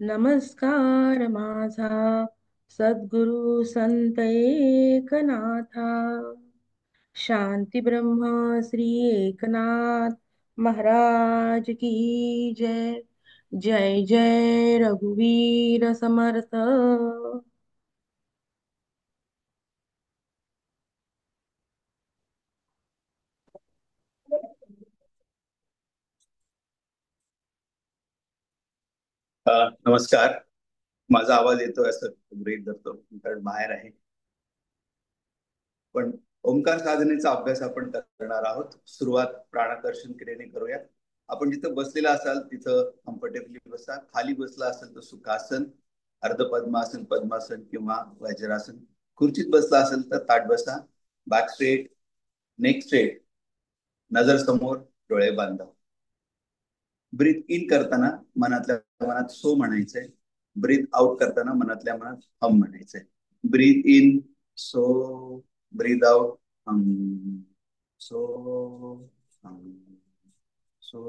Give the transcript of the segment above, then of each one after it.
नमस्कार माझा सद्गुरु संत एकनाथा. शांती ब्रह्म श्री एकनाथ महाराज की जय. जय जय रघुवीर समर्थ. नमस्कार. माझा आवाज येतोय असं गृहीत धरतो, कारण बाहेर आहे. पण ओंकार साधनेचा अभ्यास आपण करणार आहोत. सुरुवात प्राणाकर्षण क्रियेने करूया. आपण जिथं बसलेला असाल तिथं कम्फर्टेबली बसा. खाली बसला असेल तर सुखासन, अर्ध पद्मासन, पद्मासन किंवा वज्रासन. खुर्चीत बसला असेल तर ताठ बसा. बॅक स्ट्रेट, नेक स्ट्रेट, नजर समोर, डोळे बांधा. ब्रीथ इन करताना मनातल्या मनात सो म्हणायचंय. ब्रीथ आउट करताना मनातल्या मनात हम म्हणायचंय. ब्रीथ इन सो, ब्रीथ आउट हम, सो हम, सो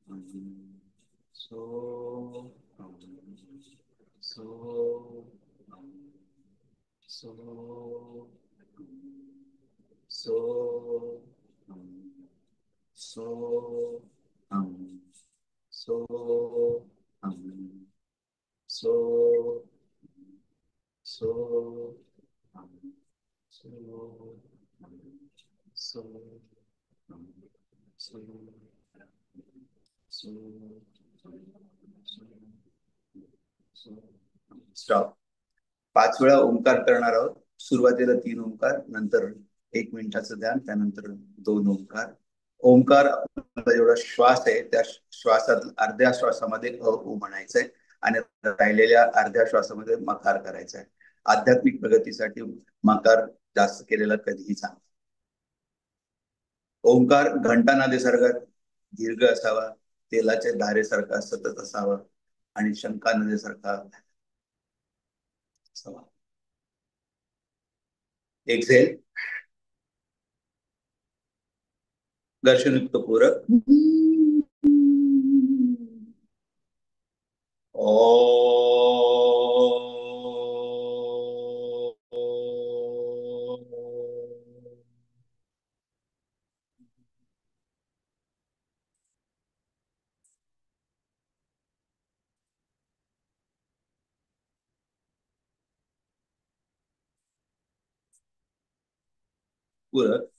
हम, सो हम, सो हम, सो हम, सो हम, सो हम, सो हम, सो सो हम, सो हम, सो हम, सो सो स्टॉप. 5 वेळा ओंकार करणार आहोत. सुरुवातीला 3 ओंकार, नंतर 1 मिनिटाचं ध्यान, त्यानंतर 2 ओंकार. ओंकार आपला जेवढा श्वास आहे त्या श्वासात अर्ध्या श्वासामध्ये उ म्हणायचंय आणि राहिलेल्या अर्ध्या श्वासामध्ये मकार करायचा आहे. आध्यात्मिक प्रगतीसाठी मकार जास्त केलेला कधीही चांगला. ओंकार घंटानादेसारखा दीर्घ असावा, तेलाच्या धारेसारखा सतत असावा आणि शंका नदीसारखा असावा. एक्झेल, घर्षणयुक्त पूरक. पूरक.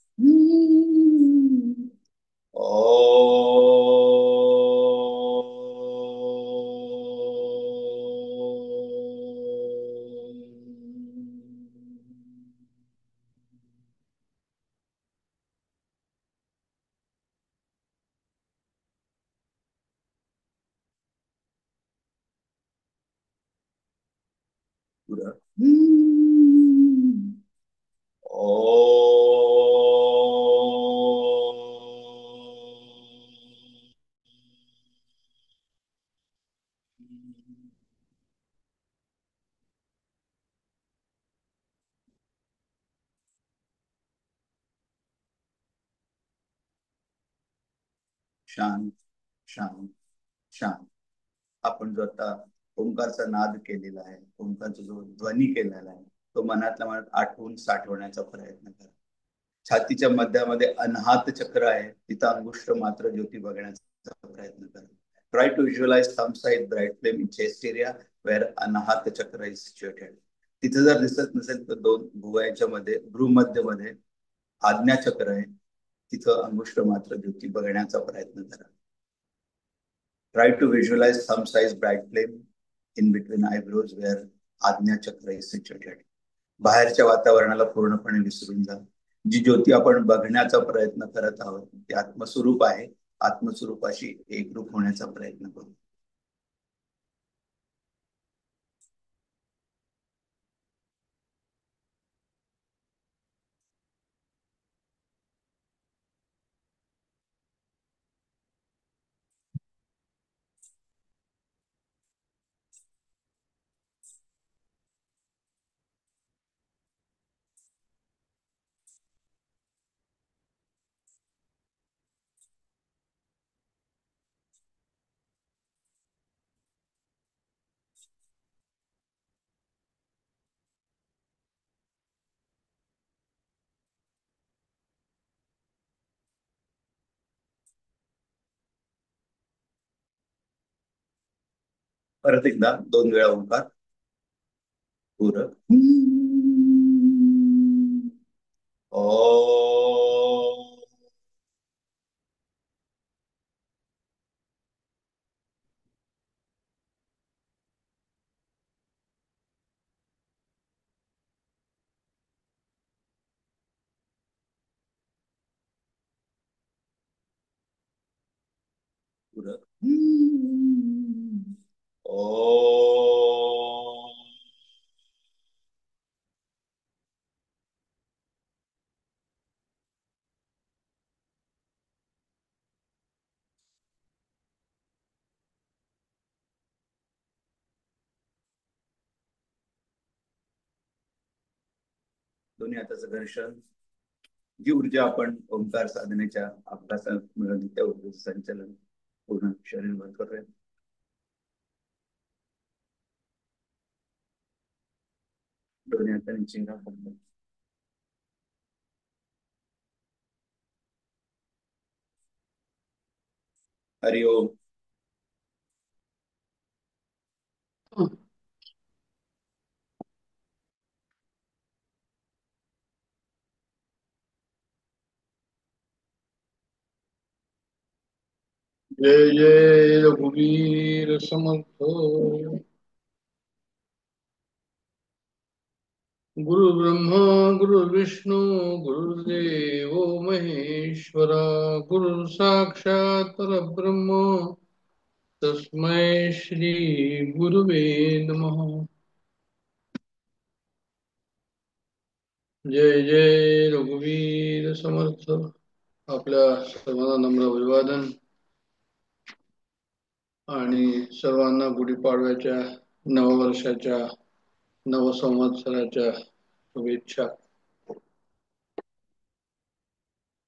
पूरक. शांत, शांत, शांत. आपण जो आता ओंकारचा नाद केलेला आहे, ओंकारचा जो ध्वनी केलेला आहे, तो मनातल्या मनात आठवून साठवण्याचा प्रयत्न करा. छातीच्या मध्यामध्ये अनाहत चक्र आहे, तिथं अंगुष्ठ मात्र ज्योती बघण्याचा प्रयत्न करा. Try to visualise thumb side bright flame in chest area where Anahata chakra is situated. तिथे जर दिसत नसेल तर दोन भुवयाच्या मध्ये, भ्रूमध्य मध्ये आज्ञा चक्र आहे, तिथं अंगुष्ठ मात्र ज्योती बघण्याचा प्रयत्न करा. Try to visualize thumb size bright flame in between eyebrows where आज्ञा चक्र is situated. बाहेरच्या वातावरणाला पूर्णपणे विसरून जा. जी ज्योती आपण बघण्याचा प्रयत्न करत आहोत ती आत्मस्वरूप आहे. आत्मस्वरूपाशी एकरूप होण्याचा प्रयत्न करू. परत एकदा 2 वेळा ओंकार. पूरक. ओ. पूरक. ओ. दोन्ही हाताचं घर्षण. जी ऊर्जा आपण ओंकार साधनेच्या अभ्यासात मिळवली त्या ऊर्जेचं संचलन पूर्ण शरीरभर करूया. दोन्ही हातांनी चिंगा पडतो. हरिओम. जय जय रघुवीर समर्थ। गुरु ब्रह्मा गुरु विष्णू गुरुदेव महेश्वरा, गुरु साक्षात परब्रह्म तस्मै श्री गुरुवे नमः। जय जय रघुवीर समर्थ। आपल्या सर्वांना नम्र अभिवादन आणि सर्वांना गुढीपाडव्याच्या नववर्षाच्या नवसंवत्सराच्या शुभेच्छा।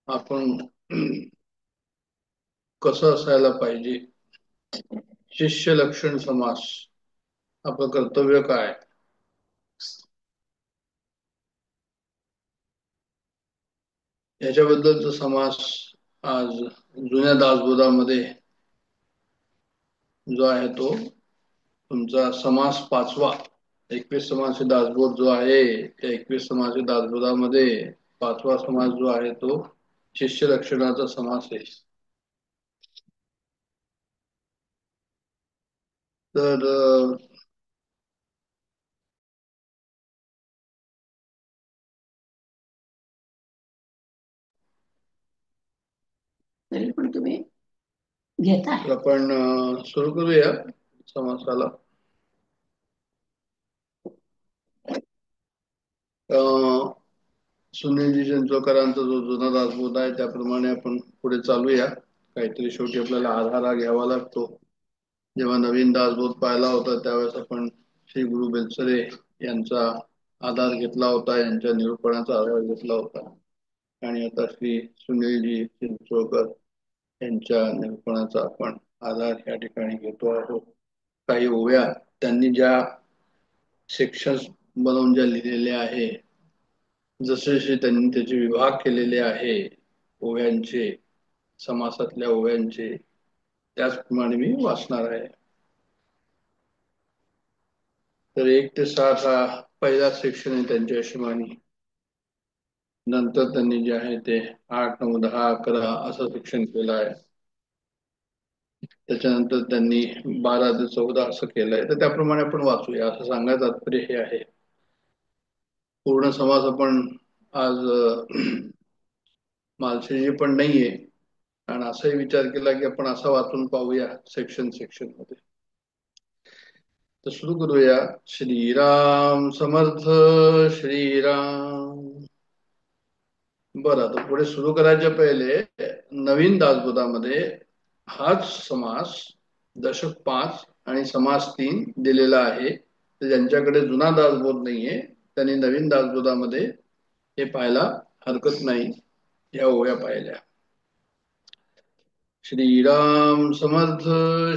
आपण कसं असायला पाहिजे, शिष्य लक्षण समास, आपलं कर्तव्य काय, याच्याबद्दलचा समास आज जुन्या दासबोधामध्ये जो आहे तो तुमचा समास 5वा 21 समासी दासबोध जो आहे त्या 21 समासी दासबोधामध्ये 5वा समास जो आहे तो शिष्य लक्षणाचा समास आहे। तर तरी पण तुम्ही घेताय। आपण सुरू करूया समासाला। सुनीलजी चिंचोकरांचा जो जुना दासबोध आहे त्याप्रमाणे आपण पुढे चालूया। काहीतरी शेवटी आपल्याला आधार घ्यावा लागतो। जेव्हा नवीन दासबोध पाहिला होता त्यावेळेस आपण श्री गुरु बेलसरे यांचा आधार घेतला होता, यांच्या निरूपणाचा आधार घेतला होता आणि आता श्री सुनीलजी चिंचोकर यांच्या निरूपणाचा आपण आधार या ठिकाणी घेतो आहोत। काही ओव्या त्यांनी ज्या सेक्शन्स बनवून ज्या लिहिलेल्या आहे, जसे जसे त्यांनी त्याचे विभाग केलेले आहे ओव्यांचे, समासातल्या ओव्यांचे, त्याचप्रमाणे मी वाचणार आहे। तर 1 ते 7 हा पहिला सेक्शन आहे त्यांच्या हिशोबाने। नंतर त्यांनी जे आहे ते 8, 9, 10, 11 असं सेक्शन केलं आहे। त्याच्यानंतर त्यांनी 12 ते 14 असं केलंय। तर त्याप्रमाणे आपण वाचूया असं सांगायचं तात्पर्य हे आहे। पूर्ण समास आपण आज मालशेजी पण नाहीये आणि असाही विचार केला की आपण असा वाचून पाहूया सेक्शन सेक्शन मध्ये। तर सुरू करूया। श्रीराम समर्थ श्रीराम। बरं, तर पुढे सुरू करायच्या पहिले नवीन दासबोधामध्ये हाच समास दशक 5 आणि समास 3 दिलेला आहे। तर ज्यांच्याकडे जुना दासबोध नाहीये त्यांनी नवीन दासबोधामध्ये हे पाहायला हरकत नाही। या ओव्या पाहिल्या। श्रीराम समर्थ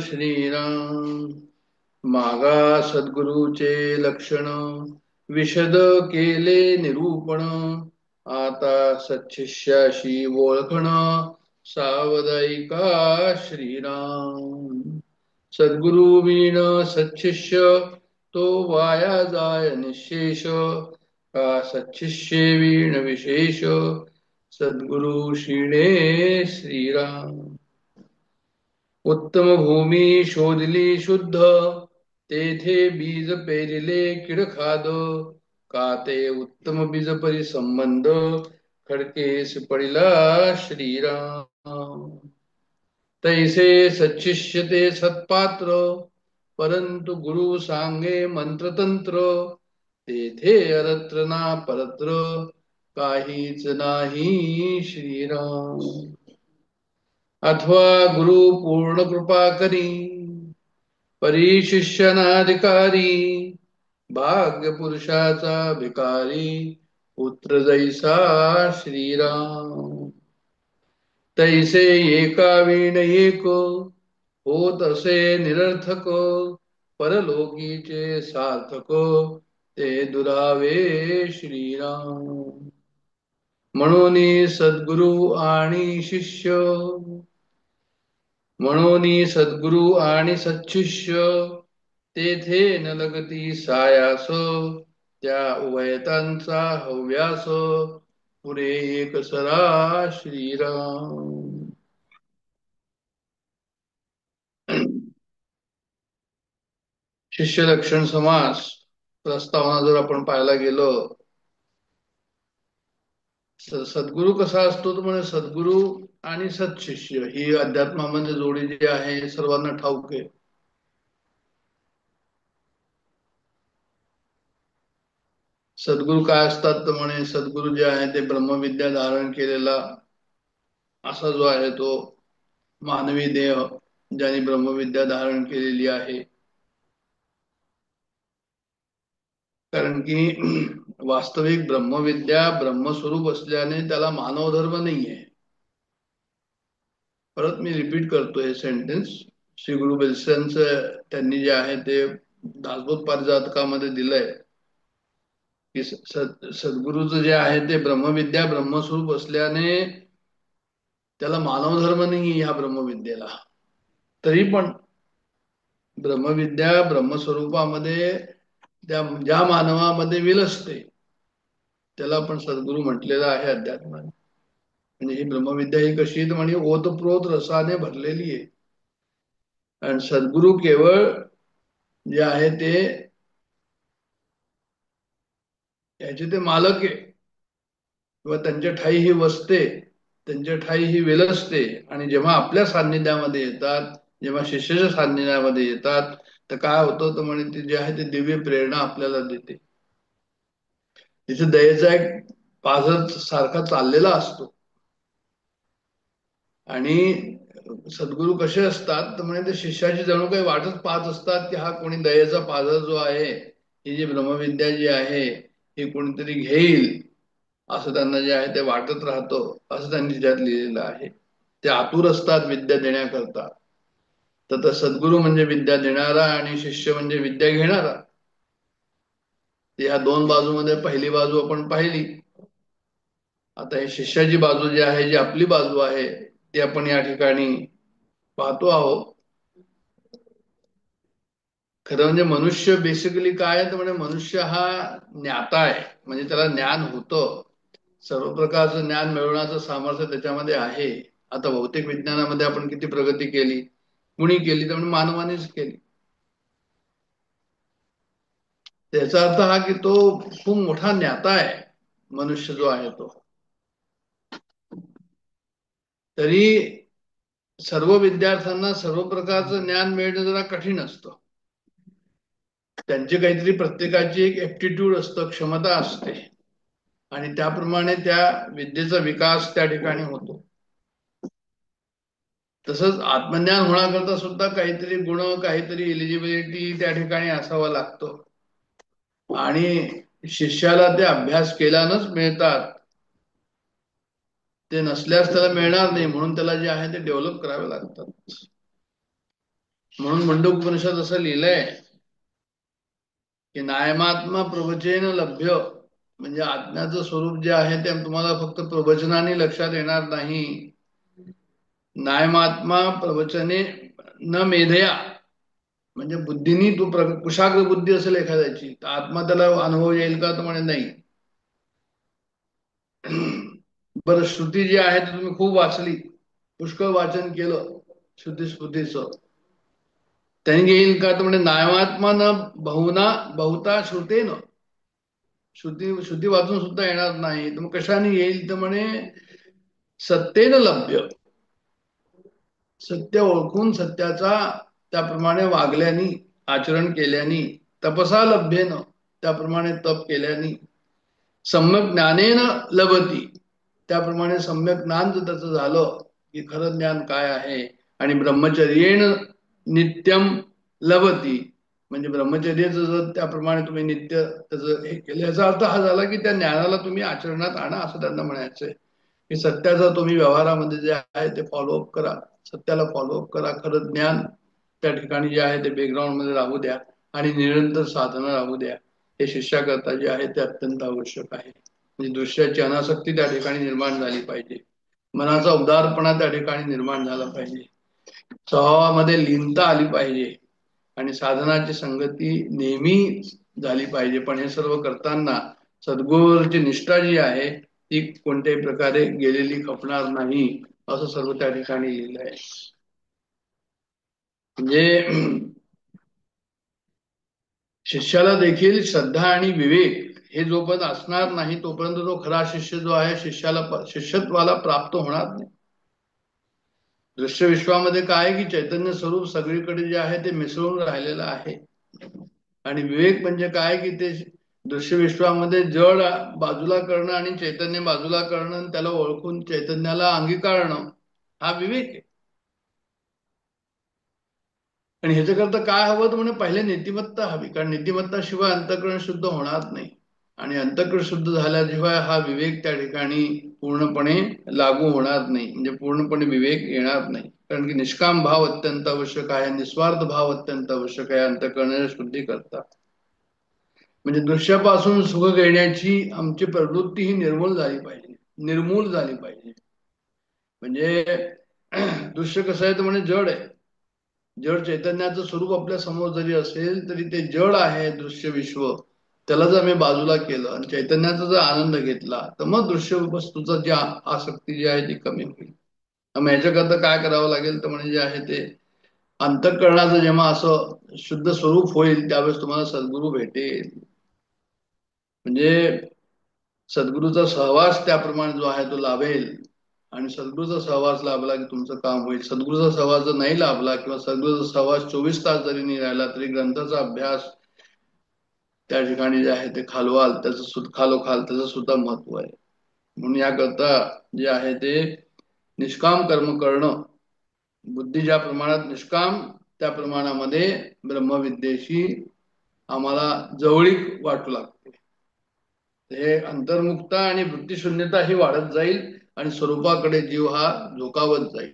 श्रीराम। मागा सद्गुरूचे लक्षण विशद केले निरूपण, आता सच्छिष्याशी ओळखण सावधायिका श्रीराम। सद्गुरु विण सच्छिष्य तो वाया जाय निशेष का सच्छिष्ये विण विशेष सद्गुरु शिणे श्रीराम उत्तम भूमी शोधली शुद्ध तेथे बीज पेरिले किड खाद का ते उत्तम बीज परिसंबंध खडकेस पडिला श्रीराम तैसे सच्छिष्य ते सत्पात्र परंतु गुरु सांगे मंत्रतंत्र तेथे अरत्र ना परत्र काहीच नाही श्रीराम अथवा गुरु पूर्ण कृपा करी परी शिष्यनाधिकारी भाग्य पुरुषाचा भिकारी पुत्र जैसा श्रीराम तैसे एका विण एक होत असे निरर्थक परलोकीचे सार्थक ते दुरावे श्रीराम म्हणून सद्गुरु आणि शिष्य म्हणून सद्गुरु आणि सच्छिष्य तेथे न लगती सायास त्या उभयतांचा हव्यास पुरे एक सरा श्रीराम शिष्य लक्षण समास प्रस्तावना जर आपण पाहायला गेलो सद्गुरु कसा असतो तो म्हणजे सद्गुरु आणि सत्शिष्य ही अध्यात्मामध्ये जोडी जी आहे सर्वांना ठाऊक आहे सद्गुरु काय असतात तर म्हणे सद्गुरु जे आहे ते ब्रह्मविद्या धारण केलेला असा जो आहे तो मानवी देह ज्याने ब्रह्मविद्या धारण केलेली आहे कारण की वास्तविक ब्रह्मविद्या ब्रह्मस्वरूप असल्याने त्याला मानव धर्म नाहीये परत मी रिपीट करतो हे सेंटेन्स श्री गुरु बेलसेंचं त्यांनी जे आहे ते दासबोध पारिजातकामध्ये दिलंय की सद्गुरूचं जे आहे ते ब्रह्मविद्या ब्रह्मस्वरूप असल्याने त्याला मानव धर्म नाही ह्या ब्रह्मविद्येला तरी पण ब्रह्मविद्या ब्रह्मस्वरूपामध्ये त्या ज्या मानवामध्ये विलसते त्याला आपण सद्गुरू म्हटलेलं आहे अध्यात्माने म्हणजे ही ब्रह्मविद्या ही कशी तर म्हणजे ओतप्रोत रसाने भरलेली आहे आणि सद्गुरू केवळ जे आहे ते याचे ते मालक आहे किंवा त्यांच्या ठाई ही वसते त्यांच्या ठाई ही विलसते आणि जेव्हा आपल्या सान्निध्यामध्ये येतात जेव्हा शिष्याच्या सान्निध्यामध्ये येतात तर काय होतं तर म्हणे ते जे आहे ते दिव्य प्रेरणा आपल्याला देते तिथे दयेचा एक पाझर सारखा चाललेला असतो आणि सद्गुरू कसे असतात तर म्हणजे ते शिष्याची जणू काही वाटच पाहत असतात की हा कोणी दयेचा पाझर जो आहे ही जी ब्रह्मविद्या जी आहे ही कोणीतरी घेईल असं त्यांना जे आहे ते वाटत राहतो असं त्यांनी त्यात लिहिलेलं आहे ते आतुर असतात विद्या देण्याकरता तर सद्गुरू म्हणजे विद्या देणारा आणि शिष्य म्हणजे विद्या घेणारा या दोन बाजूमध्ये पहिली बाजू आपण पाहिली आता ही शिष्याची बाजू जी आहे जी आपली बाजू आहे ती आपण या ठिकाणी पाहतो आहोत खरं म्हणजे मनुष्य बेसिकली काय आहे तर म्हणजे मनुष्य हा ज्ञाता आहे म्हणजे त्याला ज्ञान होतं सर्व प्रकारचं ज्ञान मिळवण्याचं सामर्थ्य त्याच्यामध्ये आहे आता भौतिक विज्ञानामध्ये आपण किती प्रगती केली कुणी केली तर म्हणजे मानवानेच केली त्याचा अर्थ हा की तो खूप मोठा ज्ञाता आहे मनुष्य जो आहे तो तरी सर्व विद्यार्थ्यांना सर्व प्रकारचं ज्ञान मिळणं जरा कठीण असतं त्यांची काहीतरी प्रत्येकाची एक ऍप्टिट्यूड असतं क्षमता असते आणि त्याप्रमाणे त्या विद्येचा विकास त्या ठिकाणी होतो तसंच आत्मज्ञान होण्याकरता सुद्धा काहीतरी गुण काहीतरी एलिजिबिलिटी त्या ठिकाणी असावा लागतो आणि शिष्याला ते अभ्यास केल्यानंच मिळतात ते नसल्यास त्याला मिळणार नाही म्हणून त्याला जे आहे ते डेव्हलप करावे लागतात म्हणून मंडूक उपनिषद असं लिहिलंय की नायमात्मा प्रवचेन लभ्य म्हणजे आत्म्याचं स्वरूप जे आहे ते तुम्हाला फक्त प्रवचनाने लक्षात येणार नाही नायमात्मा प्रवचने न मेधया म्हणजे बुद्धीनी तो कुशाग्र बुद्धी असेल एखाद्याची, तर आत्मा त्याला अनुभव येईल का, तर म्हणे नाही. बरं, श्रुती जी आहे ती तुम्ही खूप वाचली, पुष्कळ वाचन केलं श्रुती स्मृतीचं, त्यांनी येईल का, तर म्हणजे नायमात्मा न बहुना बहुता श्रुतेन, श्रुती श्रुती वाचून सुद्धा येणार नाही. तर मग कशाने येईल, तर म्हणे सत्तेन लभ्य, सत्य ओळखून सत्याचा त्याप्रमाणे वागल्यानी, आचरण केल्यानी, तपसा लभ्येन, त्याप्रमाणे तप केल्यानी, सम्यक ज्ञानेन लभती, त्याप्रमाणे सम्यक ज्ञान जर त्याचं झालं की खरं ज्ञान काय आहे, आणि ब्रह्मचर्येण नित्यम लभती, म्हणजे ब्रह्मचर्याचं जर त्याप्रमाणे तुम्ही नित्य त्याचं हे केलं, याचा अर्थ हा झाला की त्या ज्ञानाला तुम्ही आचरणात आणा, असं त्यांना म्हणायचंय. की सत्याचा तुम्ही व्यवहारामध्ये जे आहे ते फॉलोअप करा, सत्याला फॉलोअप करा, खरं ज्ञान त्या ठिकाणी जे आहे ते बॅकग्राऊंड मध्ये राहू द्या, आणि निरंतर साधना राहू द्या. हे शिष्याकरता जे आहे ते अत्यंत आवश्यक आहे. म्हणजे दृश्याची अनासक्ती त्या ठिकाणी निर्माण झाली पाहिजे, मनाचा उदारपणा त्या ठिकाणी निर्माण झाला पाहिजे, स्वभावामध्ये लीनता आली पाहिजे, आणि साधनाची संगती नेहमी झाली पाहिजे. पण हे सर्व करताना सद्गुरूची निष्ठा जी आहे ती कोणत्याही प्रकारे गेलेली खपणार नाही, असं सर्व त्या ठिकाणी लिहिलं आहे. म्हणजे शिष्याला देखील श्रद्धा आणि विवेक हे जोपर्यंत असणार नाही, तोपर्यंत तो खरा शिष्य जो आहे शिष्यत्वाला प्राप्त होणार नाही. दृश्य विश्वामध्ये काय आहे की चैतन्य स्वरूप सगळीकडे जे आहे ते मिसळून राहिलेलं आहे, आणि विवेक म्हणजे काय की ते दृश्य विश्वामध्ये जड बाजूला करणं आणि चैतन्य बाजूला करणं, आणि त्याला ओळखून चैतन्याला अंगीकारणं, हा विवेक आहे. आणि ह्याच्याकरता काय हवं तर म्हणजे पहिले नीतिमत्ता हवी, कारण नीतिमत्ता शिवाय अंतःकरण शुद्ध होणार नाही, आणि अंतःकरण शुद्ध झाल्याशिवाय हा विवेक त्या ठिकाणी पूर्णपणे लागू होणार नाही, म्हणजे पूर्णपणे विवेक येणार नाही. कारण की निष्काम भाव अत्यंत आवश्यक आहे, निस्वार्थ भाव अत्यंत आवश्यक आहे अंतःकरणाची शुद्धी करता. म्हणजे दृश्यापासून सुख घेण्याची आमची प्रवृत्ती ही निर्मूल झाली पाहिजे, निर्मूल झाली पाहिजे. म्हणजे दृश्य कसं आहे तर म्हणजे जड आहे, जड चैतन्याचं स्वरूप आपल्या समोर जरी असेल तरी ते जड आहे दृश्य विश्व, त्याला जर आम्ही बाजूला केलं आणि चैतन्याचा जर आनंद घेतला, तर मग दृश्य वस्तूचा जी आसक्ती जी आहे ती कमी होईल. मग याच्याकरता काय करावं लागेल तर म्हणजे जे आहे ते अंतःकरणाचं जेव्हा असं शुद्ध स्वरूप होईल त्यावेळेस तुम्हाला सद्गुरू भेटेल. म्हणजे सद्गुरूचा सहवास त्याप्रमाणे जो आहे तो लाभेल, आणि सद्गुरूचा सहवास लाभला की तुमचं काम होईल. सद्गुरूचा सहवास जर नाही लाभला किंवा सद्गुरूचा सहवास 24 तास जरी नाही राहिला तरी ग्रंथाचा अभ्यास त्या ठिकाणी जे आहे ते खालोखाल त्याचं सुद्धा महत्व आहे. म्हणून याकरता जे आहे ते निष्काम कर्म करणं, बुद्धी ज्या प्रमाणात निष्काम त्या प्रमाणामध्ये ब्रह्मविद्येशी आम्हाला जवळीक वाटू लागते. हे अंतर्मुक्ता आणि वृत्तीशून्यता ही वाढत जाईल, आणि स्वरूपाकडे जीव हा झोकावत जाईल.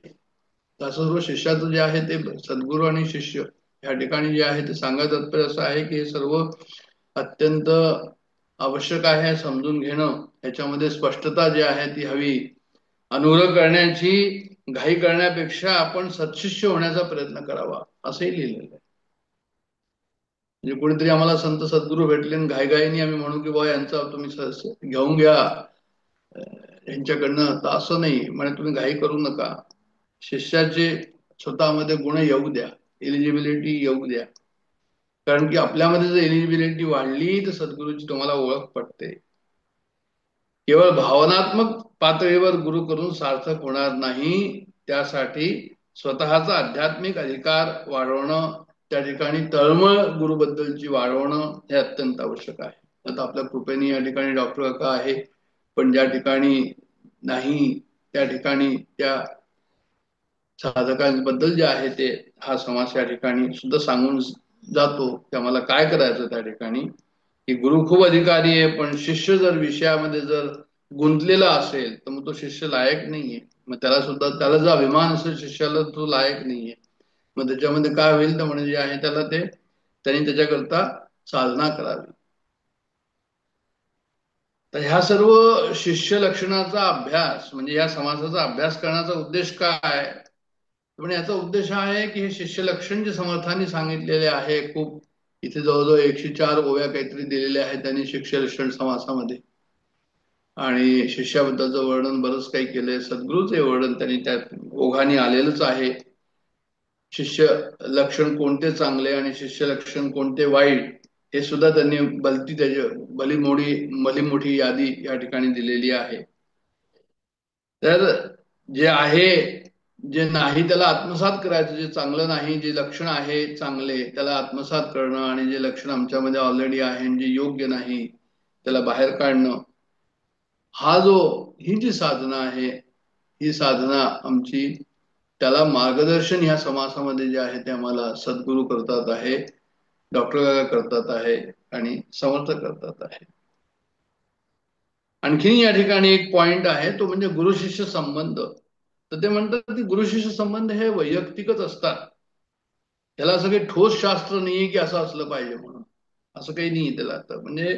असं सर्व शिष्याचं जे आहे ते सद्गुरू आणि शिष्य या ठिकाणी जे आहे ते सांगायचं तात्पर्य असं आहे की हे सर्व अत्यंत आवश्यक आहे समजून घेणं. याच्यामध्ये स्पष्टता जी आहे ती हवी. अनुग्रह करण्याची घाई करण्यापेक्षा आपण सत्शिष्य होण्याचा प्रयत्न करावा, असंही लिहिलेलं आहे. म्हणजे कोणीतरी आम्हाला संत सद्गुरू भेटले आणि घाईघाईने आम्ही म्हणू की बा यांचा तुम्ही घेऊन घ्या यांच्याकडनं, तर असं नाही. म्हणजे तुम्ही घाई करू नका, शिष्याचे स्वतःमध्ये गुण येऊ द्या, एलिजिबिलिटी येऊ द्या. कारण की आपल्यामध्ये जर एलिजिबिलिटी वाढली तर सद्गुरूची तुम्हाला ओळख पडते. केवळ भावनात्मक पातळीवर गुरु करून सार्थक होणार नाही, त्यासाठी स्वतःचा आध्यात्मिक अधिकार वाढवणं, त्या ठिकाणी तळमळ गुरुबद्दलची वाढवणं हे अत्यंत आवश्यक आहे. आता आपल्या कृपेने या ठिकाणी डॉक्टर काका आहे, पण ज्या ठिकाणी नाही त्या ठिकाणी त्या साधकांबद्दल जे आहे ते हा समाज या ठिकाणी सुद्धा सांगून जातो की आम्हाला काय करायचं त्या ठिकाणी. की गुरु खूप अधिकारी आहे, पण शिष्य जर विषयामध्ये जर गुंतलेला असेल तर मग तो शिष्य लायक नाहीये. मग त्याला सुद्धा, त्याला जो अभिमान असेल शिष्याला, तो लायक नाहीये. मग त्याच्यामध्ये काय होईल तर म्हणजे जे आहे त्याला ते त्यांनी त्याच्याकरता साधना करावी. तर ह्या सर्व शिष्य लक्षणाचा अभ्यास म्हणजे या समासाचा अभ्यास करण्याचा उद्देश काय, म्हणजे याचा उद्देश हा आहे की हे शिष्य लक्षण जे समर्थांनी सांगितलेले आहे, खूप इथे जवळजवळ 104 ओव्या काहीतरी दिलेल्या आहेत त्यांनी शिष्य लक्षण समासामध्ये, आणि शिष्याबद्दलचं वर्णन बरंच काही केलंय. सद्गुरूचे वर्णन त्यांनी त्यात ओघाने आलेलंच आहे. शिष्य लक्षण कोणते चांगले आणि शिष्य लक्षण कोणते वाईट हे सुद्धा त्यांनी त्याची भली मोठी यादी या ठिकाणी दिलेली आहे. तर जे आहे, जे नाही त्याला आत्मसात करायचं, जे चांगलं नाही, जे लक्षण आहे चांगले त्याला आत्मसात करणं, आणि जे लक्षण आमच्यामध्ये ऑलरेडी आहे जे योग्य नाही त्याला बाहेर काढणं, ही जी साधना आहे, ही साधना आमची, त्याला मार्गदर्शन ह्या समासामध्ये जे आहे ते आम्हाला सद्गुरू करतात आहे, डॉक्टर करतात आहे आणि समर्थ करतात आहे. आणखी या ठिकाणी एक पॉइंट आहे, तो म्हणजे गुरु शिष्य संबंध. तर ते म्हणतात की गुरु शिष्य संबंध हे वैयक्तिकच असतात, त्याला असं काही ठोस शास्त्र नाहीये की असं असलं पाहिजे म्हणून, असं काही नाही त्याला. तर म्हणजे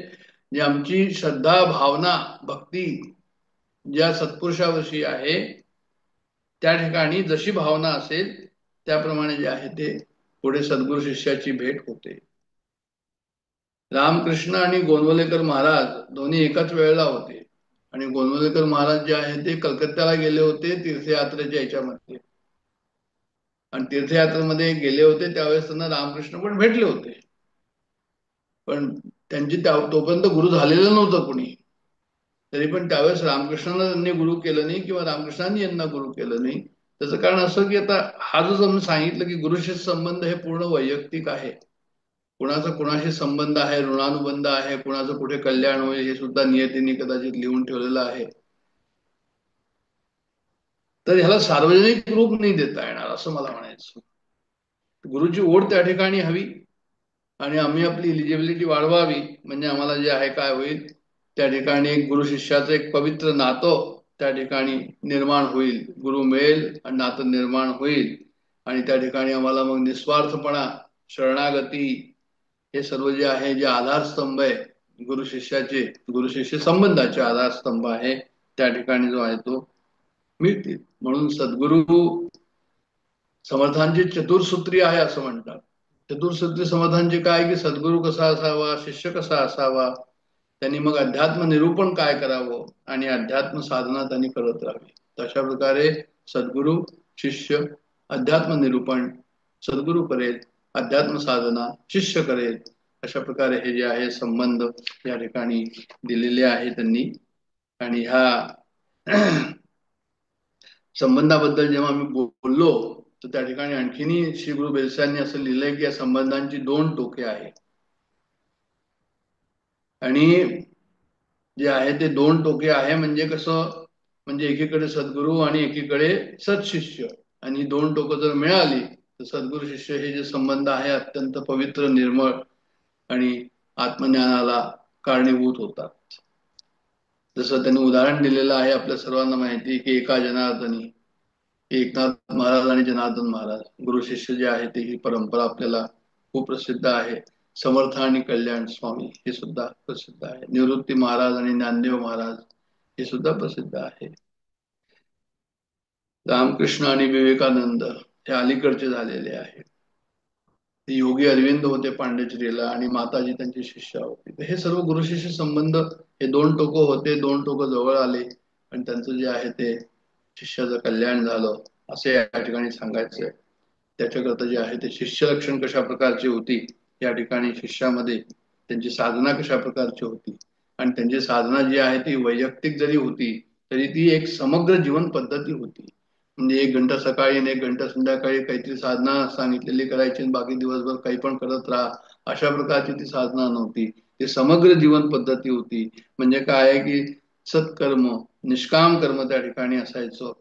जी आमची श्रद्धा, भावना, भक्ती ज्या सत्पुरुषाविषयी आहे त्या ठिकाणी जशी भावना असेल त्याप्रमाणे जे आहे ते पुढे सद्गुरु शिष्याची भेट होते. रामकृष्ण आणि गोंदवलेकर महाराज दोन्ही एकाच वेळेला होते, आणि गोंदवलेकर महाराज जे आहे ते कलकत्त्याला गेले होते तीर्थयात्रेच्या याच्यामध्ये, आणि तीर्थयात्रेमध्ये गेले होते त्यावेळेस त्यांना रामकृष्ण पण भेटले होते, पण तोपर्यंत गुरु झालेलं नव्हतं कोणी. तरी पण त्यावेळेस रामकृष्णांना त्यांनी गुरु केलं नाही किंवा रामकृष्णांनी यांना गुरु केलं नाही. त्याचं कारण असं की आता हा जो आम्ही सांगितलं की गुरुशिष्य संबंध हे पूर्ण वैयक्तिक आहे, कुणाचा कुणाशी संबंध आहे, ऋणानुबंध आहे, कुणाचं कुठे कल्याण होईल हे सुद्धा नियतीने कदाचित लिहून ठेवलेलं आहे. तर ह्याला सार्वजनिक रूप नाही देता येणार असं मला म्हणायचं. गुरुची ओढ त्या ठिकाणी हवी, आणि आम्ही आपली इलिजिबिलिटी वाढवावी, म्हणजे आम्हाला जे आहे काय होईल, त्या ठिकाणी एक गुरु शिष्याचं एक पवित्र नातं त्या ठिकाणी निर्माण होईल, गुरु मिळेल आणि नातं निर्माण होईल, आणि त्या ठिकाणी आम्हाला मग निस्वार्थपणा, शरणागती, हे सर्व जे आहे, जे आधारस्तंभ आहे गुरु शिष्याचे, गुरु शिष्य संबंधाचे आधारस्तंभ आहे, त्या ठिकाणी जो आहे तो मिळतील. म्हणून सद्गुरु समर्थांची चतुर्सूत्री आहे असं म्हणतात. चतुर्सूत्री समर्थांचे काय की सद्गुरू कसा असावा, शिष्य कसा असावा, त्यांनी मग अध्यात्म निरूपण काय करावं आणि अध्यात्म साधना त्यांनी करत राहावी. तशा प्रकारे सद्गुरू शिष्य अध्यात्म निरूपण सद्गुरू करेल, अध्यात्म साधना शिष्य करेल, अशा प्रकारे हे जे आहे संबंध या ठिकाणी दिलेले आहे त्यांनी. आणि ह्या संबंधाबद्दल जेव्हा आम्ही बोललो तर त्या ठिकाणी आणखीनही श्री गुरु बेलसांनी असं लिहिलंय की या संबंधांची 2 टोके आहेत, आणि जे आहे ते 2 टोके आहे म्हणजे कसं, म्हणजे एकीकडे सद्गुरू आणि एकीकडे सत्शिष्य, आणि 2 टोकं जर मिळाली तर सद्गुरू शिष्य हे जे संबंध आहे अत्यंत पवित्र, निर्मळ आणि आत्मज्ञानाला कारणीभूत होतात. जसं त्यांनी उदाहरण दिलेलं आहे, आपल्या सर्वांना माहिती की एका जनार्दनी, एकनाथ महाराज आणि जनार्दन महाराज गुरु शिष्य जे आहे ते, ही परंपरा आपल्याला खूप प्रसिद्ध आहे. समर्थ आणि कल्याण स्वामी हे सुद्धा प्रसिद्ध आहे. निवृत्ती महाराज आणि ज्ञानदेव महाराज हे सुद्धा प्रसिद्ध आहे. रामकृष्ण आणि विवेकानंद हे अलीकडचे झालेले आहे. योगी अरविंद होते पांडिचेरीला, आणि माताजी त्यांची शिष्या होती. हे सर्व गुरु शिष्य संबंध हे 2 टोकं होते, 2 टोकं जवळ आले, आणि त्यांचं जे आहे ते शिष्याचं कल्याण झालं असे या ठिकाणी सांगायचंय. त्याच्याकरता जे आहे ते शिष्य लक्षण कशा प्रकारची होती या ठिकाणी, शिष्यामध्ये त्यांची साधना कशा प्रकारची होती, आणि त्यांची साधना जी आहे ती वैयक्तिक जरी होती तरी ती एक समग्र जीवन पद्धती होती. म्हणजे 1 घंटा सकाळी आणि 1 घंटा संध्याकाळी काहीतरी साधना सांगितलेली करायची आणि बाकी दिवसभर काही पण करत राहा, अशा प्रकारची ती साधना नव्हती. ती समग्र जीवन पद्धती होती. म्हणजे काय आहे की सत्कर्म, निष्काम कर्म त्या ठिकाणी असायचं,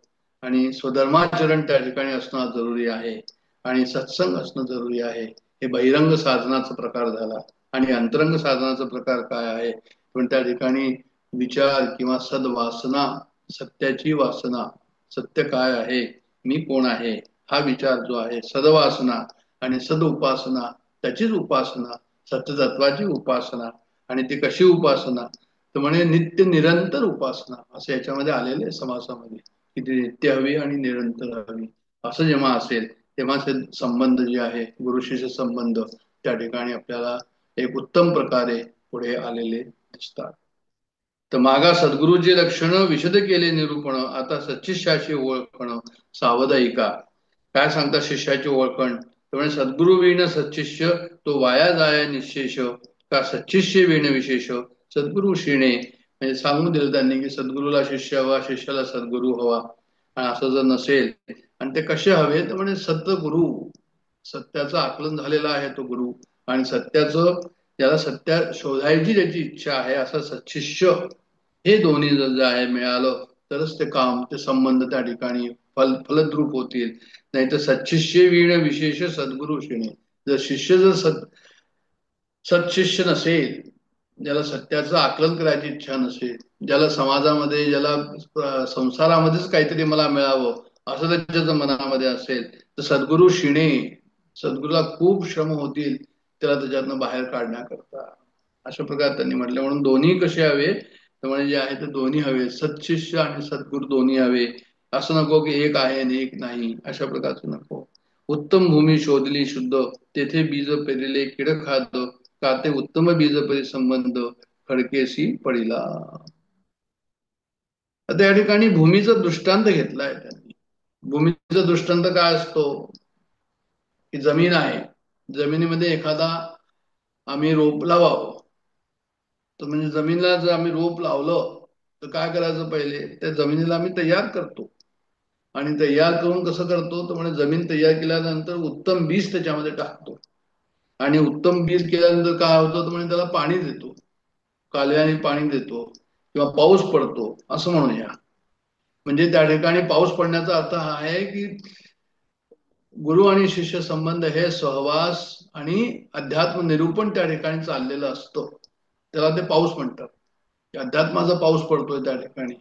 आणि स्वधर्माचरण त्या ठिकाणी असणं जरुरी आहे, आणि सत्संग असणं जरुरी आहे. हे बहिरंग साधनाचा प्रकार झाला. आणि अंतरंग साधनाचा प्रकार काय आहे, पण त्या ठिकाणी विचार किंवा सद्वासना, सत्याची वासना, सत्य काय आहे, मी कोण आहे, हा विचार जो आहे, सद्वासना आणि सदउपासना, त्याचीच उपासना, सत्यतत्वाची उपासना. आणि ती कशी उपासना, तर म्हणे नित्य निरंतर उपासना असं याच्यामध्ये आलेले समासामध्ये, की ती नित्य हवी आणि निरंतर हवी. असं जेव्हा असेल तेव्हा ते संबंध जे आहे गुरु शिष्य संबंध त्या ठिकाणी आपल्याला एक उत्तम प्रकारे पुढे आलेले दिसतात. तर मागा सद्गुरूचे लक्षण विशद केले निरूपण, आता सच्शिष्याची ओळखण सावधायिका. काय सांगतात शिष्याची ओळखण? त्यामुळे सद्गुरु विण सच्शिष्य तो वाया जाय निशेष, का सच्शिष्य विण विशेष सद्गुरु शिणे. म्हणजे सांगून दिलं त्यांनी की सद्गुरूला शिष्य हवा, शिष्याला सद्गुरू हवा. आणि असं जर नसेल आणि ते कसे हवे तर म्हणजे सद्गुरू, सत्याचं आकलन झालेला आहे तो गुरु, आणि सत्याचं ज्याला सत्य शोधायची ज्याची इच्छा आहे असं सच्शिष्य, हे दोन्ही जर जे आहे मिळालं तरच ते काम, ते संबंध त्या ठिकाणी फलद्रूप होतील. नाही तर सच्शिष्य वीण विशेष सद्गुरु शिणे. जर शिष्य जर सत्शिष्य नसेल, ज्याला सत्याचं आकलन करायची इच्छा नसेल, ज्याला समाजामध्ये, ज्याला संसारामध्येच काहीतरी मला मिळावं असं त्याच्या मनामध्ये असेल तर सद्गुरु शिणे, सद्गुरूला खूप श्रम होतील त्याला त्याच्यातनं बाहेर काढण्याकरता. अशा प्रकारे त्यांनी म्हटलं. म्हणून दोन्ही कसे हवे तर म्हणजे जे आहे ते दोन्ही हवे, सत्शिष्य आणि सद्गुरू दोन्ही हवे. असं नको की एक आहे आणि एक नाही, अशा प्रकारचं नको. उत्तम भूमी शोधली शुद्ध, तेथे बीज पेरिले किड खाद, का ते उत्तम बीज परी संबंध खडकेसी पडिला. आता या ठिकाणी भूमीचा दृष्टांत घेतलाय त्यांनी. भूमीचा दृष्टांत काय असतो की जमीन आहे, जमिनीमध्ये एखादा आम्ही रोप लावावं, तर म्हणजे जमिनीला जर आम्ही रोप लावलं तर काय करायचं, पहिले त्या जमिनीला आम्ही तयार करतो. आणि तयार करून कसं करतो तर म्हणजे जमीन तयार केल्यानंतर उत्तम बीज त्याच्यामध्ये टाकतो. आणि उत्तम बीज केल्यानंतर काय होतं तर म्हणजे त्याला पाणी देतो, कालव्याने पाणी देतो किंवा पाऊस पडतो असं म्हणूया. म्हणजे त्या ठिकाणी पाऊस पडण्याचा अर्थ हा आहे की गुरु आणि शिष्य संबंध हे सहवास आणि अध्यात्म निरूपण त्या ठिकाणी चाललेलं असतं. त्याला ते पाऊस म्हणतात. अध्यात्माचा पाऊस पडतोय त्या ठिकाणी,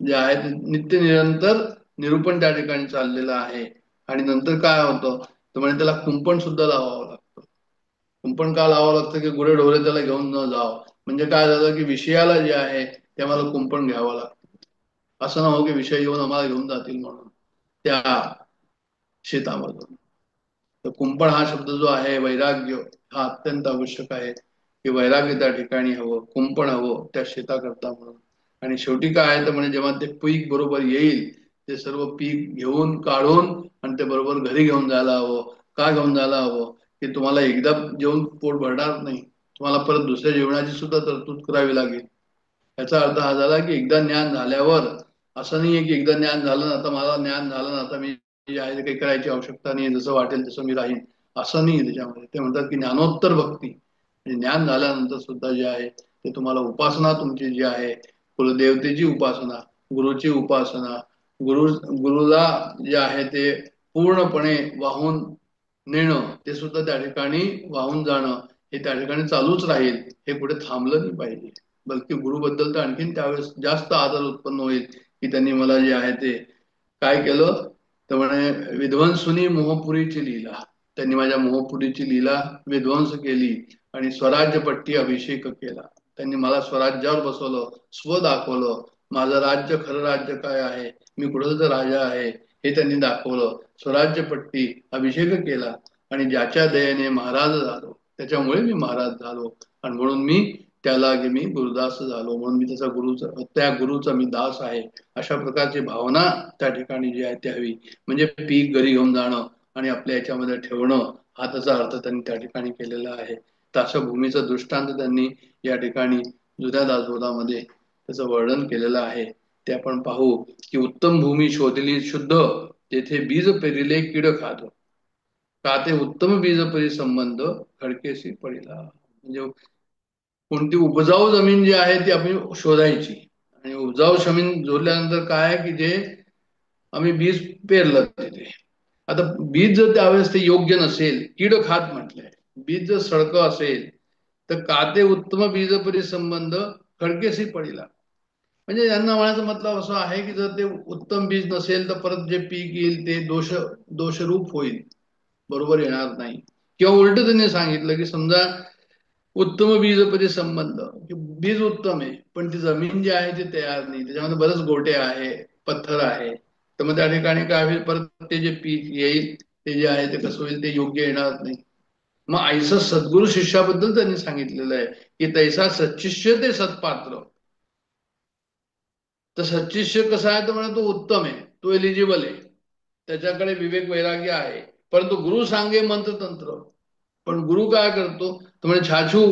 जे आहे ते नित्य निरंतर निरूपण त्या ठिकाणी चाललेलं आहे. आणि नंतर काय होतं तर म्हणजे त्याला कुंपण सुद्धा लावावं लागतं. कुंपण का लावावं लागतं की गुरे ढोरे त्याला घेऊन न जावं. म्हणजे काय झालं की विषयाला जे आहे ते आम्हाला कुंपण घ्यावं लागतं. असं ना हो की विषय येऊन आम्हाला घेऊन जातील म्हणून त्या शेतामधून. तर कुंपण हा शब्द जो आहे वैराग्य, हा अत्यंत आवश्यक आहे की वैराग्य त्या ठिकाणी हवं, कुंपण हवं त्या शेताकरता म्हणून. आणि शेवटी काय आहे तर म्हणजे जेव्हा ते पीक बरोबर येईल ते सर्व पीक घेऊन काढून आणि ते बरोबर घरी घेऊन जायला हवं. का घेऊन जायला हवं की तुम्हाला एकदा जेवण पोट भरणार नाही, तुम्हाला परत दुसऱ्या जेवणाची सुद्धा तरतूद करावी लागेल. याचा अर्थ हा झाला की एकदा ज्ञान झाल्यावर असं नाहीये की एकदा ज्ञान झालं ना आता मला ज्ञान झालं ना आता मी जे आहे ते काही करायची आवश्यकता नाही, जसं वाटेल तसं मी राहीन, असं नाही त्याच्यामध्ये. ते म्हणतात की ज्ञानोत्तर भक्ती, म्हणजे ज्ञान झाल्यानंतर सुद्धा जे आहे ते तुम्हाला उपासना तुमची जी आहे, कुलदेवतेची उपासना, गुरुची उपासना, गुरुला जे आहे ते पूर्णपणे वाहून नेणं, ते सुद्धा त्या ठिकाणी वाहून जाणं हे त्या ठिकाणी चालूच राहील. हे पुढे थांबलं नाही पाहिजे. बल्कि गुरुबद्दल तर आणखीन त्यावेळेस जास्त आदर उत्पन्न होईल की त्यांनी मला जे आहे ते काय केलं तर म्हणे विध्वंसुनी मोहपुरीची लीला, त्यांनी माझ्या मोहपुरीची लीला विध्वंस केली आणि स्वराज्यपट्टी अभिषेक केला. त्यांनी मला स्वराज्यावर बसवलं, स्व दाखवलं, माझं राज्य खरं राज्य काय आहे, मी कुठलचा राजा आहे हे त्यांनी दाखवलं. स्वराज्यपट्टी अभिषेक केला आणि ज्याच्या दयेने महाराज झालो, त्याच्यामुळे मी महाराज झालो आणि म्हणून मी त्याला मी गुरुदास झालो, म्हणून मी त्याचा गुरुचा, त्या गुरुचा मी दास आहे. अशा प्रकारची भावना त्या ठिकाणी जी आहे ती हवी. म्हणजे पीक घरी घेऊन जाणं आणि आपल्या याच्यामध्ये ठेवणं हा त्याचा अर्थ त्यांनी त्या ठिकाणी केलेला आहे. तर अशा भूमीचा दृष्टांत त्यांनी या ठिकाणी जुन्या दासबोधामध्ये त्याचं वर्णन केलेलं आहे. ते आपण पाहू की उत्तम भूमी शोधली शुद्ध, तेथे बीज पेरिले कीड खात, का ते उत्तम बीज परी संबंध खडकेशी पडिला. म्हणजे कोणती उपजाऊ जमीन जी आहे ती आपण शोधायची, आणि उपजाऊ जमीन जोडल्यानंतर काय आहे की जे आम्ही बीज पेरलं तिथे. आता बीज जर त्यावेळेस ते योग्य नसेल, कीड खात म्हटलंय, बीज जर सडकं असेल तर का ते उत्तम बीज परी संबंध खडकेशी पडिला. म्हणजे यांना म्हणायचं मतलब असं आहे की जर ते उत्तम बीज नसेल तर परत जे पीक येईल ते दोषरूप होईल, बरोबर येणार नाही. किंवा उलट त्यांनी सांगितलं की समजा उत्तम बीजपरी संबंध, बीज उत्तम आहे पण ती जमीन जी आहे ती तयार नाही, त्याच्यामध्ये बरेच गोटे आहे, पत्थर आहे, तर मग त्या ठिकाणी काय होईल, परत ते जे पीक येईल ते जे आहे ते कसं होईल, ते योग्य येणार नाही. मग ऐसा सद्गुरु शिष्याबद्दल त्यांनी सांगितलेलं आहे की तैसा सच्शिष्य ते सत्पात्र. तर सच्शिष्य कसा आहे तर म्हणे तो उत्तम आहे, तो एलिजिबल आहे, त्याच्याकडे विवेक वैराग्य आहे. परंतु गुरु सांगे मंत्र तंत्र, पण गुरु काय करतो तर म्हणजे छाछू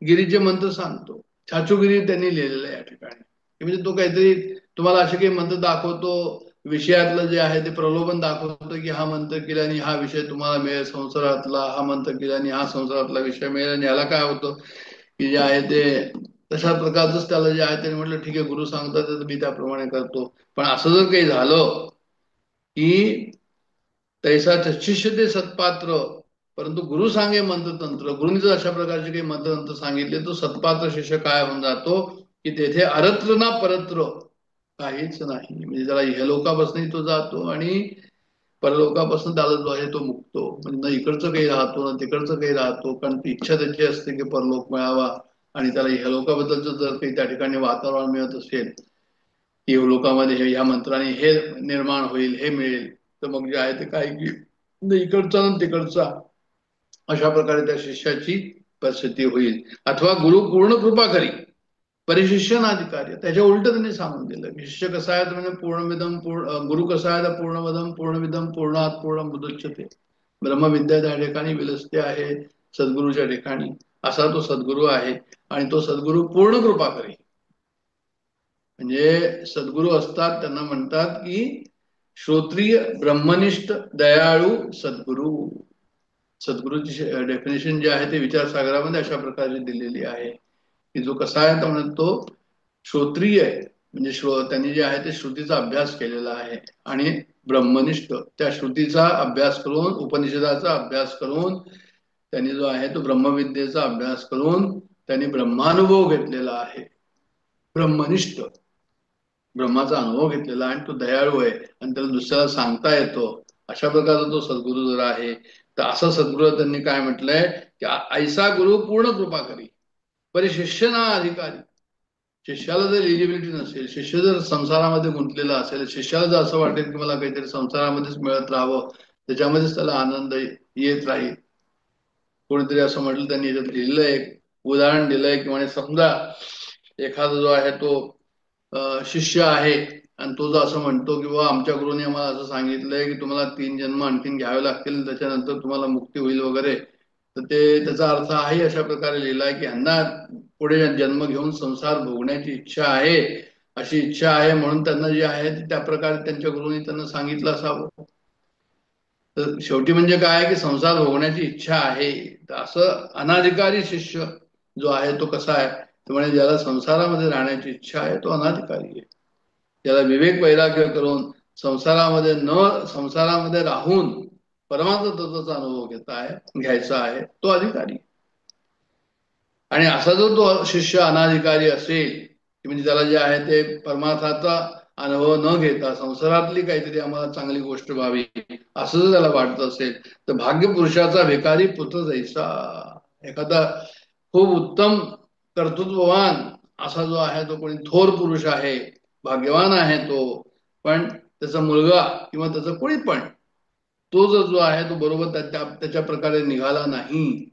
गिरीचे मंत्र सांगतो. छाछूगिरी त्यांनी लिहिलेलं आहे या ठिकाणी, म्हणजे तो काहीतरी तुम्हाला असे काही मंत्र दाखवतो, विषयातलं जे आहे ते प्रलोभन दाखवतो की हा मंत्र केल्याने हा विषय तुम्हाला मिळेल संसारातला, हा मंत्र केल्याने हा संसारातला विषय मिळेल. आणि याला काय होतं की जे आहे ते तशा प्रकारच त्याला जे आहे ते म्हटलं ठीक आहे गुरु सांगतात तर मी त्याप्रमाणे करतो. पण असं जर काही झालं की तैसा शिष्य ते सत्पात्र, परंतु गुरु सांगे मंत्रतंत्र, गुरुनी जर अशा प्रकारचे काही मंत्रतंत्र सांगितले तो सत्पात्र शिष्य काय होऊन जातो की तेथे अरत्र ना परत्र काहीच नाही. म्हणजे त्याला इहलोकापासूनही तो जातो आणि परलोकापासून त्याला जो आहे तो मुक्तो. म्हणजे न इकडचं काही राहतो ना तिकडचं काही राहतो, कारण ती इच्छा त्याची असते की परलोक मिळावा. आणि त्याला इहलोकाबद्दलचं जर काही त्या ठिकाणी वातावरण मिळत असेल की लोकांमध्ये हे ह्या मंत्राने हे निर्माण होईल, हे मिळेल, तर मग जे आहे ते काय की इकडचा ना तिकडचा अशा प्रकारे त्या शिष्याची परिस्थिती होईल. अथवा गुरु पूर्ण कृपा करी परिशिष्य नाधिकारी, त्याच्या उलट त्यांनी सांगून दिलं. शिष्य कसा आहे तर म्हणजे पूर्णविदम गुरु कसा आहे तर पूर्णवदम पूर्णविदम पूर्णात पूर्ण मुदुच्यते, ब्रह्मविद्या त्या ठिकाणी विलसते आहे सद्गुरूच्या ठिकाणी. असा तो सद्गुरू आहे आणि तो सद्गुरू पूर्ण कृपा करी. म्हणजे सद्गुरू असतात त्यांना म्हणतात की श्रोत्रिय ब्रह्मनिष्ठ दयाळू सद्गुरू. सद्गुरूची डेफिनेशन जे आहे ते विचारसागरामध्ये अशा प्रकारे दिलेली आहे की जो कसा आहे तर म्हणत तो श्रोत्रिय आहे, म्हणजे त्यांनी जे आहे ते श्रुतीचा अभ्यास केलेला आहे आणि ब्रह्मनिष्ठ त्या श्रुतीचा अभ्यास करून उपनिषदाचा अभ्यास करून त्यांनी जो आहे तो ब्रह्मविद्येचा अभ्यास करून त्यांनी ब्रह्मानुभव घेतलेला आहे. ब्रह्मनिष्ठ ब्रह्माचा अनुभव घेतलेला आणि तो दयाळू आहे आणि त्याला दुसऱ्याला सांगता येतो, अशा प्रकारचा तो सद्गुरू जर आहे. तर असं सद्गुरू त्यांनी काय म्हटलंय की ऐसा गुरु पूर्ण कृपा करी परी शिष्य ना अधिकारी. शिष्याला जर एलिजिबिलिटी नसेल, शिष्य जर संसारामध्ये गुंतलेला असेल, शिष्याला जर असं वाटेल की मला काहीतरी संसारामध्येच मिळत राहावं, त्याच्यामध्येच त्याला आनंद येत राहील. कोणीतरी असं म्हटलं त्यांनी याच्यात लिहिलं एक उदाहरण दिलंय की म्हणजे समजा एखादा जो आहे तो शिष्य आहे आणि तो जर असं म्हणतो की बाबा आमच्या गुरुने आम्हाला असं सांगितलंय की तुम्हाला 3 जन्म आणखीन घ्यावे लागतील त्याच्यानंतर तुम्हाला मुक्ती होईल वगैरे, तर ते त्याचा अर्थ आहे अशा प्रकारे लिहिलाय की यांना पुढे जन्म घेऊन संसार भोगण्याची इच्छा आहे, अशी इच्छा आहे म्हणून त्यांना जे आहे त्या प्रकारे त्यांच्या गुरुनी त्यांना सांगितलं असावं. तर शेवटी म्हणजे काय की संसार भोगण्याची इच्छा आहे. तर असं अनाधिकारी शिष्य जो आहे तो कसा आहे तर म्हणजे ज्याला संसारामध्ये राहण्याची इच्छा आहे तो अनाधिकारी आहे. ज्याला विवेक वैराग्य करून संसारामध्ये राहून परमार्थ तत्वाचा अनुभव घ्यायचा आहे तो अधिकारी. आणि असा जो तो शिष्य अनाधिकारी असेल म्हणजे त्याला जे आहे ते परमार्थाचा अनुभव न घेता संसारातली काहीतरी आम्हाला चांगली गोष्ट व्हावी असं जर त्याला वाटत असेल तर भाग्य पुरुषाचा भिकारी पुत्र जैसा. एखादा खूप उत्तम कर्तृत्ववान असा जो आहे तो कोणी थोर पुरुष आहे, भाग्यवान आहे तो, पण त्याचा मुलगा किंवा त्याचा कोणी पण तो जो आहे तो बरोबर त्याच्या प्रकारे निघाला नाही,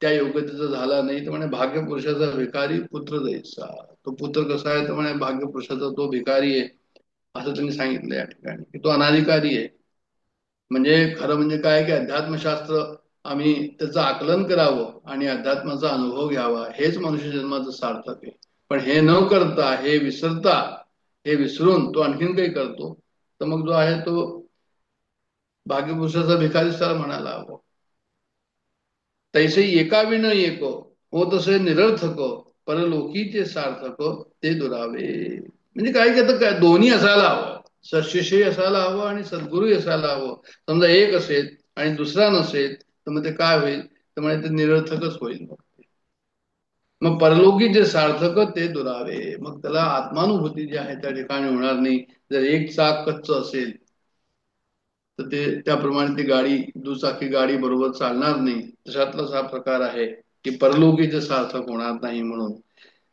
त्या योग्यतेचा झाला नाही, तर म्हणे भाग्य पुरुषाचा भिकारी पुत्र जैसा. तो पुत्र कसा आहे तर म्हणे भाग्य पुरुषाचा तो भिकारी आहे असं त्यांनी सांगितलं या ठिकाणी की तो अनाधिकारी आहे. म्हणजे खरं म्हणजे काय की अध्यात्मशास्त्र आम्ही त्याचं आकलन करावं आणि अध्यात्माचा अनुभव घ्यावा हेच मनुष्य जन्माचं सार्थक आहे. पण हे न करता हे विसरता, हे विसरून तो आणखीन काही करतो, तर मग जो आहे तो भाग्यपुरुषाचा भिकारीच त्याला म्हणायला हवं. तैसे एकाविन एक हो तसे निरर्थक परलोकीचे सार्थक ते दुरावे. म्हणजे काय घेतं काय दोन्ही असायला हवं, सशिष्यही असायला हवं आणि सद्गुरूही असायला हवं. समजा एक असेल आणि दुसरा नसेल तर मग ते काय होईल तर म्हणजे ते निरर्थकच होईल. मग परलोकी जे सार्थक ते दुरावे, मग त्याला आत्मानुभूती जी आहे त्या ठिकाणी होणार नाही. जर एक चाक कच्च असेल तर ते त्याप्रमाणे ती गाडी दुचाकी गाडी बरोबर चालणार नाही. तशातलाच हा प्रकार आहे की परलोकीचे सार्थक होणार नाही म्हणून.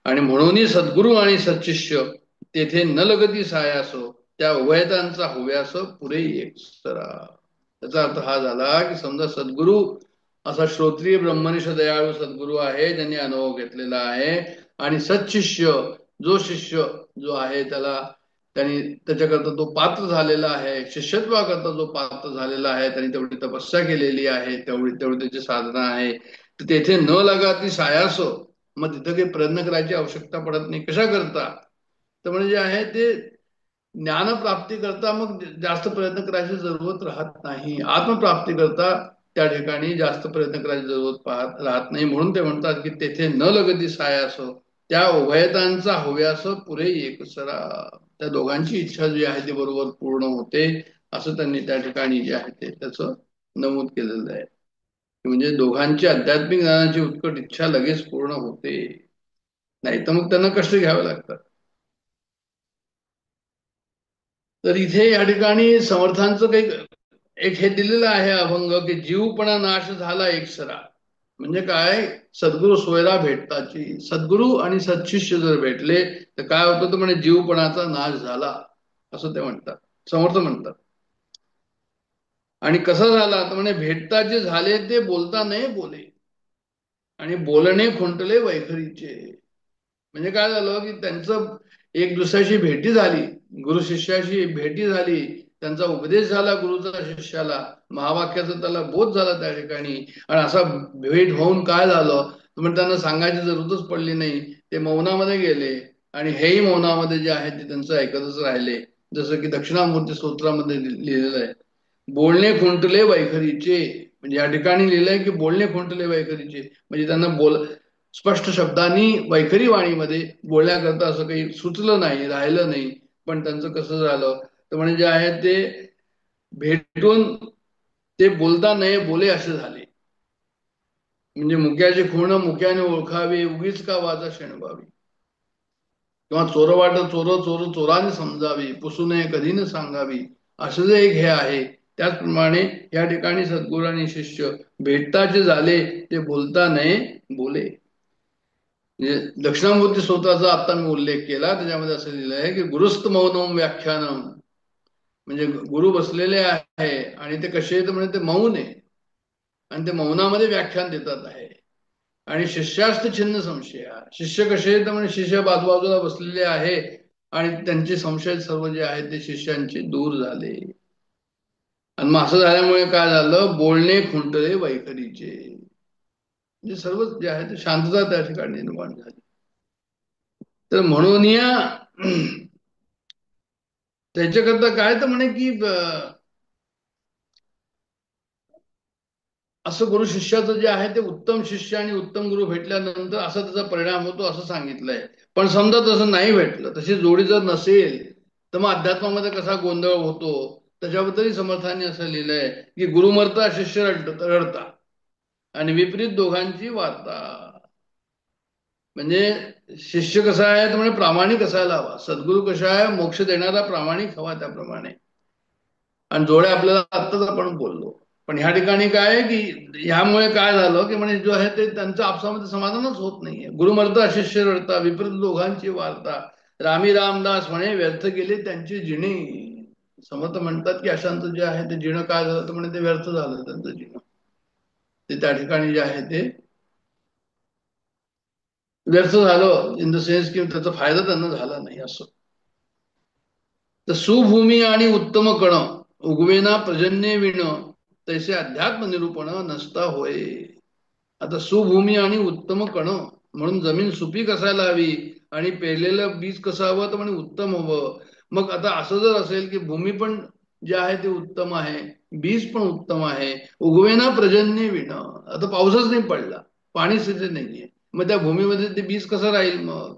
आणि म्हणूनही सद्गुरू आणि सच्शिष्य तेथे न लगती सायासो त्या उभयतांचा होव्यास पुरे एक सरा. त्याचा अर्थ हा झाला की समजा सद्गुरु असा श्रोत्रिय ब्रह्मनिष्ठ दयाळू सद्गुरु आहे, ज्यांनी अनुभव घेतलेला आहे, आणि सत्शिष्य जो शिष्य जो आहे त्याला त्यांनी त्याच्याकरता तो पात्र झालेला आहे, शिष्यत्वाकरता जो पात्र झालेला आहे, त्यांनी तेवढी तपस्या केलेली आहे, तेवढी तेवढी त्याची साधना आहे, तर तेथे न लगा ती सायास, मग तिथं काही प्रयत्न करायची आवश्यकता पडत नाही. कशा करता? तर म्हणजे जे आहे ते ज्ञान प्राप्ती करता मग जास्त प्रयत्न करायची जरूरत राहत नाही. आत्मप्राप्ती करता त्या ठिकाणी जास्त प्रयत्न करायची जरूरत राहत नाही. म्हणून ते म्हणतात की तेथे न लगती सायास, त्या उभयतांचा हव्यास पुरे एकसरा. त्या दोघांची इच्छा जी आहे ती बरोबर पूर्ण होते, असं त्यांनी त्या ठिकाणी जे आहे ते त्याचं नमूद केलेलं आहे. म्हणजे दोघांची आध्यात्मिक ज्ञानाची उत्कट इच्छा लगेच पूर्ण होते, नाही तर मग त्यांना कष्ट घ्यावे लागतात. तर इथे या ठिकाणी समर्थांचं काही एक हे दिलेलं आहे अभंग की जीवपणा नाश झाला एकसरा. म्हणजे काय? सद्गुरु सोयरा भेटताची. सद्गुरु आणि सत्शिष्य जर भेटले तर काय होतं? तर म्हणजे जीवपणाचा नाश झाला, असं ते म्हणतात, समर्थ म्हणतात. आणि कसं झाला तर म्हणजे भेटताचे झाले ते बोलता नाही बोले, आणि बोलणे खुंटले वैखरीचे. म्हणजे काय झालं की त्यांचं एक दुसऱ्याशी भेटी झाली, गुरु शिष्याशी भेटी झाली, त्यांचा उपदेश झाला गुरुचा शिष्याला, महावाक्याचा त्याला बोध झाला त्या ठिकाणी. आणि असा भेट होऊन काय झालं तर म्हणजे त्यांना सांगायची जरूरच पडली नाही, ते मौनामध्ये गेले आणि हेही मौनामध्ये जे आहे ते त्यांचं ऐकतच राहिले. जसं की दक्षिणामूर्ती स्तोत्रामध्ये लिहिलेलं आहे, बोलणे खुंटले वैखरीचे. म्हणजे या ठिकाणी लिहिलंय की बोलणे खुंटले वैखरीचे, म्हणजे त्यांना स्पष्ट शब्दांनी वैखरी वाणीमध्ये बोलण्याकरता असं काही सुचलं नाही, राहिलं नाही. पण त्यांचं कसं झालं तर म्हणजे जे आहे ते भेटून ते बोलता नाही बोले असे झाले. म्हणजे मुक्याची खूण मुक्याने ओळखावी, उगीच का वाचा शेणवावी, किंवा चोरवाट चोर चोर चोराने समजावी, पुसू नये कधी न सांगावी, असं जे एक हे आहे. त्याचप्रमाणे या ठिकाणी सद्गुरू आणि शिष्य भेटताचे झाले ते बोलता नये बोले. म्हणजे दक्षिणामूर्ती स्तोत्राचा आता मी उल्लेख केला, त्याच्यामध्ये असं लिहिलं आहे की गुरुस्त मौनम व्याख्यानम. म्हणजे गुरु बसलेले आहे आणि ते कसे आहेत म्हणजे ते मौन आहे, आणि ते मौनामध्ये व्याख्यान देतात आहे. आणि शिष्यास्त छिन्न संशय, शिष्य कसे आहेत म्हणजे शिष्य बाजूबाजूला बसलेले आहे आणि त्यांचे संशय सर्व जे आहेत ते शिष्यांचे दूर झाले. आणि मग असं झाल्यामुळे काय झालं? बोलणे खुंटले वैखरीचे. म्हणजे सर्वच जे आहे ते शांतता त्या ठिकाणी निर्माण झाली. तर म्हणून या त्याच्याकरता काय तर म्हणे की असं गुरु शिष्याचं जे आहे ते उत्तम शिष्य आणि उत्तम गुरु भेटल्यानंतर असा त्याचा परिणाम होतो असं सांगितलंय. पण समजा तसं नाही भेटलं, तशी जोडी जर नसेल तर मग अध्यात्मामध्ये कसा गोंधळ होतो त्याच्याबद्दलही समर्थांनी असं लिहिलंय की गुरु मरता शिष्य रडता, आणि विपरीत दोघांची वार्ता. म्हणजे शिष्य कसा आहे तर म्हणजे प्रामाणिक असायला हवा, सद्गुरु कसा आहे मोक्ष देणारा प्रामाणिक हवा त्याप्रमाणे. आणि जोड्या आपल्याला आत्ताच आपण बोललो. पण ह्या ठिकाणी काय आहे की ह्यामुळे काय झालं की म्हणजे जो आहे ते त्यांचं आपसामध्ये समाधानच होत नाहीये. गुरुमर्ता शिष्य रडता, विपरीत दोघांची वार्ता, रामी रामदास म्हणे व्यर्थ गेले त्यांची जिणे. समर्थ म्हणतात की अशांत जे आहे ते जिणं काय झालं तर म्हणे ते व्यर्थ झालं त्यांचं जिणं. ते त्या ठिकाणी जे आहे ते व्यर्थ झालं इन द सेन्स की त्याचा फायदा त्यांना झाला नाही असं. तर सुभूमी आणि उत्तम कण उगवेना प्रजन्य विण, तैसे अध्यात्म निरूपण नसता होय. आता सुभूमी आणि उत्तम कण म्हणून जमीन सुपीक असायला हवी आणि पेरलेलं बीज कसं हवं तर म्हणजे उत्तम हवं. मग आता असं जर असेल की भूमी पण जे आहे ते उत्तम आहे, बीज पण उत्तम आहे, उगवेना प्रजन्य विण, आता पाऊसच नाही पडला, पाणीच तिथे नाहीये, मग त्या भूमीमध्ये ते बीज कसं राहील? मग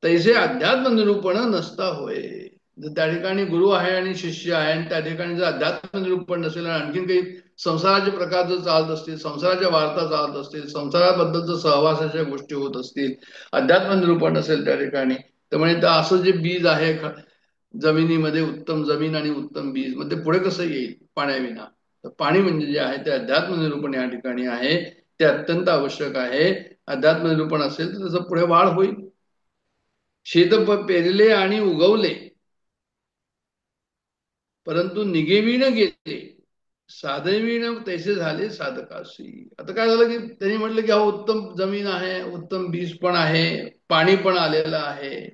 तैसे अध्यात्म निरूपण नसता होय. जर त्या ठिकाणी गुरु आहे आणि शिष्य आहे आणि त्या ठिकाणी जर अध्यात्म निरूपण नसेल आणि आणखीन काही संसाराचे प्रकार जर चालत असतील, संसाराच्या वार्ता चालत असतील, संसाराबद्दलचं सहवासाच्या गोष्टी होत असतील, अध्यात्म निरूपण नसेल त्या ठिकाणी, तर म्हणजे असं जे बीज आहे जमिनीमध्ये, उत्तम जमीन आणि उत्तम बीज, मग ते पुढे कसं येईल पाण्याविना? तर पाणी म्हणजे जे आहे ते अध्यात्म निरूपण या ठिकाणी आहे, ते अत्यंत आवश्यक आहे. अध्यात्म निरूपण असेल तर त्याचं पुढे वाढ होईल. शेत पेरले आणि उगवले, परंतु निगेविण गेले साधविण तैसे झाले साधकाशी. आता काय झालं की त्यांनी म्हटलं की हा उत्तम जमीन आहे, उत्तम बीज पण आहे, पाणी पण आलेलं आहे,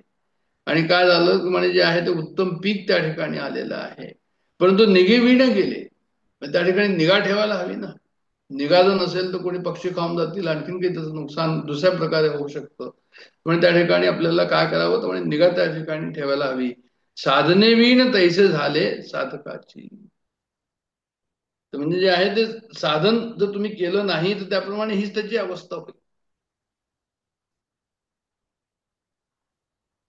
आणि काय झालं की म्हणजे जे आहे ते उत्तम पीक त्या ठिकाणी आलेलं आहे, परंतु निगेविण गेले. त्या ठिकाणी निगा ठेवायला हवी ना. निगा जर नसेल तर कोणी पक्षी खाऊन जातील, आणखीन काही त्याचं नुकसान दुसऱ्या प्रकारे होऊ शकतं. पण त्या ठिकाणी आपल्याला काय करावं तर म्हणजे निगा त्या ठिकाणी ठेवायला हवी. साधने विण तैसे झाले साधकाची. तर म्हणजे जे आहे ते साधन जर तुम्ही केलं नाही तर त्याप्रमाणे हीच त्याची अवस्था होईल.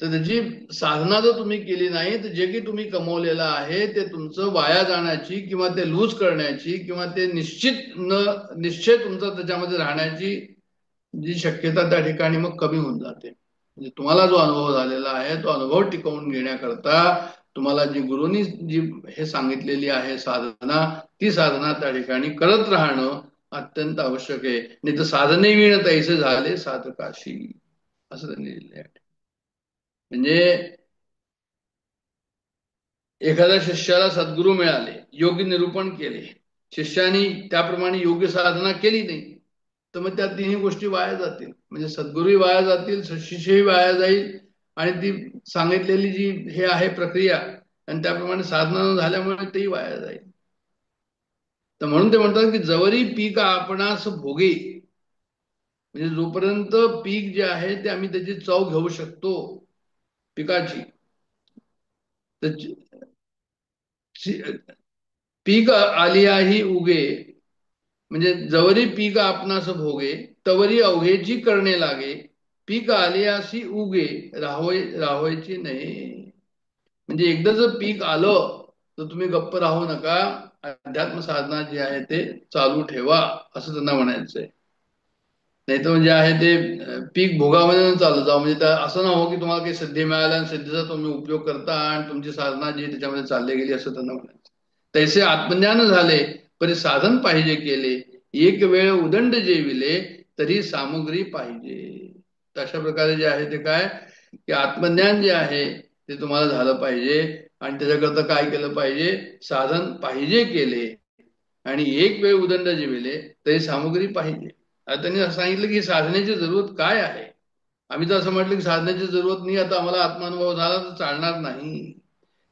तर त्याची साधना जर तुम्ही केली नाही तर जे काही तुम्ही कमवलेलं आहे ते तुमचं वाया जाण्याची किंवा ते लूज करण्याची किंवा ते निश्चय तुमचा त्याच्यामध्ये राहण्याची जी शक्यता त्या ठिकाणी मग कमी होऊन जाते. म्हणजे तुम्हाला जो अनुभव झालेला आहे तो अनुभव टिकवून घेण्याकरता तुम्हाला जी गुरुनी जी हे सांगितलेली आहे साधना, ती साधना त्या ठिकाणी करत राहणं अत्यंत आवश्यक आहे. नाही तर साधने विण तैसे झाले साधकाशी, असं त्यांनी लिहिलं आहे. म्हणजे एखाद्या शिष्याला सद्गुरू मिळाले, योग्य निरूपण केले, शिष्याने त्याप्रमाणे योग्य साधना केली नाही, तर मग त्या तिन्ही गोष्टी वाया जातील. म्हणजे सद्गुरूही वाया जातील, शिष्यही वाया जाईल, आणि ती सांगितलेली जी हे आहे प्रक्रिया आणि त्याप्रमाणे साधना न झाल्यामुळे तेही वाया जाईल. तर म्हणून ते म्हणतात की जवरी पीक आपणास भोगे, म्हणजे जोपर्यंत पीक जे आहे ते आम्ही त्याची चव घेऊ शकतो पिकाची, तर पीक आलियाही उगे, म्हणजे जवरी पीक आपणास भोगे तवरी अवघेची करणे लागे, पीक आलियासी उगे राहोयची नाही. म्हणजे एकदा जर पीक आलं तर तुम्ही गप्प राहू नका, अध्यात्म साधना जी आहे ते चालू ठेवा, असं त्यांना म्हणायचंय. नाही तर म्हणजे आहे ते पीक भोगामध्ये चालू जाऊ, म्हणजे असं ना हो की तुम्हाला काही सिद्धी मिळाल्या आणि सिद्धीचा तुम्ही उपयोग करता आणि तुमची साधना जी त्याच्यामध्ये चालली गेली, असं त्यांना म्हणायचं. तैसे आत्मज्ञान झाले परी साधन पाहिजे केले, एक वेळ उदंड जेविले तरी सामुग्री पाहिजे. तर अशा प्रकारे जे आहे ते काय की आत्मज्ञान जे आहे ते तुम्हाला झालं पाहिजे, आणि त्याच्याकरता काय केलं पाहिजे, साधन पाहिजे केले, आणि एक वेळ उदंड जेविले तरी सामुग्री पाहिजे. आता त्यांनी असं सांगितलं की साधनेची जरूरत काय आहे. आम्ही तर असं म्हटलं की साधनेची जरूरत नाही, आता आम्हाला आत्मानुभव झाला तर चालणार नाही.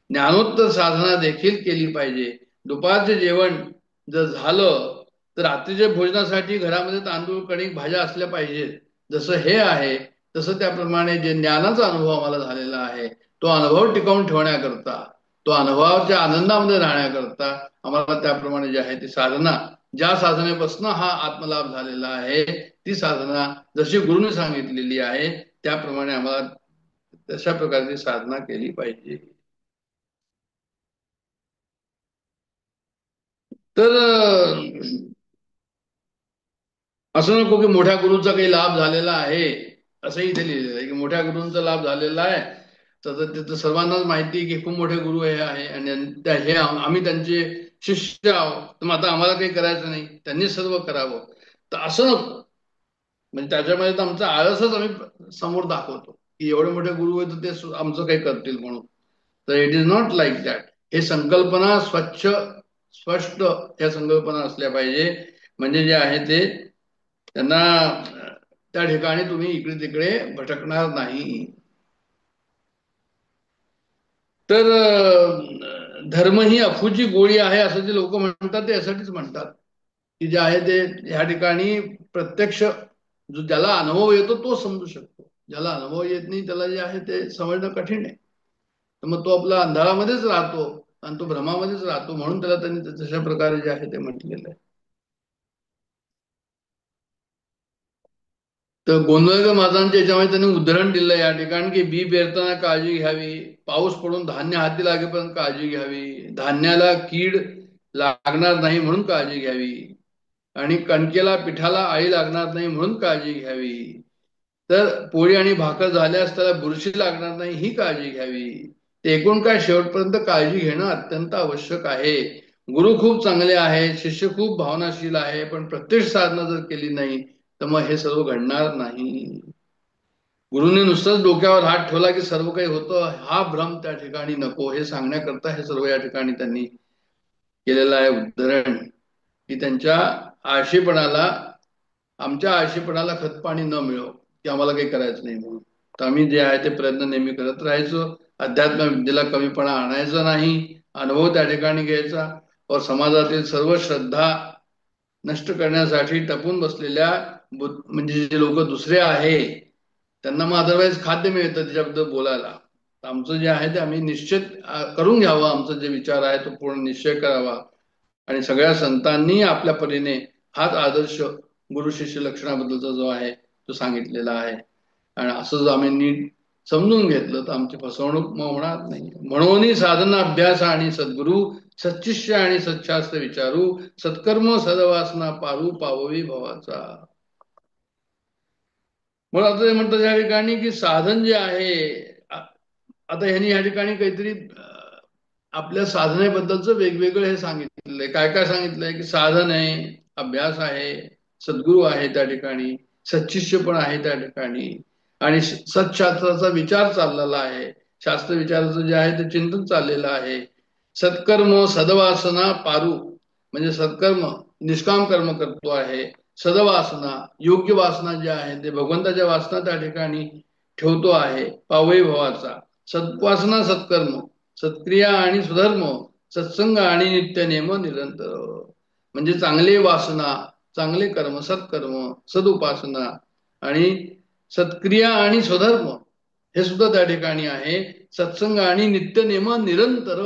ज्ञानोत्तर साधना देखील केली पाहिजे. दुपारचे जेवण जर झालं तर रात्रीच्या भोजनासाठी घरामध्ये तांदूळ कणिक भाज्या असल्या पाहिजेत. जसं हे आहे तसं त्याप्रमाणे जे ज्ञानाचा अनुभव आम्हाला झालेला आहे तो अनुभव टिकवून ठेवण्याकरता, तो अनुभवाच्या आनंदामध्ये राहण्याकरता आम्हाला त्याप्रमाणे जे आहे ती साधना, ज्या साधनेपासून हा आत्मलाभ झालेला आहे ती साधना जशी गुरुने सांगितलेली आहे त्याप्रमाणे आम्हाला तशा प्रकारची साधना केली पाहिजे. तर असं नको की मोठ्या गुरुचा काही लाभ झालेला आहे, असं इथे लिहिलेलं आहे की मोठ्या गुरूंचा लाभ झालेला आहे, तर तिथं सर्वांनाच माहिती की खूप मोठे गुरु हे आहे आणि हे आम्ही त्यांचे शिष्य आहोत, तर मग आता आम्हाला काही करायचं नाही, त्यांनी सर्व करावं, तर असं नको. म्हणजे त्याच्यामध्ये तर आमचा आळसच आम्ही समोर दाखवतो की एवढे मोठे गुरु आहेत ते आमचं काही करतील म्हणून. तर it is not like that. हे संकल्पना स्वच्छ स्पष्ट ह्या संकल्पना असल्या पाहिजे, म्हणजे जे आहे ते त्यांना त्या ठिकाणी तुम्ही इकडे तिकडे भटकणार नाही. तर धर्म ही अफूची गोळी आहे असं जे लोक म्हणतात ते यासाठीच म्हणतात की जे आहे ते ह्या ठिकाणी प्रत्यक्ष ज्याला अनुभव येतो तो समजू शकतो, ज्याला अनुभव येत नाही त्याला जे आहे ते समजणं कठीण आहे. तर मग तो आपला अंधारामध्येच राहतो आणि तो भ्रमामध्येच राहतो, म्हणून त्याला त्यांनी तशा प्रकारे जे आहे ते म्हटलेलं आहे. तर गोंधळकर महाराजांच्या याच्यामध्ये त्यांनी उदाहरण दिलं या ठिकाणी की बी पेरताना काळजी घ्यावी, पाऊस पडून धान्य हाती लागेपर्यंत काळजी घ्यावी, धान्याला कीड लागणार नाही म्हणून काळजी घ्यावी, आणि कणकेला पिठाला आळी लागणार नाही म्हणून काळजी घ्यावी, तर पोळी आणि भाकर झाल्यास त्याला बुरशी लागणार नाही ही काळजी घ्यावी. ते एकूण काय शेवटपर्यंत काळजी घेणं अत्यंत आवश्यक आहे. गुरु खूप चांगले आहे, शिष्य खूप भावनाशील आहे, पण प्रत्यक्ष साधना जर केली नाही तर मग हे सर्व घडणार नाही. गुरुने नुसतंच डोक्यावर हात ठेवला की सर्व काही होतं, हा भ्रम त्या ठिकाणी नको, हे सांगण्याकरता हे सर्व या ठिकाणी त्यांनी केलेलं आहे उद्धरण, की त्यांच्या आळशीपणाला, आमच्या आळशीपणाला खतपाणी न मिळो, की आम्हाला काही करायचं नाही म्हणून. तर आम्ही जे आहे ते प्रयत्न नेहमी करत राहायचो, अध्यात्म विद्येला कमीपणा आणायचा नाही, अनुभव त्या ठिकाणी घ्यायचा, व समाजातील सर्व श्रद्धा नष्ट करण्यासाठी टपून बसलेल्या म्हणजे जे लोक दुसरे आहे त्यांना मग अदरवाईज खाद्य मिळतं त्याच्याबद्दल बोलायला. आमचं जे आहे ते आम्ही निश्चित करून घ्यावं, आमचं जे विचार आहे तो पूर्ण निश्चय करावा. आणि सगळ्या संतांनी आपल्या परीने हाच आदर्श गुरु शिष्य लक्षणाबद्दलचा जो आहे तो सांगितलेला आहे. आणि असं जर आम्ही नीट समजून घेतलं तर आमची फसवणूक मग होणार नाही. म्हणून साधना अभ्यास आणि सद्गुरु, सच्शिष्य आणि सच्छास्त्र विचारू, सत्कर्म सदवासना पारू पाववी भवाचा. मग आता ते म्हणतात या ठिकाणी की साधन जे आहे, आता ह्यांनी या ठिकाणी काहीतरी आपल्या साधनेबद्दलचं वेगवेगळं हे सांगितलंय. काय काय सांगितलंय की साधन आहे, अभ्यास आहे, सद्गुरू आहे त्या ठिकाणी, सच्शिष्य पण आहे त्या ठिकाणी, आणि सत्शास्त्राचा विचार चाललेला आहे, शास्त्र विचाराचं जे आहे ते चिंतन चाललेलं आहे. सत्कर्म सदवासना पारू, म्हणजे सत्कर्म निष्काम कर्म करतो आहे, सदवासना योग्य वासना जे आहे ते भगवंताच्या वासना त्या ठिकाणी ठेवतो आहे पावई भवाचा. सत्वासना सत्कर्म, सत्क्रिया आणि सुधर्म, सत्संग आणि नित्यनेम निरंतर, म्हणजे चांगले वासना, चांगले कर्म, सत्कर्म, सदुपासना आणि सत्क्रिया आणि स्वधर्म हे सुद्धा त्या ठिकाणी आहे. सत्संग आणि नित्यनेम निरंतर,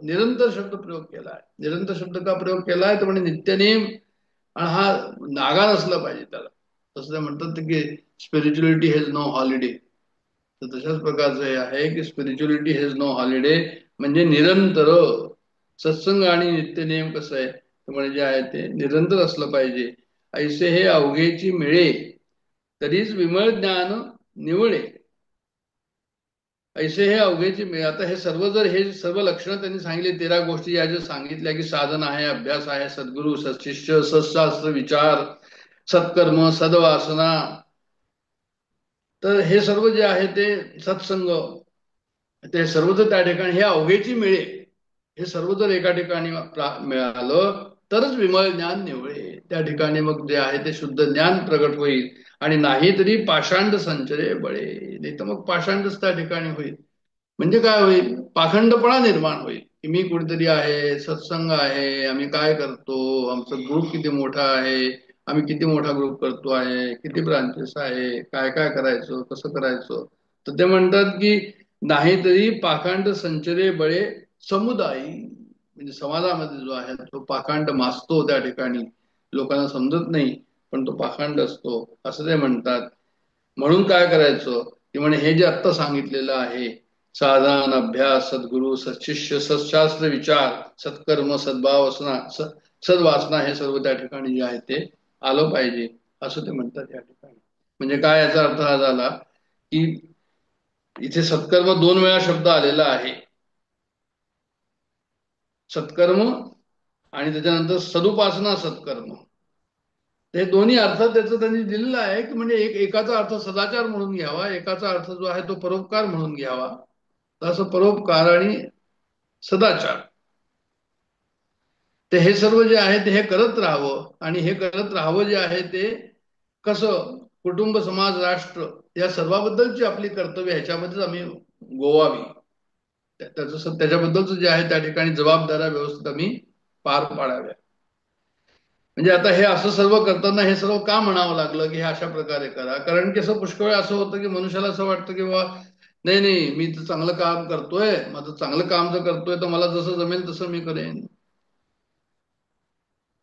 निरंतर शब्द प्रयोग केला आहे. निरंतर शब्द का प्रयोग केला आहे तर म्हणजे नित्यनेम, आणि हा नागा नसला पाहिजे त्याला. तसं ते म्हणतात की स्पिरिच्युअलिटी हॅज नो हॉलिडे, तर तशाच प्रकारचं हे आहे की स्पिरिच्युअलिटी हॅज नो हॉलिडे, म्हणजे निरंतर. सत्संग आणि नित्यनेम कसं आहे तर म्हणजे जे आहे ते निरंतर असलं पाहिजे. ऐसे हे अवघेची मिळे तरीच विमळ ज्ञान निवळे. ऐसे हे अवघेची मिळे, आता हे सर्व जर हे सर्व लक्षणं त्यांनी सांगितले, 13 गोष्टी या ज्या सांगितल्या की साधन आहे, अभ्यास आहे, सद्गुरू, सत्शिष्य, सत्शास्त्र विचार, सत्कर्म, सदवासना, तर हे सर्व जे आहे ते सत्संग, ते सर्व जर त्या ठिकाणी हे अवघेची मिळे, हे सर्व जर एका ठिकाणी मिळालं तरच विमळ ज्ञान निवळे. त्या ठिकाणी मग जे आहे ते शुद्ध ज्ञान प्रगट होईल. आणि नाही तरी पाषांड संचरे बळे, नाही तर मग पाषांडच त्या ठिकाणी होईल. म्हणजे काय होईल, पाखंडपणा निर्माण होईल की मी कुठेतरी आहे, सत्संग आहे, आम्ही काय करतो, आमचा ग्रुप किती मोठा आहे, आम्ही किती मोठा ग्रुप करतो आहे, किती ब्रांचेस आहे, काय काय करायचं, कसं करायचं. तर ते म्हणतात की नाहीतरी पाखंड संचरे बळे समुदायी, म्हणजे समाजामध्ये जो आहे तो पाखंड मासतो त्या ठिकाणी, लोकांना समजत नाही पण तो पाखंड असतो असं ते म्हणतात. म्हणून काय करायचं की म्हणे हे जे आत्ता सांगितलेलं आहे, साधन अभ्यास सद्गुरू सत्शिष्य सत्शास्त्र विचार सत्कर्म सद्भावसना सद्वासना, हे सर्व त्या ठिकाणी जे आहे ते आलं पाहिजे असं ते म्हणतात या ठिकाणी. म्हणजे काय याचा अर्थ हा झाला की इथे सत्कर्म 2 वेळा शब्द आलेला आहे, सत्कर्म आणि त्याच्यानंतर सदुपासना सत्कर्म. हे दोन्ही अर्थ त्याचं त्यांनी दिलेला आहे की म्हणजे एकाचा अर्थ सदाचार म्हणून घ्यावा, एकाचा अर्थ जो आहे तो परोपकार म्हणून घ्यावा. तसं परोपकार आणि सदाचार, ते हे सर्व जे आहे ते हे करत राहावं. आणि हे करत राहावं जे आहे ते कसं, कुटुंब समाज राष्ट्र या सर्वाबद्दलची आपली कर्तव्य ह्याच्यामध्येच आम्ही गोवावी, त्याच्याबद्दलच जे आहे त्या ठिकाणी जबाबदाऱ्या व्यवस्थित आम्ही पार पाडाव्या. म्हणजे आता हे असं सर्व करताना हे सर्व का म्हणावं लागलं की हे अशा प्रकारे करा, कारण की असं पुष्कळ वेळ असं होतं की मनुष्याला असं वाटतं की बाबा नाही नाही मी तर चांगलं काम करतोय, माझं चांगलं काम जर करतोय तर मला जसं जमेल तसं मी करेन.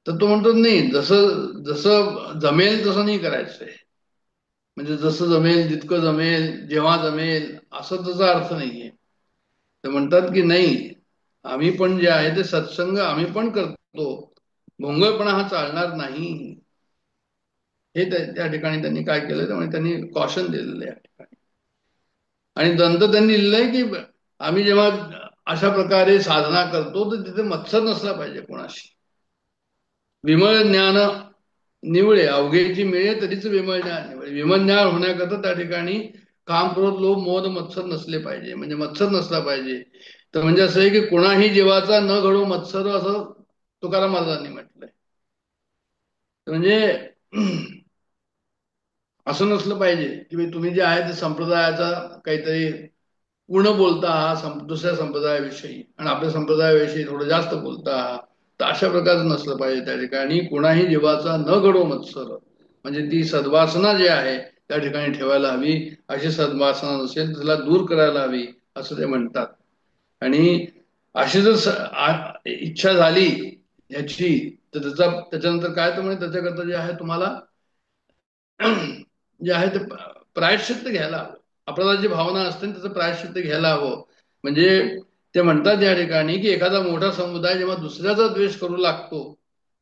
तर तो म्हणतो नाही, जसं जसं जमेल तसं नाही करायचंय, म्हणजे जसं जमेल, जितकं जमेल, जेव्हा जमेल, असं त्याचा अर्थ नाहीये. ते म्हणतात की नाही, आम्ही पण जे आहे ते सत्संग आम्ही पण करतो, भोंगळपणा हा चालणार नाही. हे त्या ठिकाणी त्यांनी काय केलं त्यामुळे त्यांनी कॉशन दिलेलं आहे या ठिकाणी. आणि नंतर त्यांनी लिहिलंय की आम्ही जेव्हा अशा प्रकारे साधना करतो तर तिथे मत्सर नसला पाहिजे कोणाशी. विमळ ज्ञान निवळे, अवघेची मिळे तरीच विमळ ज्ञान निवळे. विमळ ज्ञान होण्याकरता त्या ठिकाणी काम, क्रोध, लोभ, मोह, मत्सर नसले पाहिजे. म्हणजे मत्सर नसला पाहिजे. तर म्हणजे असं आहे की कोणाही जीवाचा न घडो मत्सर, असं तुकाराम महाराजांनी म्हटलंय. म्हणजे असं नसलं पाहिजे की तुम्ही जे आहे ते संप्रदायाचा काहीतरी पूर्ण बोलता आहात दुसऱ्या संप्रदायाविषयी आणि आपल्या संप्रदायाविषयी थोडं जास्त बोलता आहात. तर अशा प्रकारचं नसलं पाहिजे त्या ठिकाणी. कोणाही जीवाचा न घडो मत्सर, म्हणजे ती सद्वासना जी आहे त्या ठिकाणी ठेवायला हवी. अशी सद्वासना नसेल तर तिला दूर करायला हवी असं ते म्हणतात. आणि अशी जर इच्छा झाली याची, तर त्याच्यानंतर काय तर म्हणजे त्याच्याकरता जे आहे तुम्हाला जे आहे ते प्रायश्चित्त घ्यायला हवं. आपल्याला जी भावना असते त्याचं प्रायश्चित्त घ्यायला हवं. म्हणजे ते म्हणतात या ठिकाणी की एखादा मोठा समुदाय जेव्हा दुसऱ्याचा द्वेष करू लागतो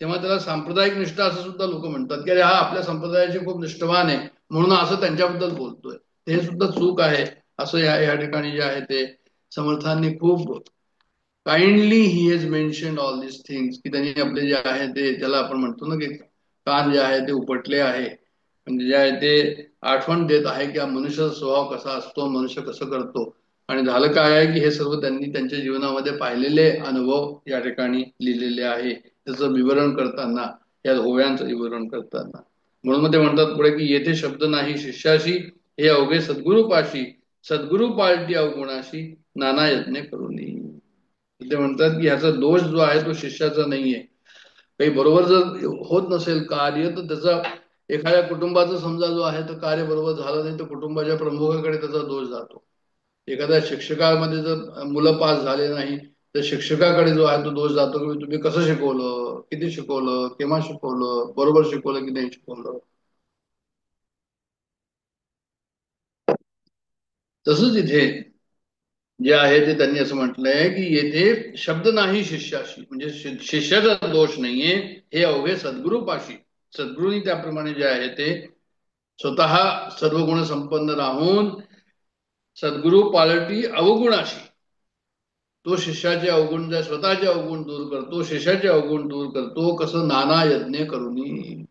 तेव्हा त्याला सांप्रदायिक निष्ठा असं सुद्धा लोक म्हणतात की अरे हा आपल्या संप्रदायाचे खूप निष्ठावान आहे म्हणून असं त्यांच्याबद्दल बोलतोय. हे सुद्धा चूक आहे असं या ठिकाणी जे आहे ते समर्थांनी खूप kindly he has mentioned all this things, की त्यांनी आपले जे आहे ते त्याला आपण म्हणतो ना की कान जे आहे ते उपटले आहे. म्हणजे जे आहे ते आठवण देत आहे की हा मनुष्याचा स्वभाव कसा असतो, मनुष्य कसं करतो. आणि झालं काय आहे की हे सर्व त्यांनी त्यांच्या जीवनामध्ये पाहिलेले अनुभव या ठिकाणी लिहिलेले आहे. त्याचं विवरण करताना, या ओव्यांचं विवरण करताना म्हणून मग ते म्हणतात पुढे की येथे शब्द नाही शिष्याशी, हे अवघे सद्गुरूपाशी, सद्गुरू पालटी अवगुणाशी, नाना यज्ञ करून. ते म्हणतात की ह्याचा दोष जो आहे तो शिष्याचा नाहीये. काही बरोबर जर होत नसेल कार्य तर त्याचा, एखाद्या कुटुंबाचा समजा जो आहे तर कार्य बरोबर झालं नाही तर कुटुंबाच्या प्रमुखाकडे त्याचा दोष जातो. एखाद्या शिक्षकामध्ये जर मुलं पास झाले नाही तर शिक्षकाकडे जो आहे तो दोष जातो की तुम्ही कसं शिकवलं, किती शिकवलं, केव्हा शिकवलं, बरोबर शिकवलं की नाही शिकवलं. तसंच इथे जे आहे ते त्यांनी असं म्हटलंय की येथे शब्द नाही शिष्याशी, म्हणजे शिष्याचा दोष नाहीये, हे अवघे सद्गुरूपाशी. सद्गुरूंनी त्याप्रमाणे जे आहे ते स्वतः सर्व गुण संपन्न राहून सद्गुरू पालटी अवगुणाशी, तो शिष्याचे अवगुण, स्वतःचे अवगुण दूर करतो, शिष्याचे अवगुण दूर करतो. कसं? नाना यज्ञ करूनी,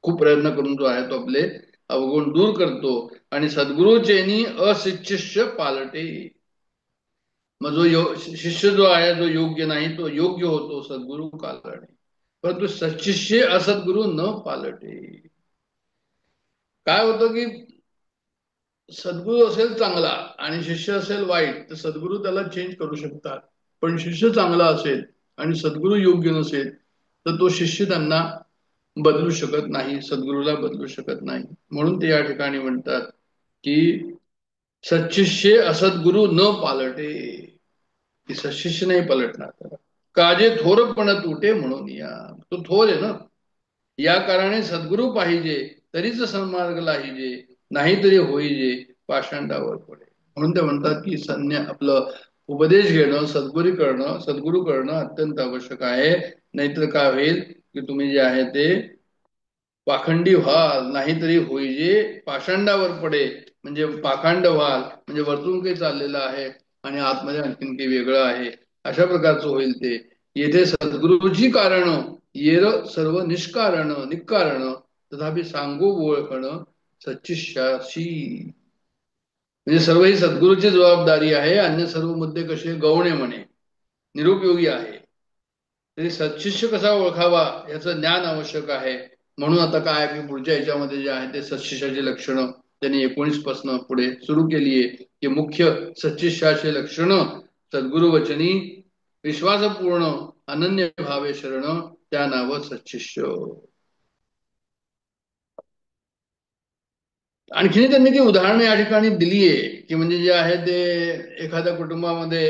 खूप प्रयत्न करून जो आहे तो आपले अवगुण दूर करतो. आणि सद्गुरूचेनी अशिष्य पालटे, मग शिष्य जो आहे जो योग्य नाही तो योग्य होतो सद्गुरू कालणे. परंतु सचिष्य असद्गुरू न पालटे. काय होतं की सद्गुरू असेल चांगला आणि शिष्य असेल वाईट तर सद्गुरू त्याला चेंज करू शकतात. पण शिष्य चांगला असेल आणि सद्गुरू योग्य नसेल तर तो शिष्य त्यांना बदलू शकत नाही, सद्गुरूला बदलू शकत नाही. म्हणून ते या ठिकाणी म्हणतात की सच्शिष्य असद्गुरू न पालटे, की सशिष्य नाही पलटणार त्याला. काजे थोरपण तुटे म्हणून या, तो थोर आहे ना, या कारणे सद्गुरू पाहिजे तरीच सन्मार्ग लाहिजे, नाहीतरी होईजे पाषांडावर पडे. म्हणून ते म्हणतात की आपलं उपदेश घेणं, सद्गुरू करणं अत्यंत आवश्यक आहे. नाहीतर काय होईल की तुम्ही जे आहे ते पाखंडी व्हाल, नाहीतरी होईजे पाषांडावर पडे. म्हणजे पाखंड व्हाल म्हणजे वरतून काही चाललेलं आहे आणि आतमध्ये आणखीन काही वेगळं आहे, अशा प्रकारचं होईल ते. येथे सद्गुरूची कारण येर सर्व निष्कारण निकारण, तथापि सांगू ओळखण सच्चिष्याशी. म्हणजे सर्व ही सद्गुरूची जबाबदारी आहे. अन्य सर्व मुद्दे कसे गौणे म्हणे, निरुपयोगी आहे. तरी सत्शिष्य कसा ओळखावा याचं ज्ञान आवश्यक आहे. म्हणून आता काय की पुढच्या याच्यामध्ये जे आहे ते सत्शिष्याची लक्षणं त्यांनी 19 पासून पुढे सुरू केली आहे की मुख्य सत्शिष्याचे लक्षणं सद्गुरु वचनी विश्वासपूर्ण अनन्य भावे शरण, त्या नाव सत्शिष्य. आणखी त्यांनी ती उदाहरणं या ठिकाणी दिली आहे की म्हणजे जे आहे ते एखाद्या कुटुंबामध्ये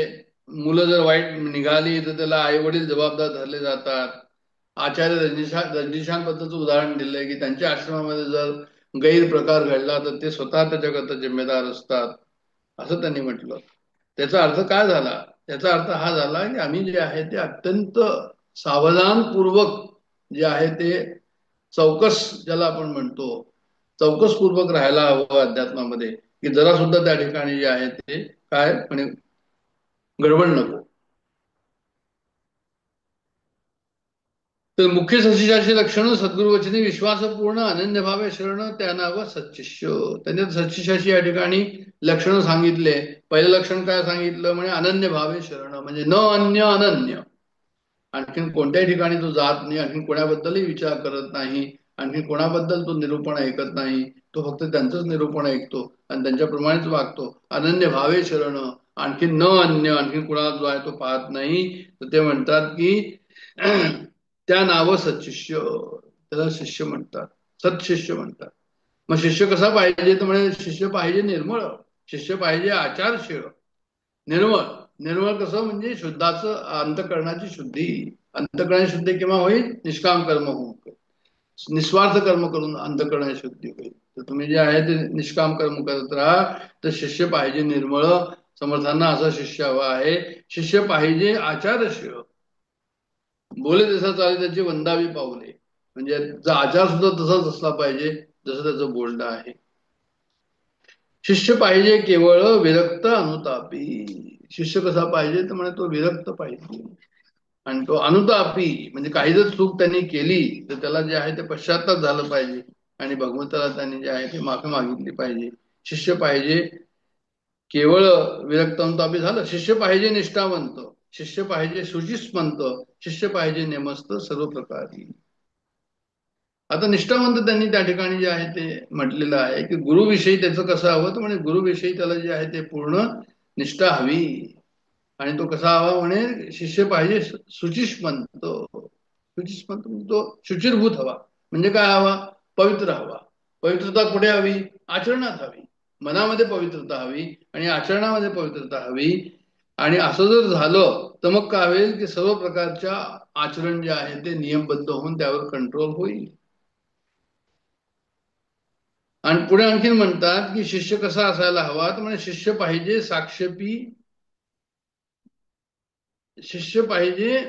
मुलं जर वाईट निघाली तर त्याला आई वडील जबाबदार धरले जातात. आचार्य रजनीशांत उदाहरण दिलंय की त्यांच्या आश्रमामध्ये जर गैरप्रकार घडला तर ते स्वतः त्याच्याकरता जिम्मेदार असतात असं त्यांनी म्हटलं. त्याचा अर्थ काय झाला? त्याचा अर्थ हा झाला की आम्ही जे आहे ते अत्यंत सावधानपूर्वक जे आहे ते चौकस, ज्याला आपण म्हणतो चौकसपूर्वक राहायला हवं अध्यात्मामध्ये, की जरा सुद्धा त्या ठिकाणी जे आहे ते काय म्हणजे गडबड नको. तर मुख्य सशिष्याची लक्षणं सद्गुरु वचनी विश्वासपूर्ण अनन्यभावे शरण त्या नाव सच्शिष्य. त्यांनी सच्शिष्याची या ठिकाणी लक्षणं सांगितले. पहिलं लक्षण काय सांगितलं म्हणजे अनन्य भावे शरण, म्हणजे न अन्य अनन्य. आणखीन कोणत्याही ठिकाणी तो जात नाही, आणखीन कोणाबद्दलही विचार करत नाही, आणखीन कोणाबद्दल तो निरूपण ऐकत नाही. तो फक्त त्यांचंच निरूपण ऐकतो आणि त्यांच्याप्रमाणेच वागतो. अनन्य भावे शरण, आणखीन न अन्य, आणखीन कुणाला जो आहे तो पाहत नाही. तर ते म्हणतात की त्या नाव सत्शिष्य, त्याला शिष्य म्हणतात, सत्शिष्य म्हणतात. मग शिष्य कसा पाहिजे तर म्हणजे शिष्य पाहिजे निर्मळ, शिष्य पाहिजे आचारशील, निर्मळ. निर्मळ कसं म्हणजे शुद्धाचं, अंतःकरणाची शुद्धी. अंतःकरणाची शुद्धी केव्हा होईल? निष्काम कर्म होऊन, निस्वार्थ कर्म करून अंतःकरणाची शुद्धी होईल. तर तुम्ही जे आहे ते निष्काम कर्म करत राहा. तर शिष्य पाहिजे निर्मळ. समर्थांना असा शिष्य हवा आहे. शिष्य पाहिजे आचारशील, बोले जसा चालेल त्याची वंदावी पावले, म्हणजे त्याचा आचार सुद्धा तसाच असला पाहिजे जसं त्याचं बोलणं आहे. शिष्य पाहिजे केवळ विरक्त अनुतापी. शिष्य कसा पाहिजे तर म्हणे तो विरक्त पाहिजे आणि तो अनुतापी, म्हणजे काही जर चूक त्यांनी केली तर त्याला जे आहे ते पश्चाताप झालं पाहिजे आणि भगवंताला त्यांनी जे आहे ते माफी मागितली पाहिजे. शिष्य पाहिजे केवळ विरक्त अनुतापी झालं. शिष्य पाहिजे निष्ठावंत, शिष्य पाहिजे शुचिस्मंत, शिष्य पाहिजे नेमस्त सर्व प्रकारी. आता निष्ठावंत त्यांनी त्या ठिकाणी जे आहे ते म्हटलेलं आहे की गुरुविषयी त्याचं कसं हवं तर म्हणे गुरुविषयी त्याला जे आहे ते पूर्ण निष्ठा हवी. आणि तो कसा हवा म्हणे शिष्य पाहिजे शुचिस्मंत. शुचिस्मंत म्हणजे तो शुचिरभूत हवा. म्हणजे काय हवा? पवित्र हवा. पवित्रता कुठे हवी? आचरणात हवी. मनामध्ये पवित्रता हवी आणि आचरणामध्ये पवित्रता हवी. आणि असं जर झालं तर मग काय होईल की सर्व प्रकारच्या आचरण जे आहे ते नियमबद्ध होऊन त्यावर कंट्रोल होईल. आणि पुढे आणखीन म्हणतात की शिष्य कसा असायला हवा तर म्हणजे शिष्य पाहिजे साक्षेपी, शिष्य पाहिजे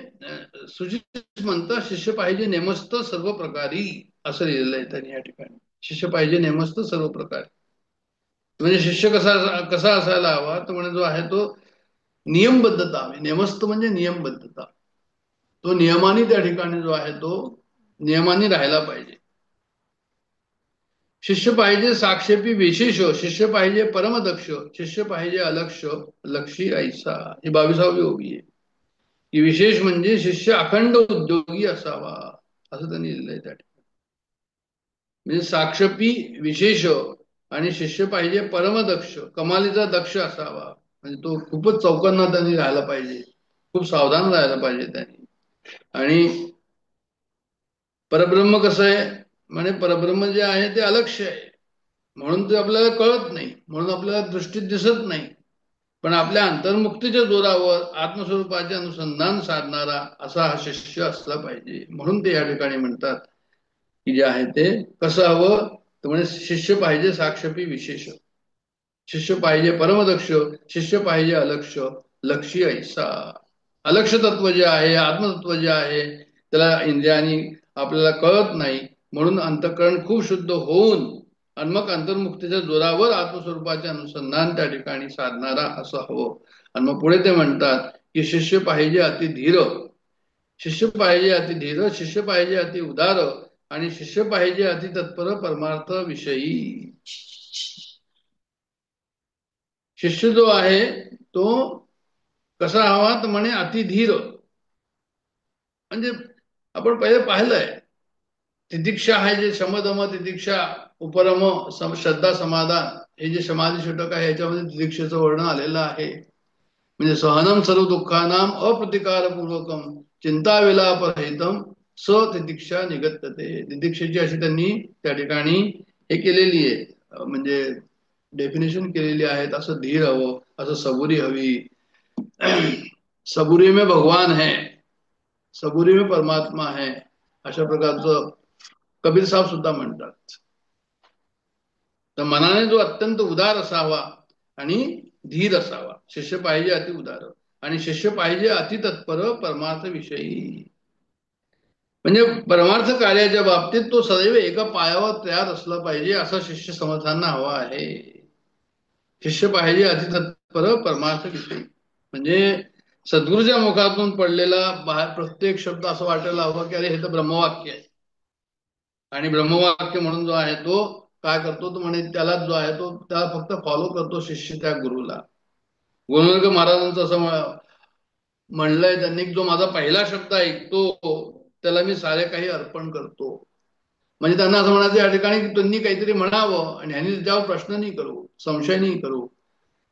सुचित म्हणतात, शिष्य पाहिजे नेमस्त सर्व प्रकारी, असं लिहिलेलं आहे त्यांनी या ठिकाणी. शिष्य पाहिजे नेमस्त सर्व प्रकारी म्हणजे शिष्य कसा कसा असायला हवा तर म्हणजे जो आहे तो नियमबद्धता हवी. नेमस्त म्हणजे नियमबद्धता. तो नियमाने त्या ठिकाणी जो आहे तो नियमाने राहायला पाहिजे. शिष्य पाहिजे साक्षेपी विशेष, शिष्य पाहिजे परमदक्ष, शिष्य पाहिजे अलक्ष लक्षी ऐसा. ही 22वी ओवी आहे की विशेष म्हणजे शिष्य अखंड उद्योगी असावा, असं त्यांनी लिहिलंय त्या ठिकाणी. म्हणजे साक्षपी विशेष आणि शिष्य पाहिजे परमदक्ष, कमालीचा दक्ष असावा. म्हणजे तो खूपच चौकन्ना त्यांनी राहायला पाहिजे, खूप सावधान राहायला पाहिजे त्यांनी. आणि परब्रह्म कसं आहे म्हणजे परब्रह्म जे आहे ते अलक्ष्य आहे, म्हणून ते आपल्याला कळत नाही, म्हणून आपल्याला दृष्टीत दिसत नाही. पण आपल्या अंतर्मुक्तीच्या जोरावर आत्मस्वरूपाचे अनुसंधान साधणारा असा हा शिष्य असला पाहिजे. म्हणून ते या ठिकाणी म्हणतात की जे आहे ते कसं हवं तर म्हणजे शिष्य पाहिजे साक्षपी विशेष, शिष्य पाहिजे परमदक्ष, शिष्य पाहिजे अलक्ष लक्षी ऐसा. अलक्ष तत्व जे आहे, आत्मतत्व जे आहे त्याला इंद्रियानी आपल्याला कळत नाही, म्हणून अंतःकरण खूप शुद्ध होऊन आणि मग अंतर्मुक्तीच्या जोरावर आत्मस्वरूपाचे अनुसंधान त्या ठिकाणी साधणारा असं हवं. आणि मग पुढे ते म्हणतात की शिष्य पाहिजे अतिधीर, शिष्य पाहिजे अतिधीर, शिष्य पाहिजे अति उदार आणि शिष्य पाहिजे अति तत्पर परमार्थ विषयी. शिष्य जो आहे तो कसा हवा तर म्हणे अतिधीर, म्हणजे आपण पहिले पाहिलंय तितिक्षा आहे जे शमदम तितिक्षा उपरम श्रद्धा समाधान, हे जे समाधी षटक आहे याच्यामध्ये तितिक्षेचं वर्णन आलेलं आहे. म्हणजे सहनम सर्व दुःखानाम अप्रतिकारपूर्वकम चिंता विलापरहितम स तितिक्षा निगत्यते. तितिक्षेची अशी त्यांनी त्या ठिकाणी हे केलेली आहे, म्हणजे डेफिनेशन केलेली आहेत. असं धीर हवं, असं सबुरी हवी. सबुरी में भगवान है, सबुरी में परमात्मा है, अशा प्रकारचं कबीर साहेब सुद्धा म्हणतात. तर मनाने जो अत्यंत उदार असावा आणि धीर असावा. शिष्य पाहिजे अति उदार आणि शिष्य पाहिजे अति तत्पर परमार्थ विषयी, म्हणजे परमार्थ कार्याच्या बाबतीत तो सदैव एका पायावर तयार असला पाहिजे, असा शिष्य समर्थांना हवा आहे. शिष्य पाहिजे अति तत्पर परमार्थ विषयी, म्हणजे सद्गुरूच्या मुखातून पडलेला बाहेर प्रत्येक शब्द असं वाटायला हवं की अरे हे तर ब्रह्मवाक्य आहे. आणि ब्रह्मवाक्य म्हणून जो आहे तो काय करतो तो म्हणे त्याला जो आहे तो त्याला फक्त फॉलो करतो शिष्य त्या गुरुला. गोविंद महाराजांचं असं म्हणलंय त्यांनी, जो माझा पहिला शब्द ऐकतो त्याला मी सारे काही अर्पण करतो. म्हणजे त्यांना असं म्हणायचं या ठिकाणी की त्यांनी काहीतरी म्हणावं आणि ह्यांनी त्याच्यावर प्रश्न नाही करू, संशय नाही करू,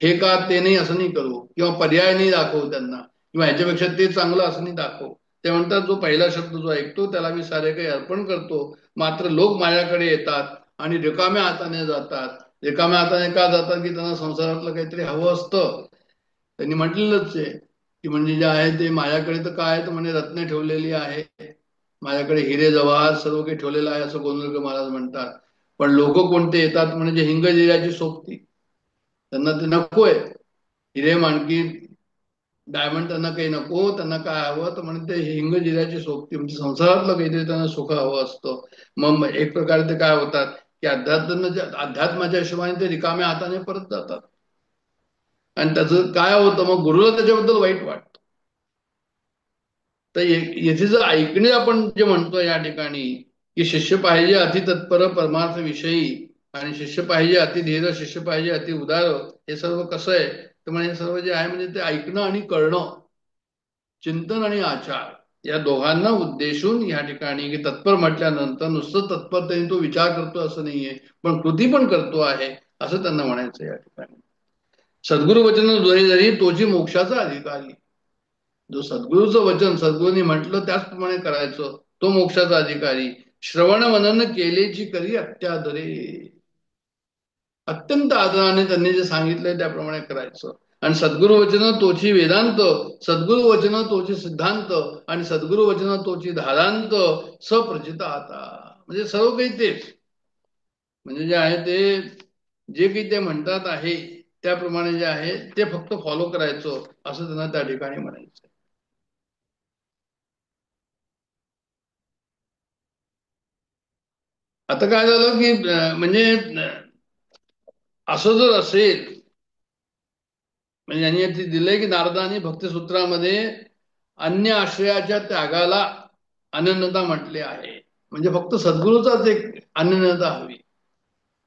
हे का ते नाही असं नाही करू, किंवा पर्याय नाही दाखवू त्यांना, किंवा ह्याच्यापेक्षा ते चांगलं असं नाही दाखवू. ते म्हणतात जो पहिला शब्द जो ऐकतो त्याला मी सारे काही अर्पण करतो. मात्र लोक माझ्याकडे येतात आणि रिकाम्या हाताने जातात. रिकाम्या हाताने का जातात की त्यांना संसारातलं काहीतरी हवं असतं. त्यांनी म्हटलेलंच आहे की म्हणजे जे आहे ते माझ्याकडे तर काय तर म्हणजे रत्ने ठेवलेली आहे, माझ्याकडे हिरे जवाहर सर्व काही ठेवलेलं आहे असं गोंधळकर महाराज म्हणतात. पण लोक कोणते येतात म्हणजे हिंगजिऱ्याची सोबती, त्यांना ते नकोय. हिरे माणकी डायमंड त्यांना काही नको, त्यांना काय हवं तर म्हणजे ते हिंगजिऱ्याची सोबती, म्हणजे संसारातलं काहीतरी त्यांना सुख हवं असतं. मग एक प्रकारे ते काय होतात की अध्यात्माच्या हिशोबाने ते रिकाम्या हाताने परत जातात. आणि त्याचं काय होतं मग गुरुला त्याच्याबद्दल वाईट वाटतं. तर येथे जर ऐकणे आपण जे म्हणतो या ठिकाणी की शिष्य पाहिजे अति तत्पर परमार्थ विषयी, आणि शिष्य पाहिजे अति धीर, शिष्य पाहिजे अति उदार, हे सर्व कसं आहे तर म्हणजे सर्व जे आहे म्हणजे ते ऐकणं आणि कळणं, चिंतन आणि आचार या दोघांना उद्देशून या ठिकाणी की तत्पर म्हटल्यानंतर नुसतं तत्परतेने तो विचार करतो असं नाहीये, पण कृती पण करतो आहे असं त्यांना म्हणायचं या ठिकाणी. सद्गुरु वचन द्वय जरी तोची मोक्षाचा अधिकारी. जो सद्गुरूचं वचन सद्गुरूंनी म्हटलं त्याचप्रमाणे करायचं, तो मोक्षाचा अधिकारी. श्रवण मनन केलेची करी अत्यादरे. अत्यंत आदराने त्यांनी जे सांगितलंय त्याप्रमाणे करायचं. आणि सद्गुरु वचन तोची वेदांत, सद्गुरु वचन तोची सिद्धांत, आणि सद्गुरु वचन तोची धारांत, सप्रचित आता. म्हणजे सर्व काही तेच, म्हणजे जे आहे ते जे काही ते म्हणतात आहे त्याप्रमाणे जे आहे ते फक्त फॉलो करायचं असं त्यांना त्या ठिकाणी म्हणायचं. आता काय झालं की म्हणजे असं जर असेल, म्हणजे यांनी दिलंय की नारदानी भक्तिसूत्रामध्ये अन्य आश्रयाच्या त्यागाला अनन्यता म्हटले आहे. म्हणजे फक्त सद्गुरूचाच एक अनन्यता हवी,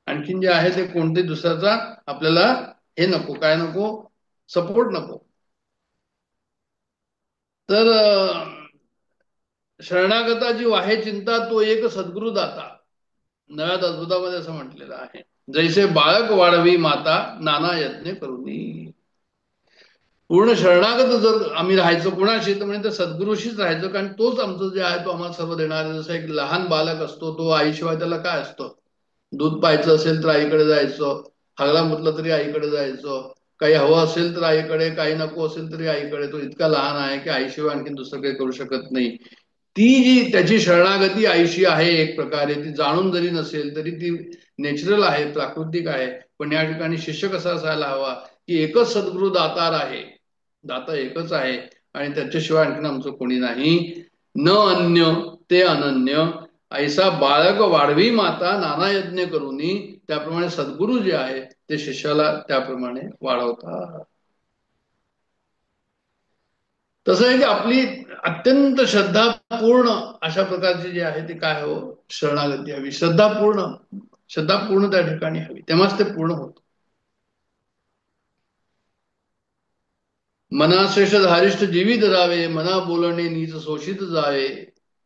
आणखीन जे आहे ते कोणते दुसऱ्याचा आपल्याला हे नको, काय नको, सपोर्ट नको. तर शरणागताची वाहे चिंता तो एक सद्गुरु दाता, नव्यात अद्भुतामध्ये असं म्हटलेलं आहे. जैसे बाळक वाढवी माता नाना यज्ञ करुनी. पूर्ण शरणागत जर आम्ही राहायचं कोणाशी तर म्हणजे सद्गुरूशीच राहायचं, कारण तोच आमचं जे आहे तो आम्हाला सर्व देणार आहे. जसं एक लहान बालक असतो, तो आईशिवाय त्याला काय असतं, दूध पाहायचं असेल तर आईकडे जायचं, हगला मुतलं तरी आईकडे जायचं, काही हवं असेल तर आईकडे, काही नको असेल तरी आईकडे. तो इतका लहान आहे की आईशिवाय आणखी दुसरं काही करू शकत नाही. ती जी त्याची शरणागती आईशी आहे एक प्रकारे, ती जाणून जरी नसेल तरी ती नॅचरल आहे, प्राकृतिक आहे. पण या ठिकाणी शिष्य कसा असायला हवा की एकच सद्गुरु दातार आहे, दाता एकच आहे आणि त्याच्याशिवाय आणखीन आमचं कोणी नाही. न अन्य ते अनन्य, ऐसा बाळक वाढवी माता नाना यज्ञ करूनी. त्याप्रमाणे सद्गुरु जे आहे ते शिष्याला त्याप्रमाणे वाढवतात. तसं आहे की आपली अत्यंत श्रद्धापूर्ण अशा प्रकारची जी आहे ती काय हो, शरणागती हवी. श्रद्धापूर्ण त्या ठिकाणी हवी, तेव्हाच ते पूर्ण होत. मना श्रेष्ठ धारिष्ठ जीवित राहावे, मना बोलणे नीच शोषित जावे,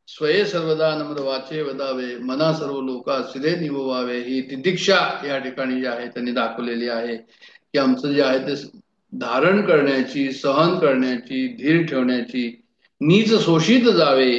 स्वये सर्वदा नम्र वाचे वदावे, मना सर्व लोका सिरे निववावे. ही तितिक्षा या ठिकाणी जी आहे त्यांनी दाखवलेली आहे की आमचं जे आहे ते धारण करण्याची, सहन करण्याची, धीर ठेवण्याची, नीच शोषित जावे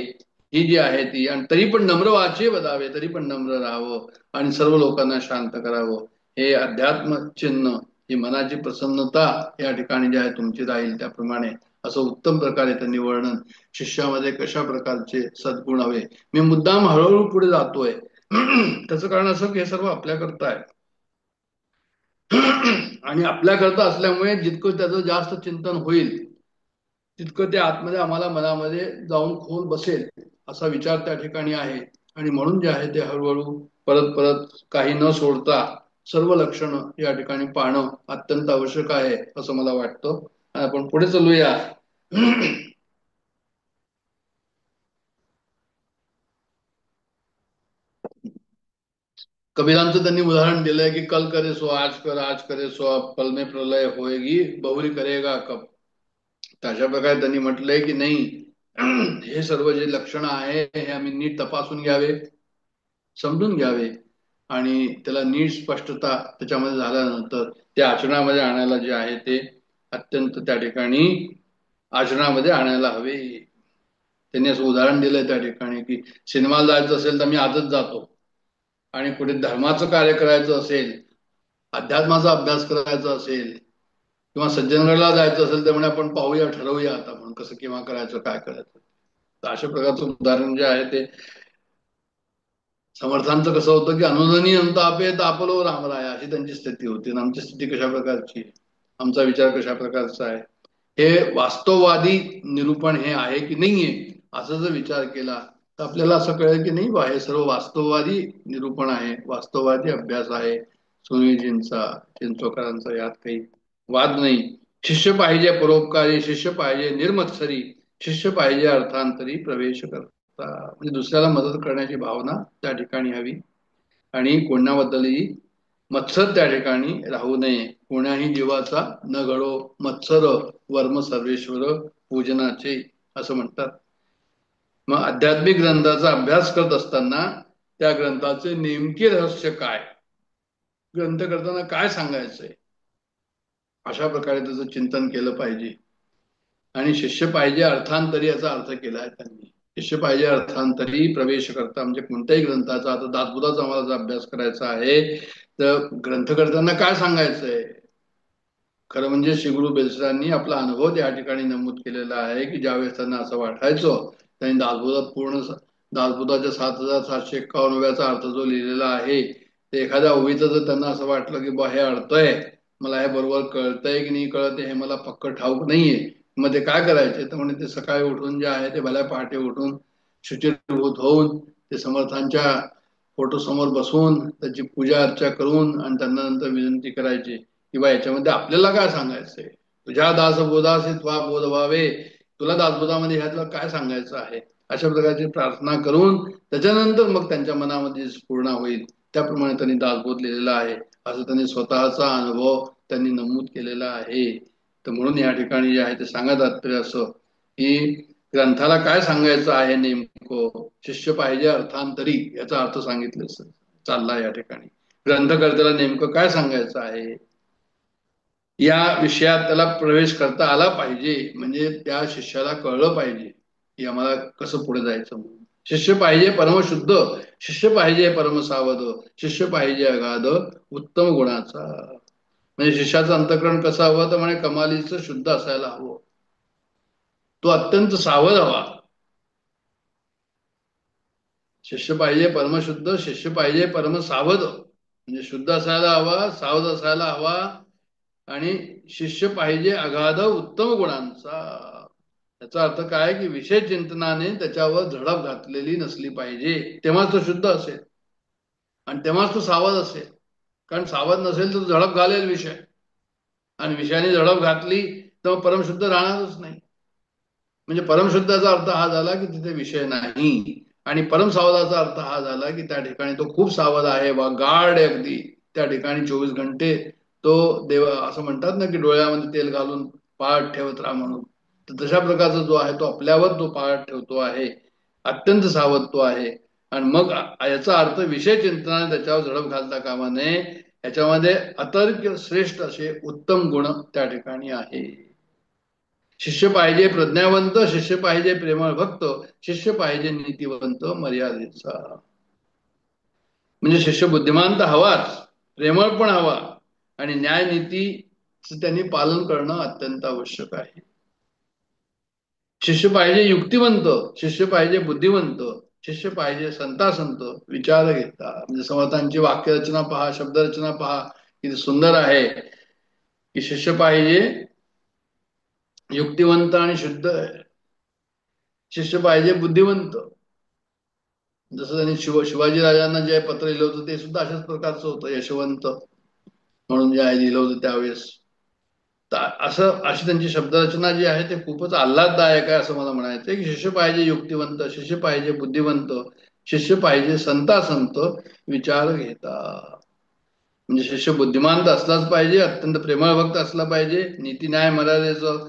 ही जी आहे ती, आणि तरी पण नम्र वाचे वदावे, तरी पण नम्र राहावं आणि सर्व लोकांना शांत करावं. हे अध्यात्म चिन्ह, ही मनाची प्रसन्नता या ठिकाणी जे आहे तुमची राहील. त्याप्रमाणे असं उत्तम प्रकारे त्यांनी वर्णन शिष्यामध्ये कशा प्रकारचे सद्गुण हवे. मी मुद्दाम हळूहळू पुढे जातोय त्याचं कारण असं की हे सर्व आपल्याकरता आहे आणि आपल्याकरता असल्यामुळे जितकं त्याचं जास्त चिंतन होईल तितकं ते आतमध्ये आम्हाला मनामध्ये जाऊन खोल बसेल असा विचार त्या ठिकाणी आहे. आणि म्हणून जे आहे ते हळूहळू परत परत काही न सोडता सर्व लक्षणं या ठिकाणी पाहणं अत्यंत आवश्यक आहे असं मला वाटतं. आणि आपण पुढे चालूया. कबीरांचं त्यांनी उदाहरण दिलंय की कल करे सो आज कर, आज करे सो अब, कल में प्रलय होएगी बहुरी करेगा कब. तर अशा प्रकारे त्यांनी म्हटलंय की नाही, हे सर्व जे लक्षण आहे हे आम्ही नीट तपासून घ्यावे, समजून घ्यावे आणि त्याला नीट स्पष्टता त्याच्यामध्ये झाल्यानंतर ते आचरणामध्ये आणायला जे आहे ते अत्यंत त्या ठिकाणी आचरणामध्ये आणायला हवे. त्यांनी असं उदाहरण दिलंय त्या ठिकाणी की सिनेमाला जायचं असेल तर मी आजच जातो, आणि कुठे धर्माचं कार्य करायचं असेल, अध्यात्माचा अभ्यास करायचा असेल किंवा सज्जनगडला जायचं असेल तर म्हणे आपण पाहूया, ठरवूया आता म्हणून कसं केव्हा करायचं, काय करायचं. तर अशा प्रकारचं उदाहरण जे आहे ते समर्थांचं कसं होतं की अनुदनी अंतापे तापलो रामराया, अशी त्यांची स्थिती होती. आणि आमची स्थिती कशा प्रकारची, आमचा विचार कशा प्रकारचा आहे, हे वास्तववादी निरूपण हे आहे की नाहीये असं जर विचार केला तर आपल्याला असं कळेल की नाही बा, हे सर्व वास्तववादी निरूपण आहे, वास्तववादी अभ्यास आहे सुनीलजींचा, चिंचोकरांचा, यात काही वाद नाही. शिष्य पाहिजे परोपकारी, शिष्य पाहिजे निर्मत्सरी, शिष्य पाहिजे अर्थांतरी प्रवेश करता. म्हणजे दुसऱ्याला मदत करण्याची भावना त्या ठिकाणी हवी आणि कोणाबद्दलही मत्सर त्या ठिकाणी राहू नये. कोण्याही जीवाचा न घडो मत्सर, वर्म सर्वेश्वर पूजनाचे असं म्हणतात. मग आध्यात्मिक ग्रंथाचा अभ्यास करत असताना त्या ग्रंथाचे नेमके रहस्य काय, ग्रंथ करताना काय सांगायचंय, अशा प्रकारे त्याचं चिंतन केलं पाहिजे. आणि शिष्य पाहिजे अर्थांतरी याचा अर्थ केलाय त्यांनी. शिष्य पाहिजे अर्थांतरी प्रवेश करता म्हणजे कोणत्याही ग्रंथाचा, आता दासबोधाचा आम्हाला जर अभ्यास करायचा आहे तर ग्रंथ करताना काय सांगायचंय. खरं म्हणजे श्री गुरु बेलसरांनी आपला अनुभव त्या ठिकाणी नमूद केलेला आहे की ज्यावेळेस त्यांना असं वाटायचं, त्यांनी दासबोधात पूर्ण दासबोधाच्या 7751 अर्थ जो लिहिलेला आहे ते एखाद्या ओवीचं जर त्यांना असं वाटलं की बा हे अर्थ आहे, मला हे बरोबर कळतंय की नाही कळत हे मला पक्क ठाऊक नाहीये, मग ते काय करायचे तर म्हणजे ते सकाळी उठून जे आहे ते भल्या पहाटे उठून शुचिर्भूत होऊन ते समर्थांच्या फोटो समोर बसून त्याची पूजा अर्चा करून आणि त्यांना नंतर विनंती करायची की बा याच्यामध्ये आपल्याला काय सांगायचंय, तुझ्या दासबोधासे त्वा बोध व्हावे, तुला दासबोधामध्ये ह्यातलं काय सांगायचं आहे, अशा प्रकारची प्रार्थना करून त्याच्यानंतर मग त्यांच्या मनामध्ये स्फुरणा होईल. त्याप्रमाणे त्यांनी दासबोध लिहिलेला आहे असं त्यांनी स्वतःचा अनुभव त्यांनी नमूद केलेला आहे. तर म्हणून या ठिकाणी जे आहे ते सांगत तात्पर्य असं की ग्रंथाला काय सांगायचं आहे नेमकं, शिष्य पाहिजे अर्थांतरी याचा अर्थ सांगितलं चालला या ठिकाणी. ग्रंथकर्त्याला नेमकं काय सांगायचं आहे या विषयात त्याला प्रवेश करता आला पाहिजे, म्हणजे त्या शिष्याला कळलं पाहिजे की आम्हाला कसं पुढे जायचं म्हणून. शिष्य पाहिजे परमशुद्ध, शिष्य पाहिजे परमसावध, शिष्य पाहिजे अगाध उत्तम गुणाचा. म्हणजे शिष्याचं अंतःकरण कसं हवं तर म्हणे कमालीचं शुद्ध असायला हवं, तो अत्यंत सावध हवा. शिष्य पाहिजे परमशुद्ध, शिष्य पाहिजे परमसावध, म्हणजे शुद्ध असायला हवा, सावध असायला हवा, आणि शिष्य पाहिजे अगाध उत्तम गुणांचा. याचा अर्थ काय की विषय चिंतनाने त्याच्यावर झडप घातलेली नसली पाहिजे, तेव्हाच तो शुद्ध असेल आणि तेव्हाच तो सावध असेल. कारण सावध नसेल तर झडप घालेल विषय, आणि विषयाने झडप घातली तर परमशुद्ध राहणारच नाही. म्हणजे परमशुद्धाचा अर्थ हा झाला की तिथे विषय नाही, आणि परमसावधाचा अर्थ हा झाला की त्या ठिकाणी तो खूप सावध आहे वा गाढ आहे अगदी, त्या ठिकाणी 24 घंटे तो देव असं म्हणतात ना की डोळ्यामध्ये तेल घालून पाळत ठेवत राहा म्हणून. तर तशा प्रकारचा जो आहे तो आपल्यावर तो पाळत ठेवतो आहे, अत्यंत सावध तो आहे. आणि मग याचा अर्थ विषय चिंतनाने त्याच्यावर झडप घालता कामा नये, याच्यामध्ये अतर्क श्रेष्ठ असे उत्तम गुण त्या ठिकाणी आहे. शिष्य पाहिजे प्रज्ञावंत, शिष्य पाहिजे प्रेमळ भक्त, शिष्य पाहिजे नीतिवंत मर्यादेचा. म्हणजे शिष्य बुद्धिमान तर हवाच, प्रेमळ पण हवा, आणि न्यायनीतीचं त्यांनी पालन करणं अत्यंत आवश्यक आहे. शिष्य पाहिजे युक्तिवंत, शिष्य पाहिजे बुद्धिवंत, शिष्य पाहिजे संत विचार घेता. म्हणजे समर्थांची वाक्यरचना पहा, शब्दरचना पहा किती सुंदर आहे की शिष्य पाहिजे युक्तिवंत आणि शुद्ध, शिष्य पाहिजे बुद्धिवंत. जसं त्यांनी शिवाजी राजांना जे पत्र लिहिलं होतं ते सुद्धा अशाच प्रकारचं होतं, यशवंत म्हणून जे आहे लिहिलं होतं त्यावेळेस. असं अशी त्यांची शब्दरचना जी आहे ते खूपच आल्हाददायक आहे असं मला म्हणायचं आहे की शिष्य पाहिजे युक्तिवंत, शिष्य पाहिजे बुद्धिवंत, शिष्य पाहिजे संता संत विचार घेता. म्हणजे शिष्य बुद्धिमान तर असलाच पाहिजे, अत्यंत प्रेमळ भक्त असला पाहिजे, नीती न्याय मर्यादेचं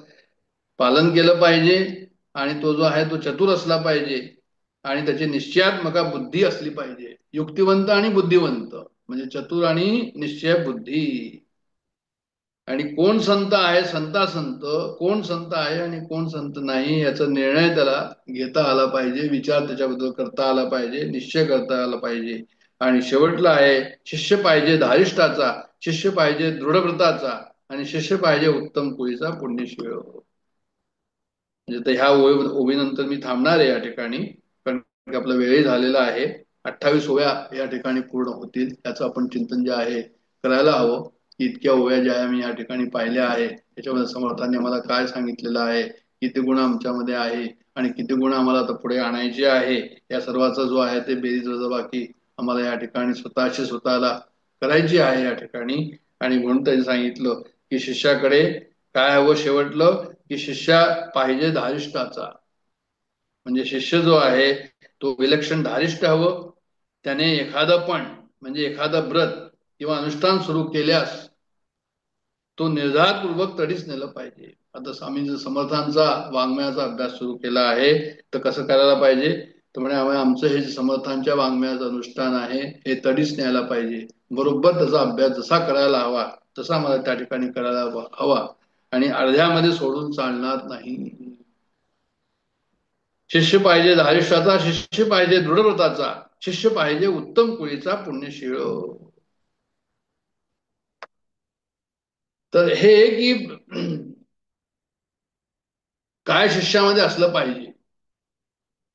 पालन केलं पाहिजे, आणि तो जो आहे तो चतुर असला पाहिजे, आणि त्याची निश्चयात्मक बुद्धी असली पाहिजे. युक्तिवंत आणि बुद्धिवंत म्हणजे चतुर आणि निश्चय बुद्धी. आणि कोण संत आहे, संता संत कोण संत आहे आणि कोण संत नाही याचा निर्णय त्याला घेता आला पाहिजे, विचार त्याच्याबद्दल करता आला पाहिजे, निश्चय करता आला पाहिजे. आणि शेवटला आहे शिष्य पाहिजे धारिष्ठाचा, शिष्य पाहिजे दृढव्रताचा, आणि शिष्य पाहिजे उत्तम कुळीचा पुण्यशीळ. म्हणजे तर ह्या ओवीनंतर मी थांबणार आहे या ठिकाणी, कारण की आपला वेळही झालेला आहे. 28 ओव्या या ठिकाणी पूर्ण होतील, याचं आपण चिंतन जे आहे करायला हवं. इतक्या ओव्या ज्या आम्ही या ठिकाणी पाहिल्या आहे त्याच्यामध्ये समर्थांनी आम्हाला काय सांगितलेलं आहे, किती गुण आमच्यामध्ये आहे आणि किती गुण आम्हाला आता पुढे आणायचे आहे, या सर्वाचा जो आहे ते बेरीज वजाबाकी आम्हाला या ठिकाणी स्वतःला करायची आहे या ठिकाणी. आणि म्हणून त्यांनी सांगितलं की शिष्याकडे काय हवं, शेवटलं की शिष्या पाहिजे धारिष्ठाचा. म्हणजे शिष्य जो आहे तो विलक्षण धारिष्ठ हवं. त्याने एखादं पण म्हणजे एखादं व्रत किंवा अनुष्ठान सुरू केल्यास तो निर्धारपूर्वक तडीच नेलं पाहिजे. आता आम्ही जर समर्थांचा वाङ्मयाचा अभ्यास सुरू केला आहे तर कसं करायला पाहिजे, तर म्हणजे आमचं हे समर्थांच्या वाङ्मयाचं अनुष्ठान आहे हे तडीच न्यायला पाहिजे. बरोबर त्याचा अभ्यास जसा करायला हवा तसा मला त्या ठिकाणी करायला हवा, आणि अर्ध्यामध्ये सोडून चालणार नाही. शिष्य पाहिजे धारिष्ठाचा, शिष्य पाहिजे दृढव्रताचा, शिष्य पाहिजे उत्तम कुळीचा पुण्यशीळ. तर हे की काय शिष्यामध्ये असलं पाहिजे,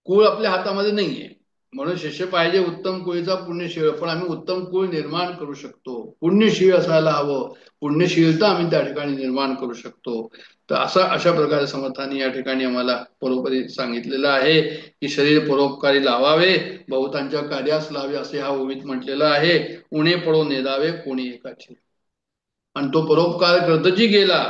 कुळ आपल्या हातामध्ये नाहीये, म्हणून शिष्य पाहिजे उत्तम कुळीचा पुण्यशीळ. पण आम्ही उत्तम कुळ निर्माण करू शकतो, पुण्यशीळ असायला हवं, पुण्यशीलता आम्ही त्या ठिकाणी निर्माण करू शकतो. तर अशा प्रकारे समर्थांनी या ठिकाणी आम्हाला परोपरी सांगितलेलं आहे की शरीर परोपकारी लावावे, बहुतांच्या कार्यास लावे असे ह्या ओवीत म्हटलेलं आहे. उणे पडो नेदावे कोणी एकाची. आणि तो परोपकार करतची गेला,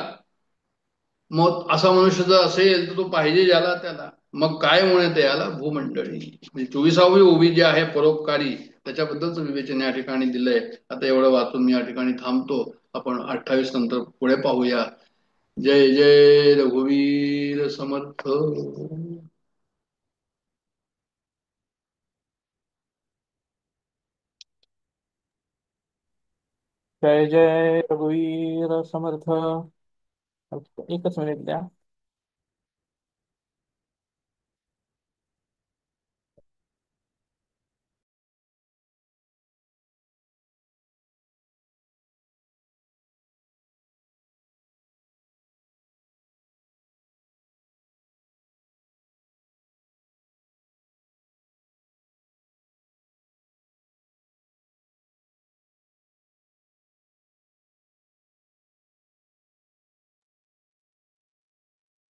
मग असा मनुष्य जर असेल तर तो पाहिजे ज्याला त्याला. मग काय म्हणत याला भूमंडळी. म्हणजे 24वी ओवी जी आहे परोपकारी त्याच्याबद्दलच विवेचन या ठिकाणी दिलंय. आता एवढं वाचून मी या ठिकाणी थांबतो. आपण 28 नंतर पुढे पाहूया. जय जय रघुवीर समर्थ. जय जय रघुवीर समर्थ. एकच मिनिट द्या.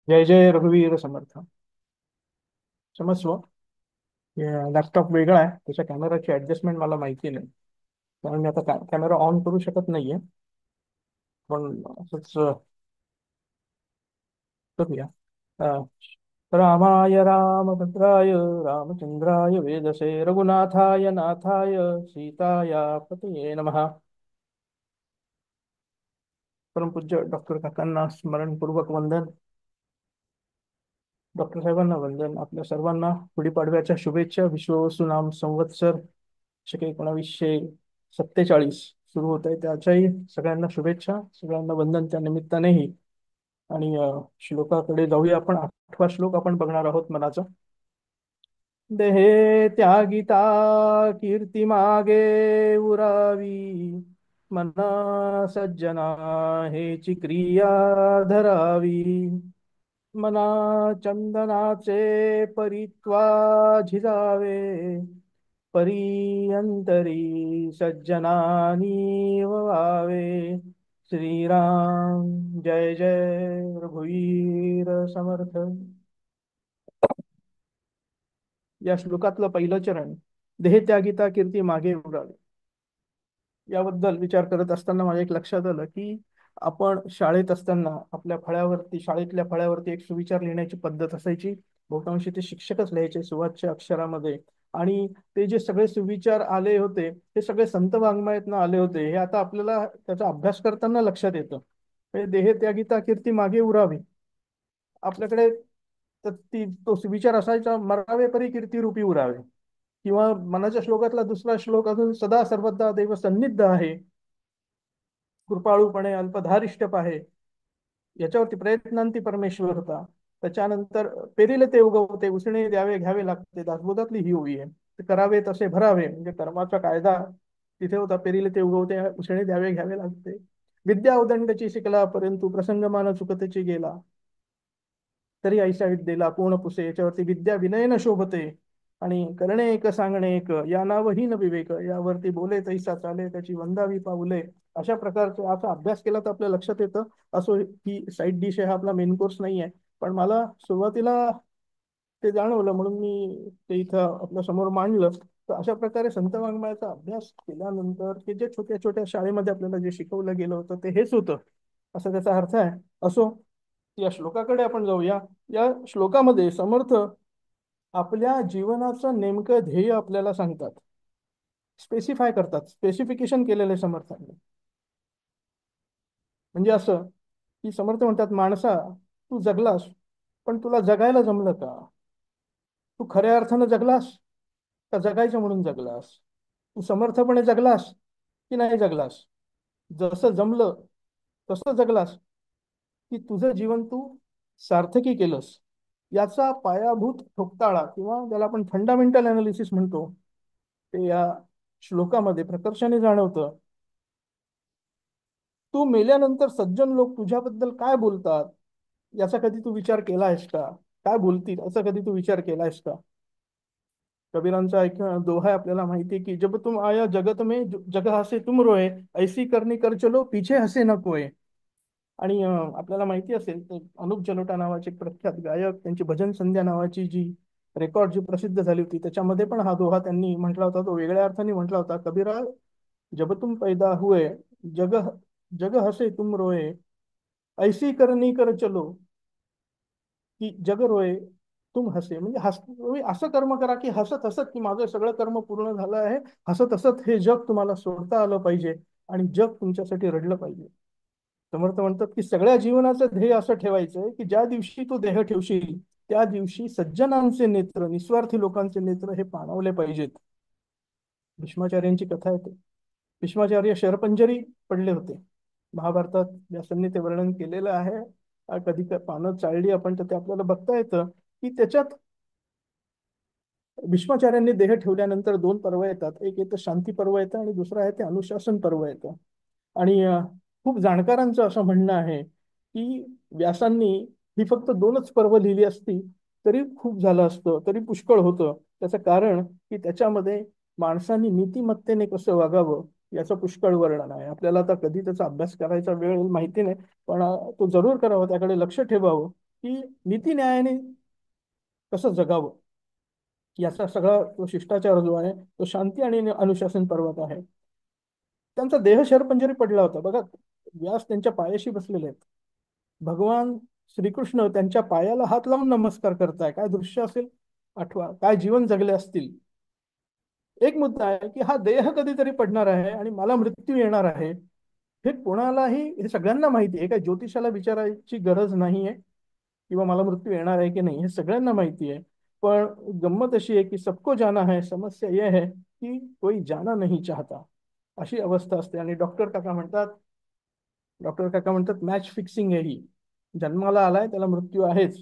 जय जय रघुवीर समर्थ. क्षमस्व, लॅपटॉप वेगळा आहे, त्याच्या कॅमेराची ऍडजस्टमेंट मला माहिती नाही, त्यामुळे मी आता कॅमेरा ऑन करू शकत नाहीये. पण असंच करूया. अं, रामाय रामभद्राय रामचंद्राय वेदसे रघुनाथाय नाथाय सीताया पतये नमः. परमपूज्य डॉक्टर काकांना स्मरणपूर्वक वंदन. डॉक्टर साहेबांना वंदन. आपल्या सर्वांना गुढीपाडव्याच्या शुभेच्छा. विश्ववसुनाम संवत्सर शके 1947 सुरू होत आहे, त्याच्याही सगळ्यांना शुभेच्छा, सगळ्यांना वंदन त्या निमित्तानेही. आणि श्लोकाकडे जाऊया आपण. 8वा श्लोक आपण बघणार आहोत मनाचा. देहे त्यागिता कीर्ती मागे उरावी, मना सज्जना हेची क्रिया धरावी. मना चंदनाचे परित्वा झिजावे, परी अंतरी सज्जनानी व्हावे. श्रीराम जय जय रघुवीर समर्थ. या श्लोकातलं पहिलं चरण, देह त्यागिता कीर्ती मागे उरावी, याबद्दल विचार करत असताना माझ्या एक लक्षात आलं की आपण शाळेत असताना आपल्या फळ्यावरती, शाळेतल्या फळ्यावरती एक सुविचार लिहिण्याची पद्धत असायची. बहुतांशी ते शिक्षकच लिहायचे सुवाच्य अक्षरामध्ये. आणि ते जे सगळे सुविचार आले होते ते सगळे संत वाङ्मयातनं आले होते. हे आता आपल्याला त्याचा अभ्यास करताना लक्षात येतं. म्हणजे देह त्यागिता कीर्ती मागे उरावी. आपल्याकडे तो सुविचार असायचा, मरावे परी कीर्ती रूपी उरावे. किंवा मनाच्या श्लोकातला दुसरा श्लोक अजून, सदा सर्वदा देव सन्निध आहे, कृपाळूपणे अल्पधारिष्ट पाहे, याच्यावरती प्रयत्नांती परमेश्वर होता. त्याच्यानंतर पेरिले ते उगवते, उसणे द्यावे घ्यावे लागते, दासबोधातली ही ओवी आहे. ते करावे तसे भरावे, म्हणजे कर्माचा कायदा तिथे होता. पेरिले ते उगवते, उसणे द्यावे घ्यावे लागते. विद्या उदंडची शिकला, परंतु प्रसंगमान चुकतेची गेला, तरी ऐशा विद्येला कोण पुसे, याच्यावरती विद्या विनयन शोभते. आणि करणे एक सांगणे एक, या नावही न विवेक, यावरती बोले तैसा चाले, त्याची वंदावी पाऊले. अशा प्रकारचा असा अभ्यास केला तर आपल्या लक्षात येतं. असो, ही साईड डिश आहे, हा आपला मेन कोर्स नाही आहे. पण मला सुरुवातीला ते जाणवलं म्हणून मी ते इथं आपल्या समोर मांडलं. तर अशा प्रकारे संत वाङ्मयाचा अभ्यास केल्यानंतर ते जे छोट्या छोट्या शाळेमध्ये आपल्याला जे शिकवलं गेलं होतं ते हेच होतं, असं त्याचा अर्थ आहे. असो, या श्लोकाकडे आपण जाऊया. या श्लोकामध्ये समर्थ आपल्या जीवनाचं नेमकं ध्येय आपल्याला सांगतात, स्पेसिफाय करतात, स्पेसिफिकेशन केलेले समर्थांनी. म्हणजे असं की समर्थ म्हणतात, माणसा तू जगलास, पण तुला जगायला जमलं का? तू खऱ्या अर्थानं जगलास का जगायचं म्हणून जगलास? तू समर्थपणे जगलास की नाही जगलास? जसं जमलं तसं जगलास की तुझं जीवन तू सार्थकी केलंस? याचा पायाभूत ठोकताळा किंवा ज्याला आपण फंडामेंटल अनालिसिस म्हणतो, ते या श्लोकामध्ये प्रकर्षाने जाणवतं. तू मेल्यानंतर सज्जन लोक तुझ्याबद्दल काय बोलतात याचा कधी तू विचार केला आहेस का? काय बोलतील असा कधी तू विचार केला आहेस का? कबीरांचा एक दोहा आहे, आपल्याला माहिती आहे की, जब तुम आया जगत में जग हसे तुम रोए, ऐसी करनी कर चलो पीछे हसे न कोय. आणि आपल्याला माहिती असेल तर अनुप जलोटा नावाचे एक प्रख्यात गायक, त्यांची भजन संध्या नावाची जी रेकॉर्ड जी प्रसिद्ध झाली होती, त्याच्यामध्ये पण हा दोहा त्यांनी म्हटला होता. तो वेगळ्या अर्थाने म्हटला होता, कबीरा जब तुम पैदा हुए जग जग हसे तुम रोए, ऐसी करनी कर चलो की जग रोए तुम हसे. म्हणजे तुम्ही असं कर्म करा की हसत हसत, की माझं सगळं कर्म पूर्ण झालं आहे, हसत हसत हे जग तुम्हाला सोडता आलं पाहिजे आणि जग तुमच्यासाठी रडलं पाहिजे. समर्थ म्हणतात की सगळ्या जीवनाचं ध्येय असं ठेवायचंय की ज्या दिवशी तो देह ठेवशील त्या दिवशी सज्जनांचे नेत्र, निस्वार्थी लोकांचे नेत्र हे पाणावले पाहिजेत. भीष्माचार्यांची कथा येते. भीष्माचार्य शरपंजरी पडले होते. महाभारतात व्यासांनी ते वर्णन केलेलं आहे. कधी पानं चाळली आपण तर ते आपल्याला बघता येतं की त्याच्यात भीष्माचार्यांनी देह ठेवल्यानंतर दोन पर्व येतात. एक येतं शांती पर्व येतं आणि दुसरं आहे ते अनुशासन पर्व येतं. आणि खूप जाणकारांचं असं म्हणणं आहे की व्यासांनी ही फक्त दोनच पर्व लिहिली असती तरी खूप झालं असतं, तरी पुष्कळ होतं. त्याचं कारण की त्याच्यामध्ये माणसांनी नीतिमत्तेने कसं वागावं याचं पुष्कळ वर्णन आहे. आपल्याला आता कधी त्याचा अभ्यास करायचा वेळ येईल माहिती नाही, पण तो जरूर करावा, त्याकडे लक्ष ठेवावं की नीतीन्यायाने कसं जगावं. याचा सगळा तो शिष्टाचार जो आहे तो शांती आणि अनुशासन पर्वत आहे. त्यांचा देह शरपंजरी पडला होता बघा. व्यास त्यांच्या पायाशी बसलेले आहेत. भगवान श्रीकृष्ण त्यांच्या पायाला हात लावून नमस्कार करताय. काय दृश्य असेल, आठवा, काय जीवन जगले असतील. एक मुद्दा आहे की हा देह कधीतरी पडणार आहे आणि मला मृत्यू येणार आहे, हे कोणालाही, हे सगळ्यांना माहिती आहे. काय ज्योतिषाला विचारायची गरज नाहीये किंवा मला मृत्यू येणार आहे की नाही, हे सगळ्यांना माहिती आहे. पण गंमत अशी आहे की सबको जाना है, समस्या यह है की कोई जाना नहीं चाहता. अशी अवस्था असते. आणि डॉक्टर काका म्हणतात मॅच फिक्सिंग आहे ही. जन्माला आलाय त्याला मृत्यू आहेच.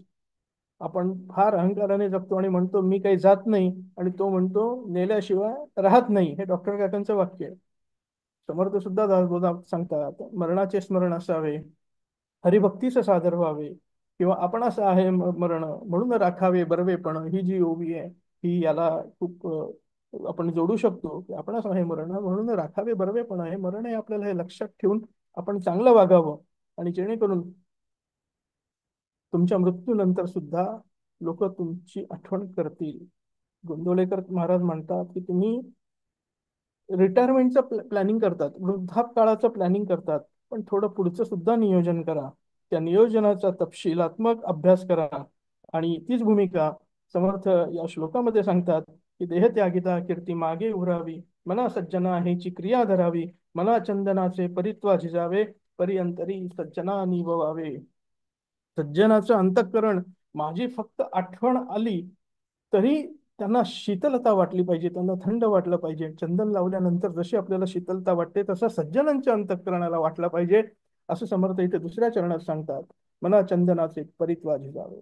आपण फार अहंकाराने जगतो आणि म्हणतो मी काही जात नाही, आणि तो म्हणतो नेल्याशिवाय राहत नाही. हे डॉक्टर काकांचं वाक्य आहे. समर्थ सुद्धा दासबोधा सांगतात, मरणाचे स्मरण असावे, हरिभक्तीचं सादर व्हावे, किंवा आपण असं आहे मरण म्हणून राखावे बर्वेपण. ही जी ओवी आहे ही याला खूप आपण जोडू शकतो की आपण असं आहे मरण म्हणून राखावे बर्वेपण. हे मरण आहे, आपल्याला हे लक्षात ठेवून आपण चांगलं वागावं, आणि जेणेकरून तुमच्या मृत्यूनंतर सुद्धा लोक तुमची आठवण करतील. गोंदवलेकर महाराज म्हणतात की तुम्ही रिटायरमेंटचं प्लॅनिंग करतात, वृद्धापकाळाचं प्लॅनिंग करतात, पण थोडं पुढचं सुद्धा नियोजन करा. त्या नियोजनाचा तपशीलात्मक अभ्यास करा. आणि तीच भूमिका समर्थ या श्लोकामध्ये सांगतात की देहत्यागिता कीर्ती मागे उरावी, मना सज्जना हेची क्रिया धरावी, मना चंदनाचे परित्वा झिजावे, परिअंतरी सज्जना निववावे. सज्जनाचं अंतःकरण माझी फक्त आठवण आली तरी त्यांना शीतलता वाटली पाहिजे, त्यांना थंड वाटलं पाहिजे. चंदन लावल्यानंतर जशी आपल्याला शीतलता वाटते तसा सज्जनांच्या अंतःकरणाला वाटला पाहिजे. असं समर्थ इथे दुसऱ्या चरणात सांगतात, मना चंदनाचे परित्वा झिजावे.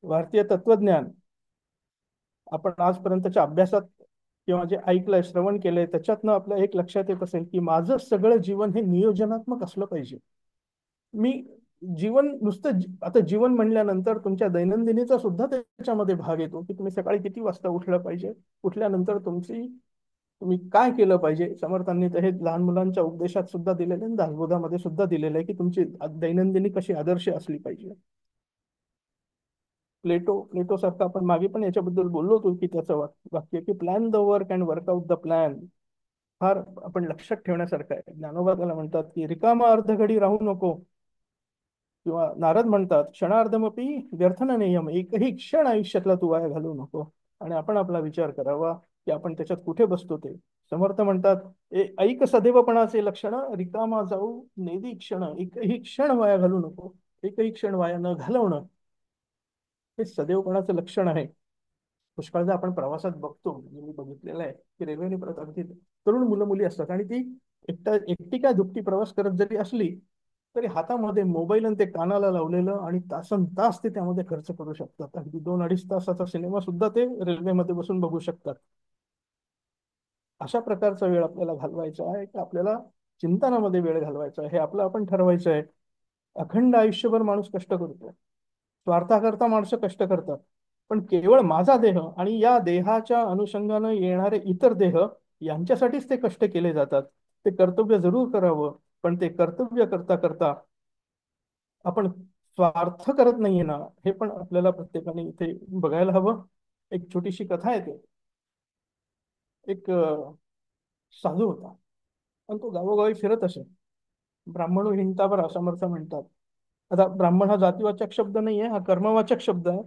भारतीय तत्वज्ञान आपण आजपर्यंतच्या अभ्यासात किंवा जे ऐकलंय, श्रवण केलंय, त्याच्यातनं आपल्या एक लक्षात येत असेल की माझं सगळं जीवन हे नियोजनात्मक असलं पाहिजे. मी जीवन नुसतं आता जीवन म्हणल्यानंतर तुमच्या दैनंदिनीचा सुद्धा त्याच्यामध्ये भाग येतो की तुम्ही सकाळी किती वाजता उठलं पाहिजे, उठल्यानंतर तुम्ही काय केलं पाहिजे. समर्थांनी तर हे लहान मुलांच्या उपदेशात सुद्धा दिलेले आहे, दासबोधामध्ये सुद्धा दिलेलं आहे की तुमची दैनंदिनी कशी आदर्श असली पाहिजे. प्लेटो सारखं आपण मागे पण याच्याबद्दल बोललो होतो की त्याचं वाक्य की plan the work and work out the plan फार आपण लक्षात ठेवण्यासारखं आहे. ज्ञानोबा त्याला म्हणतात की रिकामा अर्ध घडी राहू नको, किंवा नारद म्हणतात क्षणार्धमपी व्यर्थ न नियम, एकही क्षण आयुष्यातला तू वाया घालवू नको. आणि आपण आपला विचार करावा की आपण त्याच्यात कुठे बसतो ते. समर्थ म्हणतात ऐक सदैवपणाचे लक्षण, रिकामा जाऊ नेदी क्षण, एकही क्षण वाया घालू नको, एकही क्षण वाया न घालवणं हे सदैवपणाचं लक्षण आहे. पुष्कळदा आपण प्रवासात बघतो, म्हणजे मी बघितलेलं आहे की रेल्वेने परत अगदी तरुण मुलं मुली असतात आणि ती एकटी काय दुपटी प्रवास करत जरी असली तरी हातामध्ये मोबाईल आणि ते कानाला लावलेलं आणि तासन तास ते त्यामध्ये खर्च करू शकतात. अगदी 2-2.5 तासाचा सिनेमा सुद्धा ते रेल्वेमध्ये बसून बघू शकतात. अशा प्रकारचा वेळ आपल्याला घालवायचा आहे की आपल्याला चिंतनामध्ये वेळ घालवायचा आहे, हे आपलं आपण ठरवायचं आहे. अखंड आयुष्यभर माणूस कष्ट करतो, स्वार्थाकरता माणसं कष्ट करतात, पण केवळ माझा देह आणि या देहाच्या अनुषंगानं येणारे इतर देह यांच्यासाठीच ते कष्ट केले जातात. ते कर्तव्य जरूर करावं, पण ते कर्तव्य करता करता आपण स्वार्थ करत नाहीये ना, हे पण आपल्याला प्रत्येकाने इथे बघायला हवं. एक छोटीशी कथा आहे. ते एक साधू होता आणि तो गावोगावी फिरत असे. ब्राह्मण हिंतावर असमर्थ म्हणतात. आता ब्राह्मण हा जातीवाचक शब्द नाहीये, हा कर्मवाचक शब्द आहे.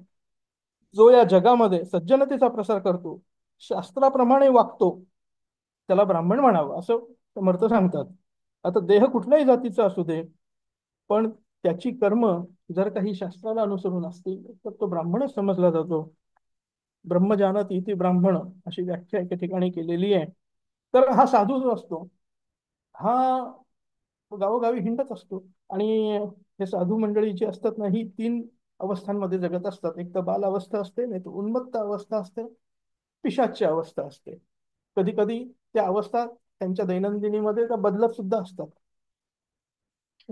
जो या जगामध्ये सज्जनतेचा प्रसार करतो, शास्त्राप्रमाणे वागतो, त्याला ब्राह्मण म्हणावं असं समर्थ सांगतात. आता देह कुठल्याही जातीचा असू दे, पण त्याची कर्म जर काही शास्त्राला अनुसरून असतील तर तो ब्राह्मणच समजला जातो. ब्रह्मजानात इति ब्राह्मण अशी व्याख्या एका ठिकाणी केलेली आहे. तर हा साधू जो असतो हा गावोगावी हिंडत असतो आणि हे साधू मंडळी जी असतात ना, ही 3 अवस्थांमध्ये जगत असतात. एक तर बाल अवस्था असते, नाही तर उन्मत्त अवस्था असते, पिशाच्य अवस्था असते. कधी कधी त्या अवस्था त्यांच्या दैनंदिनीमध्ये त्या बदलत सुद्धा असतात.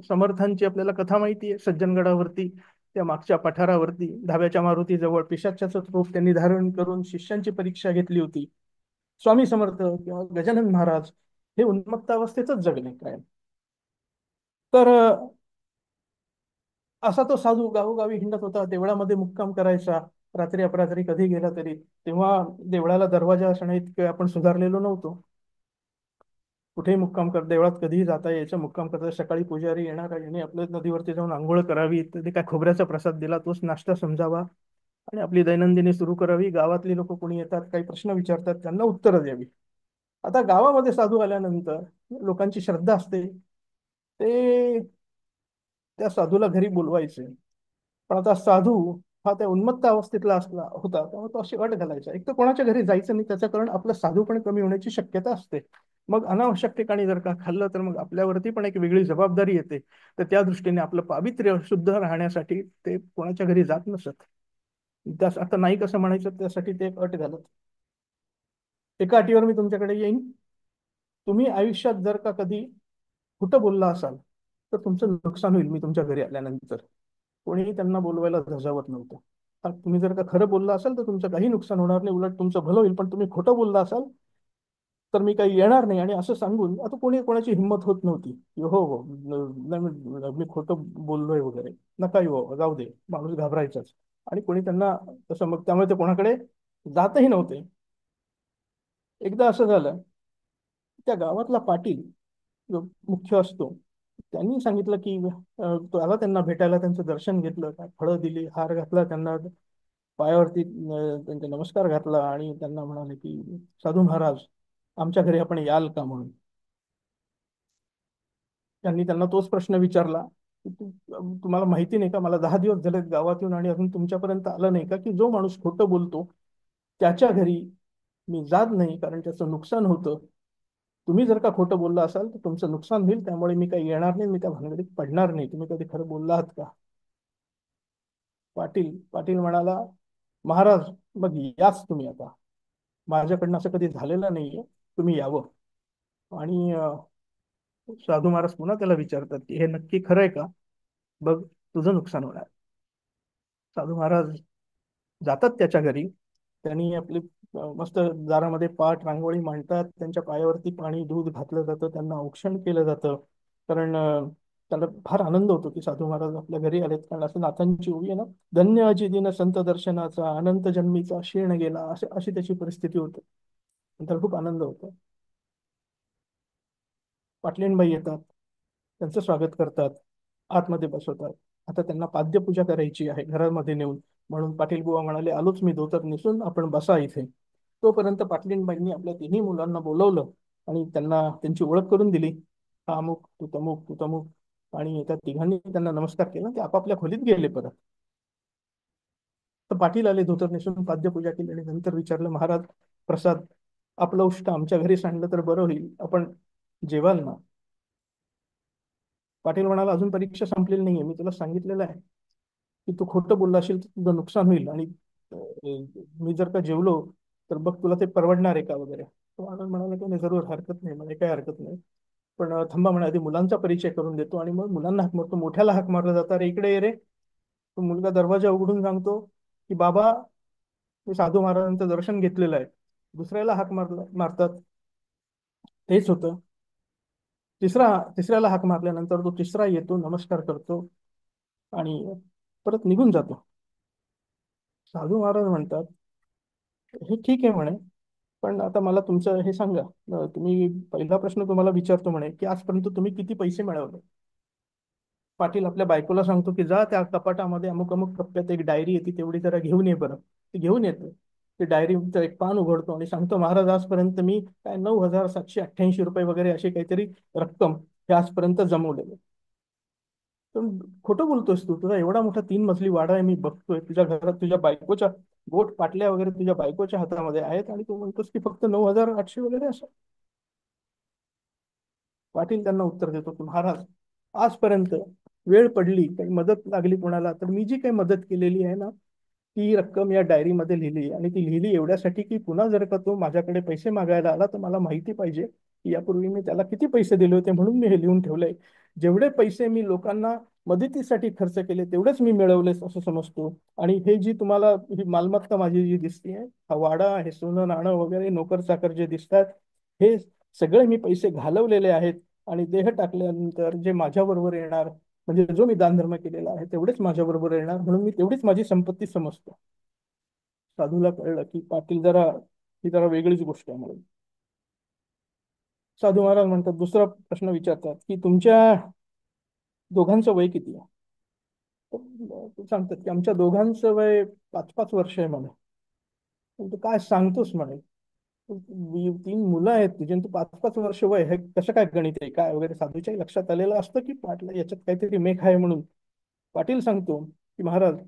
समर्थांची आपल्याला कथा माहिती आहे. सज्जनगडावरती त्या मागच्या पठारावरती धाब्याच्या मारुतीजवळ पिशाच्याचं रूप त्यांनी धारण करून शिष्यांची परीक्षा घेतली होती. स्वामी समर्थ किंवा गजानन महाराज हे उन्मत्त अवस्थेतच जगले काय. तर असा तो साधू गावोगावी हिंडत होता, देवळामध्ये मुक्काम करायचा. रात्री अपरात्री कधी गेला तरी, तेव्हा देवळाला दरवाजा असणे इतके आपण सुधारलेलो नव्हतो. कुठेही मुक्काम कर, देवळात कधीही जाता यायचं. मुक्काम करता सकाळी पुजारी येणार आणि आपल्या नदीवरती जाऊन आंघोळ करावी, तर ते काय खोबऱ्याचा प्रसाद दिला तोच नाश्ता समजावा आणि आपली दैनंदिनी सुरू करावी. गावातली लोक कोणी येतात, काही प्रश्न विचारतात, त्यांना उत्तरं द्यावी. आता गावामध्ये साधू आल्यानंतर लोकांची श्रद्धा असते, ते त्या साधूला घरी बोलवायचे. पण आता साधू हा त्या उन्मत्त अवस्थेतला असला होता, त्यामुळे तो अशी अट घालायचा, एक तर कोणाच्या घरी जायचं नाही, त्याचं कारण आपलं साधू पण कमी होण्याची शक्यता असते. मग अनावश्यक ठिकाणी जर का खाल्लं तर मग आपल्यावरती पण एक वेगळी जबाबदारी येते. तर त्या दृष्टीने आपलं पावित्र्य शुद्ध राहण्यासाठी ते कोणाच्या घरी जात नसत. त्यास आता नाही कसं म्हणायचं, त्यासाठी ते एक अट घालत. एका अटीवर मी तुमच्याकडे येईन, तुम्ही आयुष्यात जर का कधी खोटं बोलला असाल तर तुमचं नुकसान होईल. मी तुमच्या घरी आल्यानंतर कोणीही त्यांना बोलवायला धजावत नव्हतं. तुम्ही जर का खरं बोलला असाल तर तुमचं काही नुकसान होणार नाही, उलट तुमचं भलं होईल. पण तुम्ही खोटं बोलला असाल तर मी काही येणार नाही. आणि असं सांगून आता कोणाची हिंमत होत नव्हती. हो हो नाही, मी खोटं बोललोय वगैरे, नका येऊ, जाऊ दे, माणूस घाबरायचाच. आणि कोणी त्यांना तसं, मग त्यामुळे ते कोणाकडे जातही नव्हते. एकदा असं झालं, त्या गावातला पाटील जो मुख्य असतो त्यांनी सांगितलं की तो आला त्यांना भेटायला, त्यांचं दर्शन घेतलं, काय फळं दिली, हार घातला त्यांना, पायावरती त्यांचा नमस्कार घातला आणि त्यांना म्हणाले की साधू महाराज, आमच्या घरी आपण याल का म्हणून. त्यांनी त्यांना तोच प्रश्न विचारला की तुम्हाला माहिती नाही का, मला 10 दिवस झाले गावात येऊन आणि अजून तुमच्यापर्यंत आलं नाही का, की जो माणूस खोटं बोलतो त्याच्या घरी मी जात नाही, कारण त्याचं नुकसान होतं. तुम्ही जर का खोटं बोलला असाल तर तुमचं नुकसान होईल, त्यामुळे मी काही येणार नाही, मी त्या भानगडीत पडणार नाही. तुम्ही कधी खरं बोलला आहात का? पाटील पाटील म्हणाला, महाराज मग याच तुम्ही आता, माझ्याकडनं असं कधी झालेलं नाहीये, तुम्ही यावं. आणि साधू महाराज पुन्हा त्याला विचारतात की हे नक्की खरं आहे का, बघ तुझं नुकसान होणार. साधू महाराज जातात त्याच्या घरी. त्यांनी आपली मस्त दारामध्ये पाट रांगोळी मांडतात, त्यांच्या पायावरती पाणी दूध घातलं जातं, त्यांना औक्षण केलं जातं. कारण त्याला फार आनंद होतो की साधू महाराज आपल्या घरी आलेत. कारण असं नाथांची ओवी आहे ना, धन्य अजी दिन संत दर्शनाचा, अनंत जन्मीचा क्षीण गेला, अशी त्याची परिस्थिती होते. त्याला खूप आनंद होतो. पाटलीणबाई येतात, त्यांचं स्वागत करतात, आतमध्ये बसवतात. आता त्यांना पाद्यपूजा करायची आहे घरामध्ये नेऊन, म्हणून पाटील बुवा म्हणाले, आलोच मी धोतर नेसून, आपण बसा इथे. तोपर्यंत पाटलीणबाईंनी आपल्या तिन्ही मुलांना बोलवलं आणि त्यांना त्यांची ओळख करून दिली. हा अमुक, तू तमुक, तू तमुक. आणि त्या तिघांनी त्यांना नमस्कार केला, ते आपापल्या खोलीत गेले परत. तर पाटील आले धोतर नेसून, पाद्यपूजा केली आणि नंतर विचारलं, महाराज प्रसाद आपलं उष्ट आमच्या घरी सांडलं तर बरं होईल, आपण जेवाल ना? पाटील म्हणाला, अजून परीक्षा संपलेली नाहीये, मी तुला सांगितलेलं आहे की तू खोटं बोलला असेल तर तुझं नुकसान होईल, आणि मी जर का जेवलो तर बघ तुला ते परवडणार आहे का वगैरे. तो आनंद म्हणाला की नाही, जरूर, हरकत नाही, मला काही हरकत नाही. पण थांबा म्हणा, आधी मुलांचा परिचय करून देतो. आणि मग मुलांना हाक मारतो, मोठ्याला हाक मारला जाता, रे इकडे ये रे. तो मुलगा दरवाजा उघडून सांगतो की बाबा, मी साधू महाराजांचं दर्शन घेतलेलं आहे. दुसऱ्याला हाक मारतात, तेच होतं. तिसऱ्याला हाक मारल्यानंतर तो तिसरा येतो, नमस्कार करतो आणि परत निघून जातो. साधू महाराज म्हणतात, हे ठीक आहे म्हणे, पण आता मला तुमचं हे सांगा, तुम्ही, पहिला प्रश्न तुम्हाला विचारतो म्हणे की आजपर्यंत तुम्ही किती पैसे मिळवले. पाटील आपल्या बायकोला सांगतो की जा त्या कपाटामध्ये अमुक अमुक कप्प्यात एक डायरी येते, तेवढी जरा घेऊन ये बरं. ते घेऊन येतो. ते डायरीचं एक पान उघडतो आणि सांगतो, महाराज आजपर्यंत मी काय 9,788 रुपये वगैरे अशी काहीतरी रक्कम हे आजपर्यंत जमवलेले. पण खोटं बोलतोस तू, तुझा एवढा मोठा 3 मजली वाडा आहे, मी बघतोय तुझ्या घरात, तुझ्या बायकोच्या गोट पाटल्या वगैरे तुझ्या बायकोच्या हातामध्ये आहेत, आणि तू म्हणतोस की फक्त 9,800 वगैरे असं. पाटील त्यांना उत्तर देतो की महाराज, आजपर्यंत वेळ पडली, काही मदत लागली कोणाला, तर मी जी काही मदत केलेली आहे ना, ती रक्कम या डायरीमध्ये लिहिली. आणि ती लिहिली एवढ्यासाठी की पुन्हा जर का तो माझ्याकडे पैसे मागायला आला तर मला माहिती पाहिजे की यापूर्वी मी त्याला किती पैसे दिले होते, म्हणून मी हे लिहून ठेवलंय. जेवढे पैसे मी लोकांना मदतीसाठी खर्च केले तेवढेच मी मिळवले असं समजतो. आणि हे जी तुम्हाला ही मालमत्ता माझी जी दिसते, हा वाडा, हे सोनं नाणं वगैरे, नोकर चाकर जे दिसतात, हे सगळे मी पैसे घालवलेले आहेत. आणि देह टाकल्यानंतर जे माझ्या बरोबर येणार, म्हणजे जो मी दानधर्म केलेला आहे तेवढेच माझ्या बरोबर येणार, म्हणून मी तेवढीच माझी संपत्ती समजतो. साधूला कळलं की पाटील जरा, ही जरा वेगळीच गोष्ट आहे म्हणून. साधू महाराज म्हणतात, दुसरा प्रश्न विचारतात की तुमच्या दोघांचं वय किती आहे. ते सांगतात की आमच्या दोघांचं वय 5-5 वर्ष आहे म्हणे. तू काय सांगतोस म्हणे, 3 मुलं आहेत तुझे, तू 5-5 वर्ष वय, हे कसं काय गणित आहे काय वगैरे. साधूच्या लक्षात आलेलं असतं की पाटला याच्यात काहीतरी मेख आहे म्हणून. पाटील सांगतो की महाराज,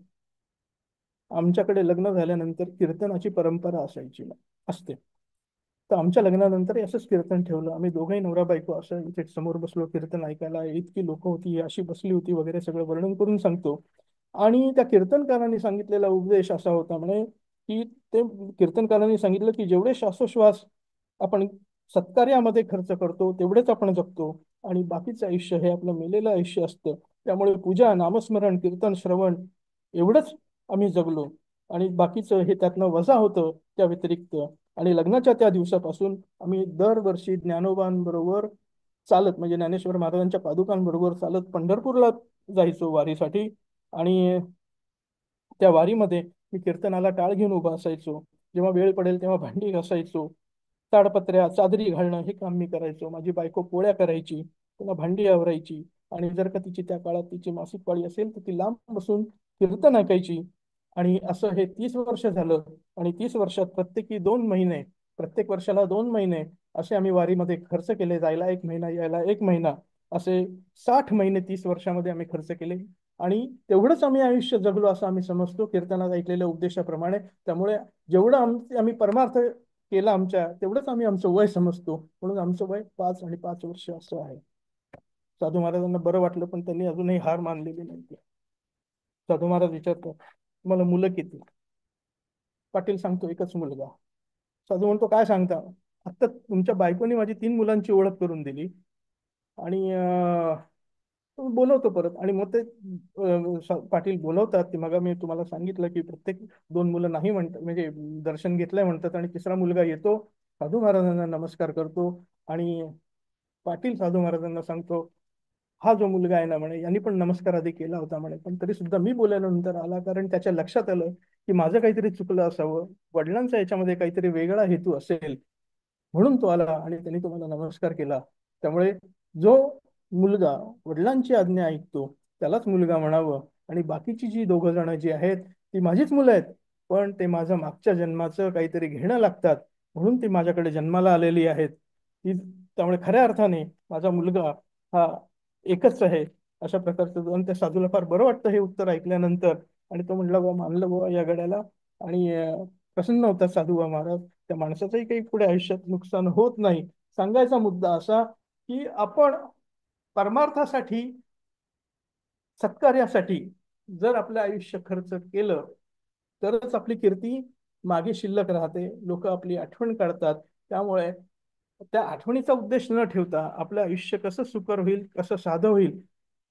आमच्याकडे लग्न झाल्यानंतर कीर्तनाची परंपरा असते. तर आमच्या लग्नानंतर असंच कीर्तन ठेवलं, आम्ही दोघंही नवरा बायको असं इथे समोर बसलो कीर्तन ऐकायला, इतकी लोक होती, अशी बसली होती वगैरे, सगळं वर्णन करून सांगतो. आणि त्या कीर्तनकारांनी सांगितलेला उपदेश असा होता म्हणे की, ते कीर्तनकारांनी सांगितलं की जेवढे श्वासोश्वास आपण सत्कार्यामध्ये खर्च करतो तेवढेच आपण जगतो, आणि बाकीचं आयुष्य हे आपलं मेलेलं आयुष्य असतं. त्यामुळे पूजा, नामस्मरण, कीर्तन, श्रवण एवढंच आम्ही जगलो, आणि बाकीचं हे त्यातनं वजा होतं त्या व्यतिरिक्त. आणि लग्नाच्या त्या दिवसापासून आम्ही दरवर्षी ज्ञानोबांबरोबर चालत, म्हणजे ज्ञानेश्वर महाराजांच्या पादुकांबरोबर चालत पंढरपूरला जायचो वारीसाठी. आणि त्या वारीमध्ये मी कीर्तनाला टाळ घेऊन उभा असायचो. जेव्हा वेळ पडेल तेव्हा भांडी घासायचो, ताडपत्र्या चादरी घालणं हे काम मी करायचो. माझी बायको पोळ्या करायची, पुन्हा भांडी आवरायची. आणि जर का तिची त्या काळात तिची मासिक पाळी असेल तर ती लांब बसून कीर्तन ऐकायची. आणि असं हे 30 वर्ष झालं. आणि 30 वर्षात प्रत्येकी 2 महिने, प्रत्येक वर्षाला 2 महिने असे आम्ही वारीमध्ये खर्च केले. जायला 1 महिना, यायला 1 महिना, असे 60 महिने 30 वर्षामध्ये आम्ही खर्च केले. आणि तेवढंच आम्ही आयुष्य जगलो असं आम्ही समजतो कीर्तनात ऐकलेल्या उपदेशाप्रमाणे. त्यामुळे जेवढं आम्ही परमार्थ केला आमच्या, तेवढंच आम्ही आमचं वय समजतो. म्हणून आमचं वय 5 आणि 5 वर्ष असं आहे. साधू महाराजांना बरं वाटलं, पण त्यांनी अजूनही हार मानलेली नाही. साधू महाराज विचारतात, तुम्हाला मुलं किती? पाटील सांगतो, एकच मुलगा. साधू म्हणतो, काय सांगता? आता तुमच्या बायकोने माझी 3 मुलांची ओळख करून दिली. आणि बोलवतो परत. आणि मग ते पाटील बोलवतात की मग मी तुम्हाला सांगितलं की प्रत्येक 2 मुलं नाही म्हणतात, म्हणजे दर्शन घेतलंय म्हणतात. आणि तिसरा मुलगा येतो, साधू महाराजांना नमस्कार करतो. आणि पाटील साधू महाराजांना सांगतो, हा जो मुलगा आहे ना म्हणे, यांनी पण नमस्कार आधी केला होता म्हणे, पण तरी सुद्धा मी बोलल्यानंतर आला, कारण त्याच्या लक्षात आलं की माझं काहीतरी चुकलं असावं, वडिलांचा याच्यामध्ये काहीतरी वेगळा हेतू असेल, म्हणून तो आला आणि त्यांनी तुम्हाला नमस्कार केला. त्यामुळे जो मुलगा वडिलांची आज्ञा ऐकतो त्यालाच मुलगा म्हणावं. आणि बाकीची जी 2 जण जी आहेत ती माझीच मुलं आहेत, पण ते माझं मागच्या जन्माचं काहीतरी घेणं लागतात, म्हणून ती माझ्याकडे जन्माला आलेली आहेत. त्यामुळे खऱ्या अर्थाने माझा मुलगा हा एकच आहे. अशा प्रकारचं. आणि त्या साधूला फार बरं वाटतं हे उत्तर ऐकल्यानंतर. आणि तो म्हणला, बा मानलं बुवा या गड्याला. आणि प्रसन्न होता साधू बा महाराज. त्या माणसाचंही काही पुढे आयुष्यात नुकसान होत नाही. सांगायचा मुद्दा असा की आपण परमार्थासाठी, सत्कार्यासाठी जर आपलं आयुष्य खर्च केलं तरच आपली कीर्ती मागे शिल्लक राहते, लोक आपली आठवण काढतात. त्यामुळे त्या आठवणीचा उद्देश न ठेवता आपलं आयुष्य कसं सुकर होईल, कसं साधं होईल,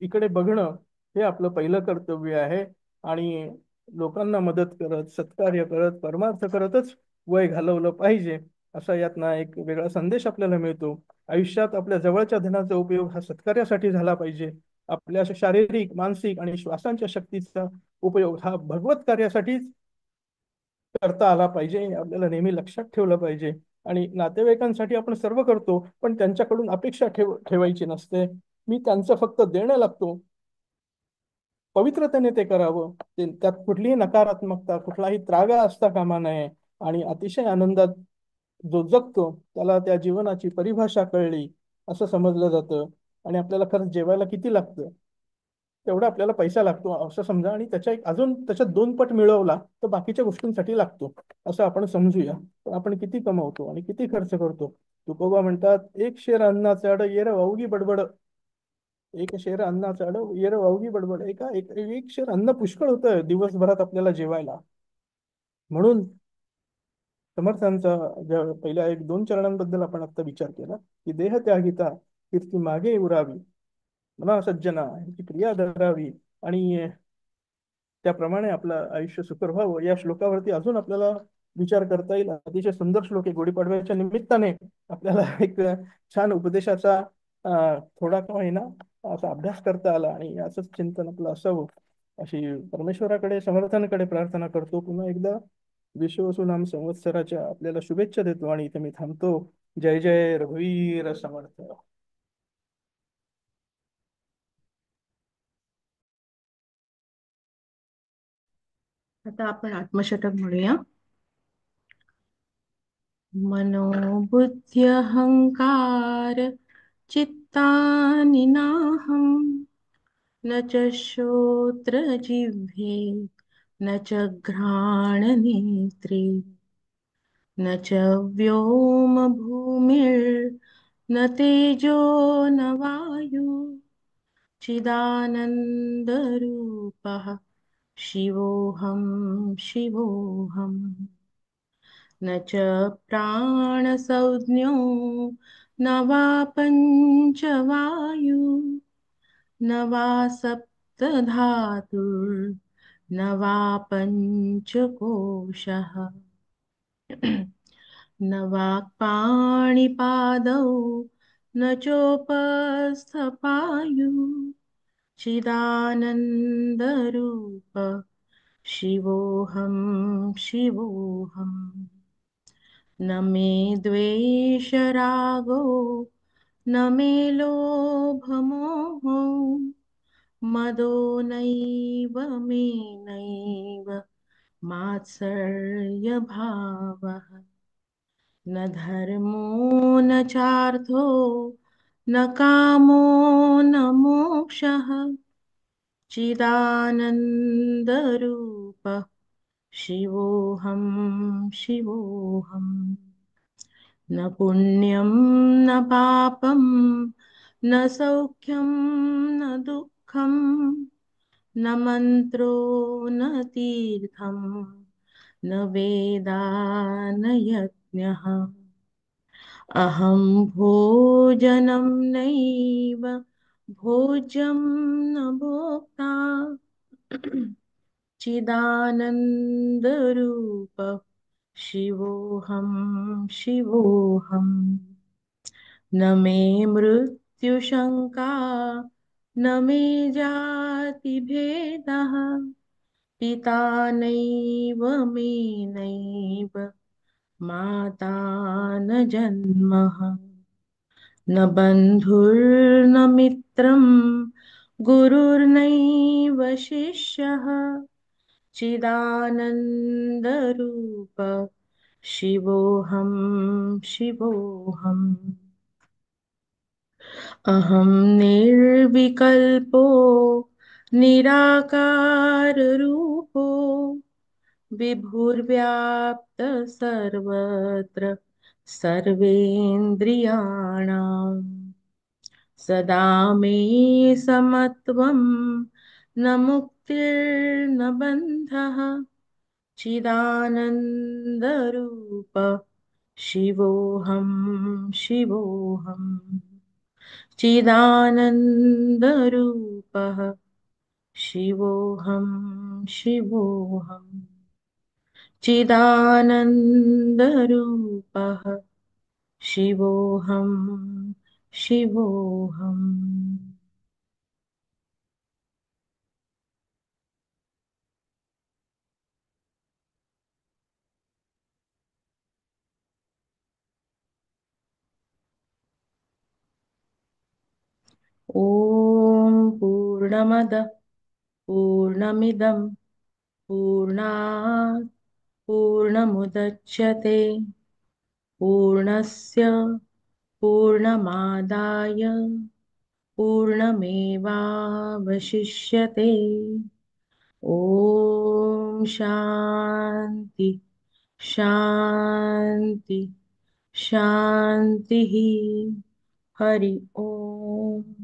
इकडे बघणं हे आपलं पहिलं कर्तव्य आहे. आणि लोकांना मदत करत, सत्कार्य करत, परमार्थ करतच वय घालवलं पाहिजे, असा यातना एक वेगळा संदेश आपल्याला मिळतो. आयुष्यात आपल्या जवळच्या धनाचा उपयोग हा सत्कार्यासाठी झाला पाहिजे. आपल्या शारीरिक, मानसिक आणि श्वासांच्या शक्तीचा उपयोग हा भगवत कार्यासाठीच करता आला पाहिजे, आपल्याला नेहमी लक्षात ठेवलं पाहिजे. आणि नातेवाईकांसाठी आपण सर्व करतो, पण त्यांच्याकडून अपेक्षा ठेवायची नसते. मी त्यांचं फक्त देणं लागतो, पवित्रतेने ते करावं. त्यात कुठलीही नकारात्मकता, कुठलाही त्रागा असता कामा नये. आणि अतिशय आनंदात जो जगतो त्याला त्या जीवनाची परिभाषा कळली असं समजलं जातं. आणि आपल्याला खरंच जेवायला किती लागतं तेवढा आपल्याला पैसा लागतो असं समजा. आणि त्याच्या अजून त्याच्यात 2 पट मिळवला तर बाकीच्या गोष्टींसाठी लागतो असं आपण समजूया. पण आपण किती कमवतो आणि किती खर्च करतो? तुकोबा म्हणतात, एक शेर अन्नाचं अड येर वावगी बडबड. एक शेर अन्नाचं अड येर वावगी बडबड. एक शेर अन्न पुष्कळ होतं दिवसभरात आपल्याला जेवायला. म्हणून समर्थांचा ज्या पहिल्या 1-2 चरणांबद्दल आपण आता विचार केला की देह त्यागिता कीर्ती मागे उरावी, मना सज्जना ह्याची क्रिया धरावी, आणि त्याप्रमाणे आपलं आयुष्य सुकर व्हावं. या श्लोकावरती अजून आपल्याला विचार करता येईल. अतिशय सुंदर श्लोक आहे. गुढीपाडव्याच्या निमित्ताने आपल्याला एक छान उपदेशाचा थोडा का होईना असा अभ्यास करता आला. आणि असंच चिंतन आपलं असावं अशी परमेश्वराकडे, समर्थांकडे प्रार्थना करतो. पुन्हा एकदा विश्ववसुनाम संवत्सराच्या आपल्याला शुभेच्छा देतो आणि इथे मी थांबतो. जय जय रघुवीर समर्थ. आता आपण आत्मशतक म्हणूया. मनोबुद्ध्यहंकार चित्तानि नाहं, न च श्रोत्रजिह्वे न च घ्राणनेत्रे, न च व्योमभूमिर्न तेजो न वायु, चिदानन्दरूपः शिवोऽहं शिवोऽहम्। न च प्राणसंज्ञो न वा पञ्चवायु, न वा सप्तधातुर्न वा पञ्चकोशः, न वाक्पाणिपादौ न चोपस्थपायु, चिदानन्दरूप शिवोऽहं शिवोऽहम्। न मे द्वेषरागो न मे लोभमोहो मदो नैव मे नैव मात्सर्यभावः न धर्मो न चार्थो न कामो न मोक्षः चिदानन्दरूपः शिवोऽहं शिवोऽहम् न पुण्यं न पापं न सौख्यं न दुःखं न मन्त्रो न तीर्थं न वेदा न यज्ञः अहं भोजनं नैव भोज्यं न भोक्ता चिदानन्दरूपः शिवोऽहं शिवोऽहम् न मे मृत्युशङ्का न मे जातिभेदः पिता नैव मे नैव माता न जन्मः न बन्धुर्न मित्रं गुरुर्नैव शिष्यः चिदानन्दरूप शिवोऽहं शिवोऽहम् अहं निर्विकल्पो निराकाररूपो विभुर्व्याप्तः सर्वत्र सर्वेन्द्रियाणाम् सदा मे समत्वं न मुक्तिर्न बन्धः चिदानन्दरूप शिवोऽहं शिवोऽहम् चिदानन्दरूपः शिवोऽहं शिवोऽहम् चिदानन्दरूपः शिवोऽहं शिवोऽहम् ॐ पूर्णमदः पूर्णमिदं पूर्णात् पूर्णमुदच्यते पूर्णस्य पूर्णमादाय पूर्णमेवावशिष्यते ॐ शान्ति शान्ति शान्तिः हरि ओम।